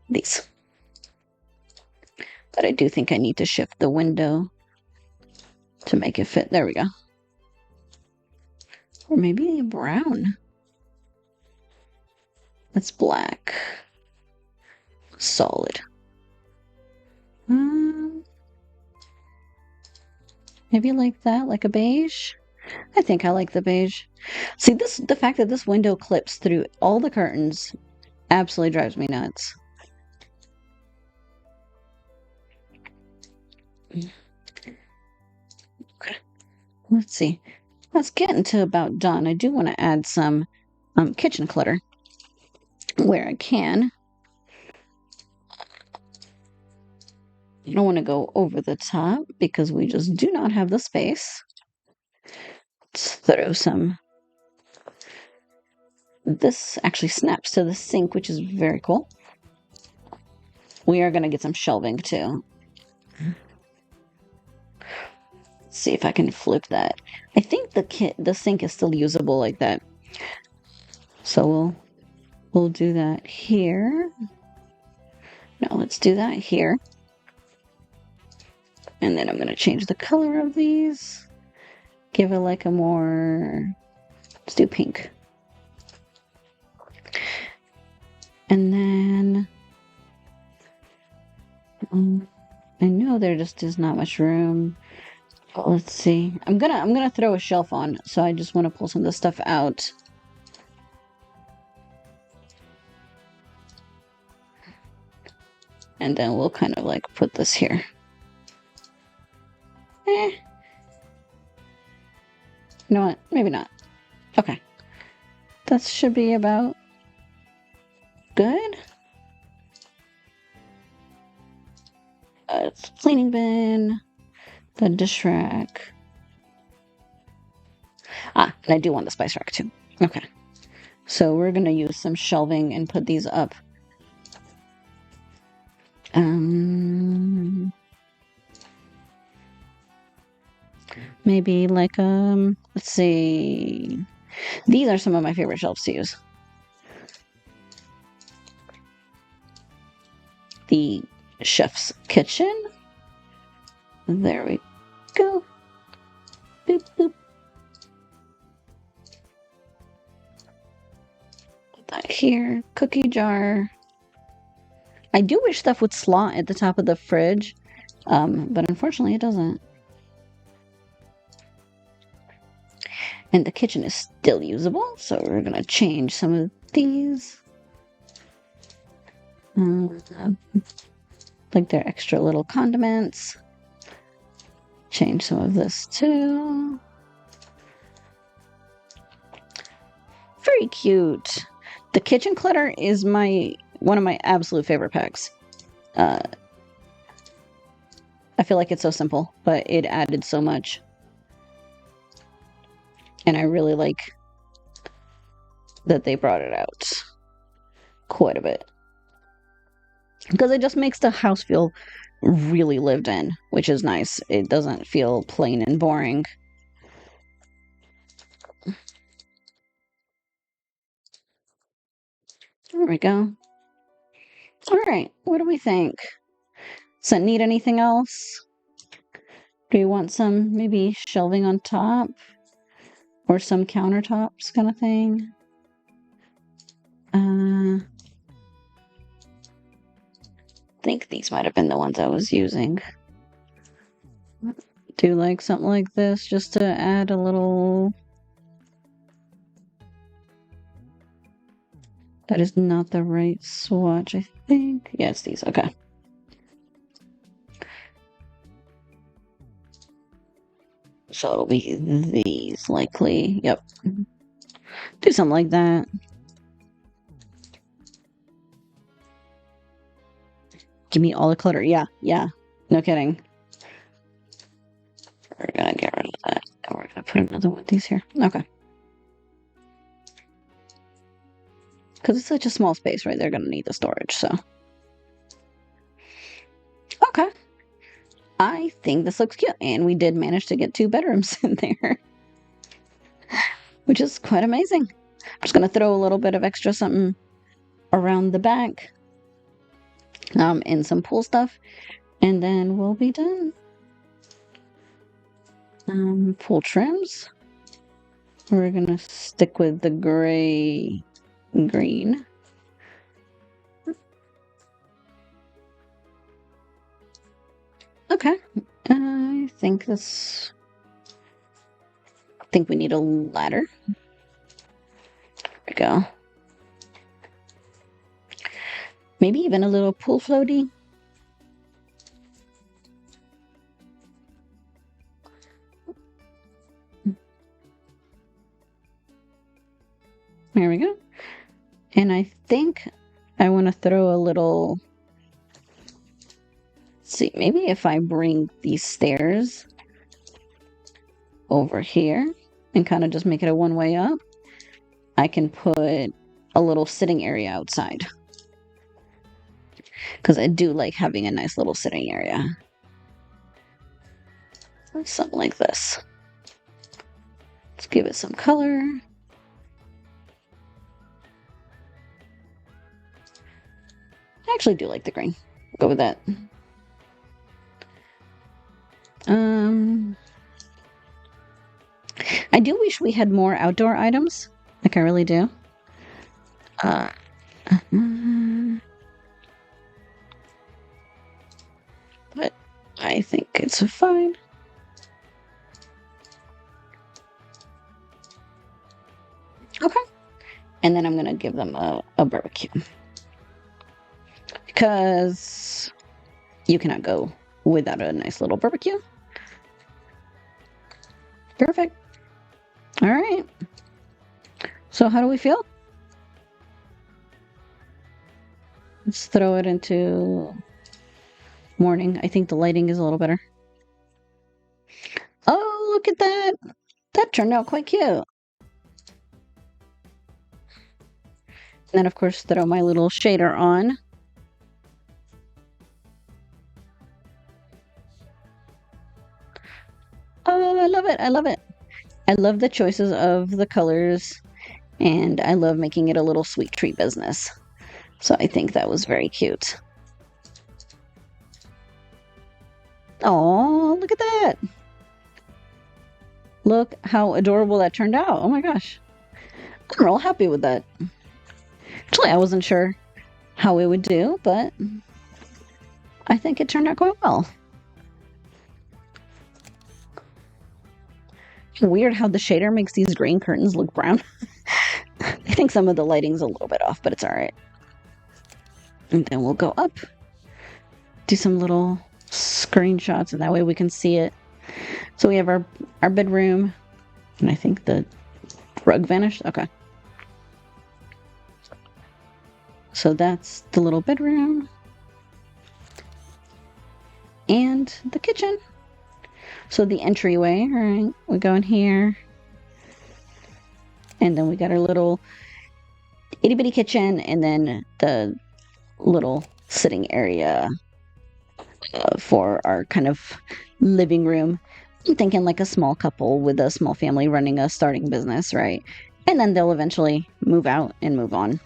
These. But I do think I need to shift the window to make it fit. There we go. Or maybe brown. That's black. Solid. Maybe like that, like a beige. I think I like the beige. See, the fact that this window clips through all the curtains absolutely drives me nuts. Okay. Let's see. Let's get into about done. I do want to add some kitchen clutter where I can. I don't want to go over the top because we just do not have the space. Let's throw some. This actually snaps to the sink, which is very cool. We are going to get some shelving too. Let's see if I can flip that. I think the sink is still usable like that. So we'll do that here. No, let's do that here. And then I'm going to change the color of these. Give it like a more, let's do pink. And then I know there just is not much room. But let's see. I'm gonna throw a shelf on, so I just want to pull some of the stuff out. And then we'll kind of like put this here. You know what? Maybe not. Okay. That should be about good. Cleaning bin, the dish rack. And I do want the spice rack too. Okay. So we're going to use some shelving and put these up. Maybe like, let's see. These are some of my favorite shelves to use. the chef's kitchen. There we go. Boop, boop. Put that here. Cookie jar. I do wish stuff would slot at the top of the fridge, but unfortunately it doesn't. And the kitchen is still usable, so we're gonna change some of these. Like their extra little condiments. Change some of this too. Very cute. The kitchen clutter is one of my absolute favorite packs. I feel like it's so simple, but it added so much. And I really like that they brought it out quite a bit. Because it just makes the house feel really lived in, which is nice. It doesn't feel plain and boring. There we go. All right, what do we think? Does it need anything else? Do you want some maybe shelving on top? Or some countertops kind of thing? I think these might have been the ones I was using. Do like something like this just to add a little... That is not the right swatch, I think. Yeah, it's these. Okay. So it'll be these, likely. Yep. Do something like that. Give me all the clutter. Yeah, yeah. No kidding. We're gonna get rid of that. And we're gonna put another one of these here. Okay. Because it's such a small space, right? They're gonna need the storage, so. Okay. I think this looks cute. And we did manage to get 2 bedrooms in there. Which is quite amazing. I'm just going to throw a little bit of extra something around the back. And some pool stuff. And then we'll be done. Pool trims. We're going to stick with the green. Okay. I think we need a ladder. There we go. Maybe even a little pool floaty. There we go. And I think I want to throw a little... Let's see, maybe if I bring these stairs over here and kind of just make it a one-way up, I can put a little sitting area outside. Because I do like having a nice little sitting area. Something like this. Let's give it some color. I actually do like the green. Go with that. I do wish we had more outdoor items. Like I really do. But I think it's fine. Okay. And then I'm going to give them a barbecue. Because you cannot go without a nice little barbecue. Perfect. All right. So how do we feel? Let's throw it into morning. I think the lighting is a little better. Oh, look at that. That turned out quite cute. And then, of course, throw my little shader on. Oh, I love it. I love it. I love the choices of the colors, and I love making it a little sweet treat business. So I think that was very cute. Oh, look at that. Look how adorable that turned out. Oh my gosh. I'm real happy with that. Actually, I wasn't sure how it would do, but I think it turned out quite well. Weird how the shader makes these green curtains look brown. I think some of the lighting's a little bit off, but it's all right. And then we'll go up, do some little screenshots, and that way we can see it. So we have our bedroom, and I think the rug vanished. Okay. So that's the little bedroom and the kitchen. So the entryway, all right, we go in here, and then we got our little itty bitty kitchen, and then the little sitting area for our kind of living room. I'm thinking like a small couple with a small family running a starting business, right? And then they'll eventually move out and move on.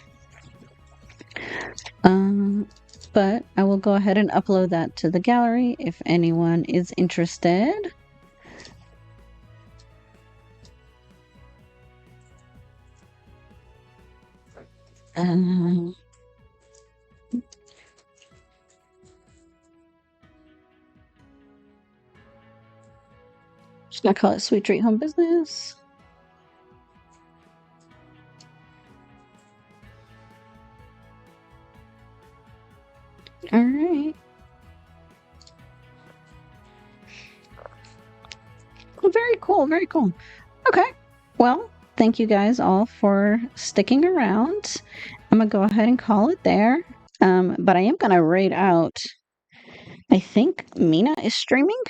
Um, but I will go ahead and upload that to the gallery if anyone is interested. Um, just gonna call it Sweet Treat Home Business. All right. Well, very cool. Very cool. Okay. Well, thank you guys all for sticking around. I'm gonna go ahead and call it there. But I am gonna raid out. I think Mina is streaming.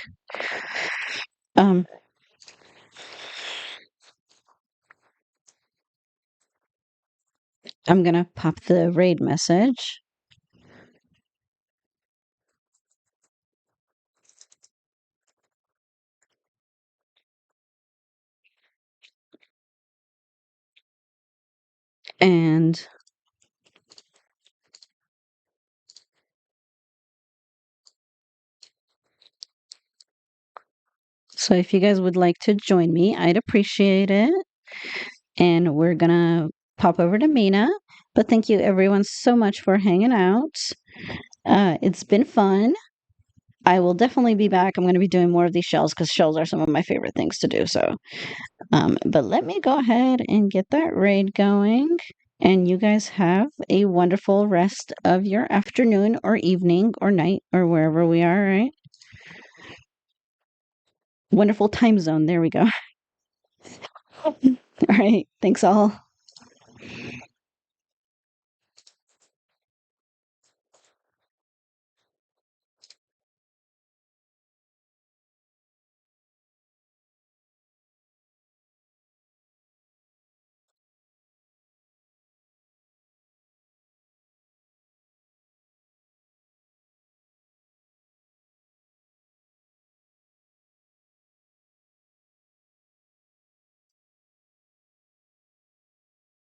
Um, I'm gonna pop the raid message. And so if you guys would like to join me, I'd appreciate it. And we're gonna pop over to Mina. But thank you everyone so much for hanging out. It's been fun. I will definitely be back. I'm going to be doing more of these shells because shells are some of my favorite things to do. So, but let me go ahead and get that raid going. And you guys have a wonderful rest of your afternoon or evening or night or wherever we are, right? Wonderful time zone. There we go. All right. Thanks all.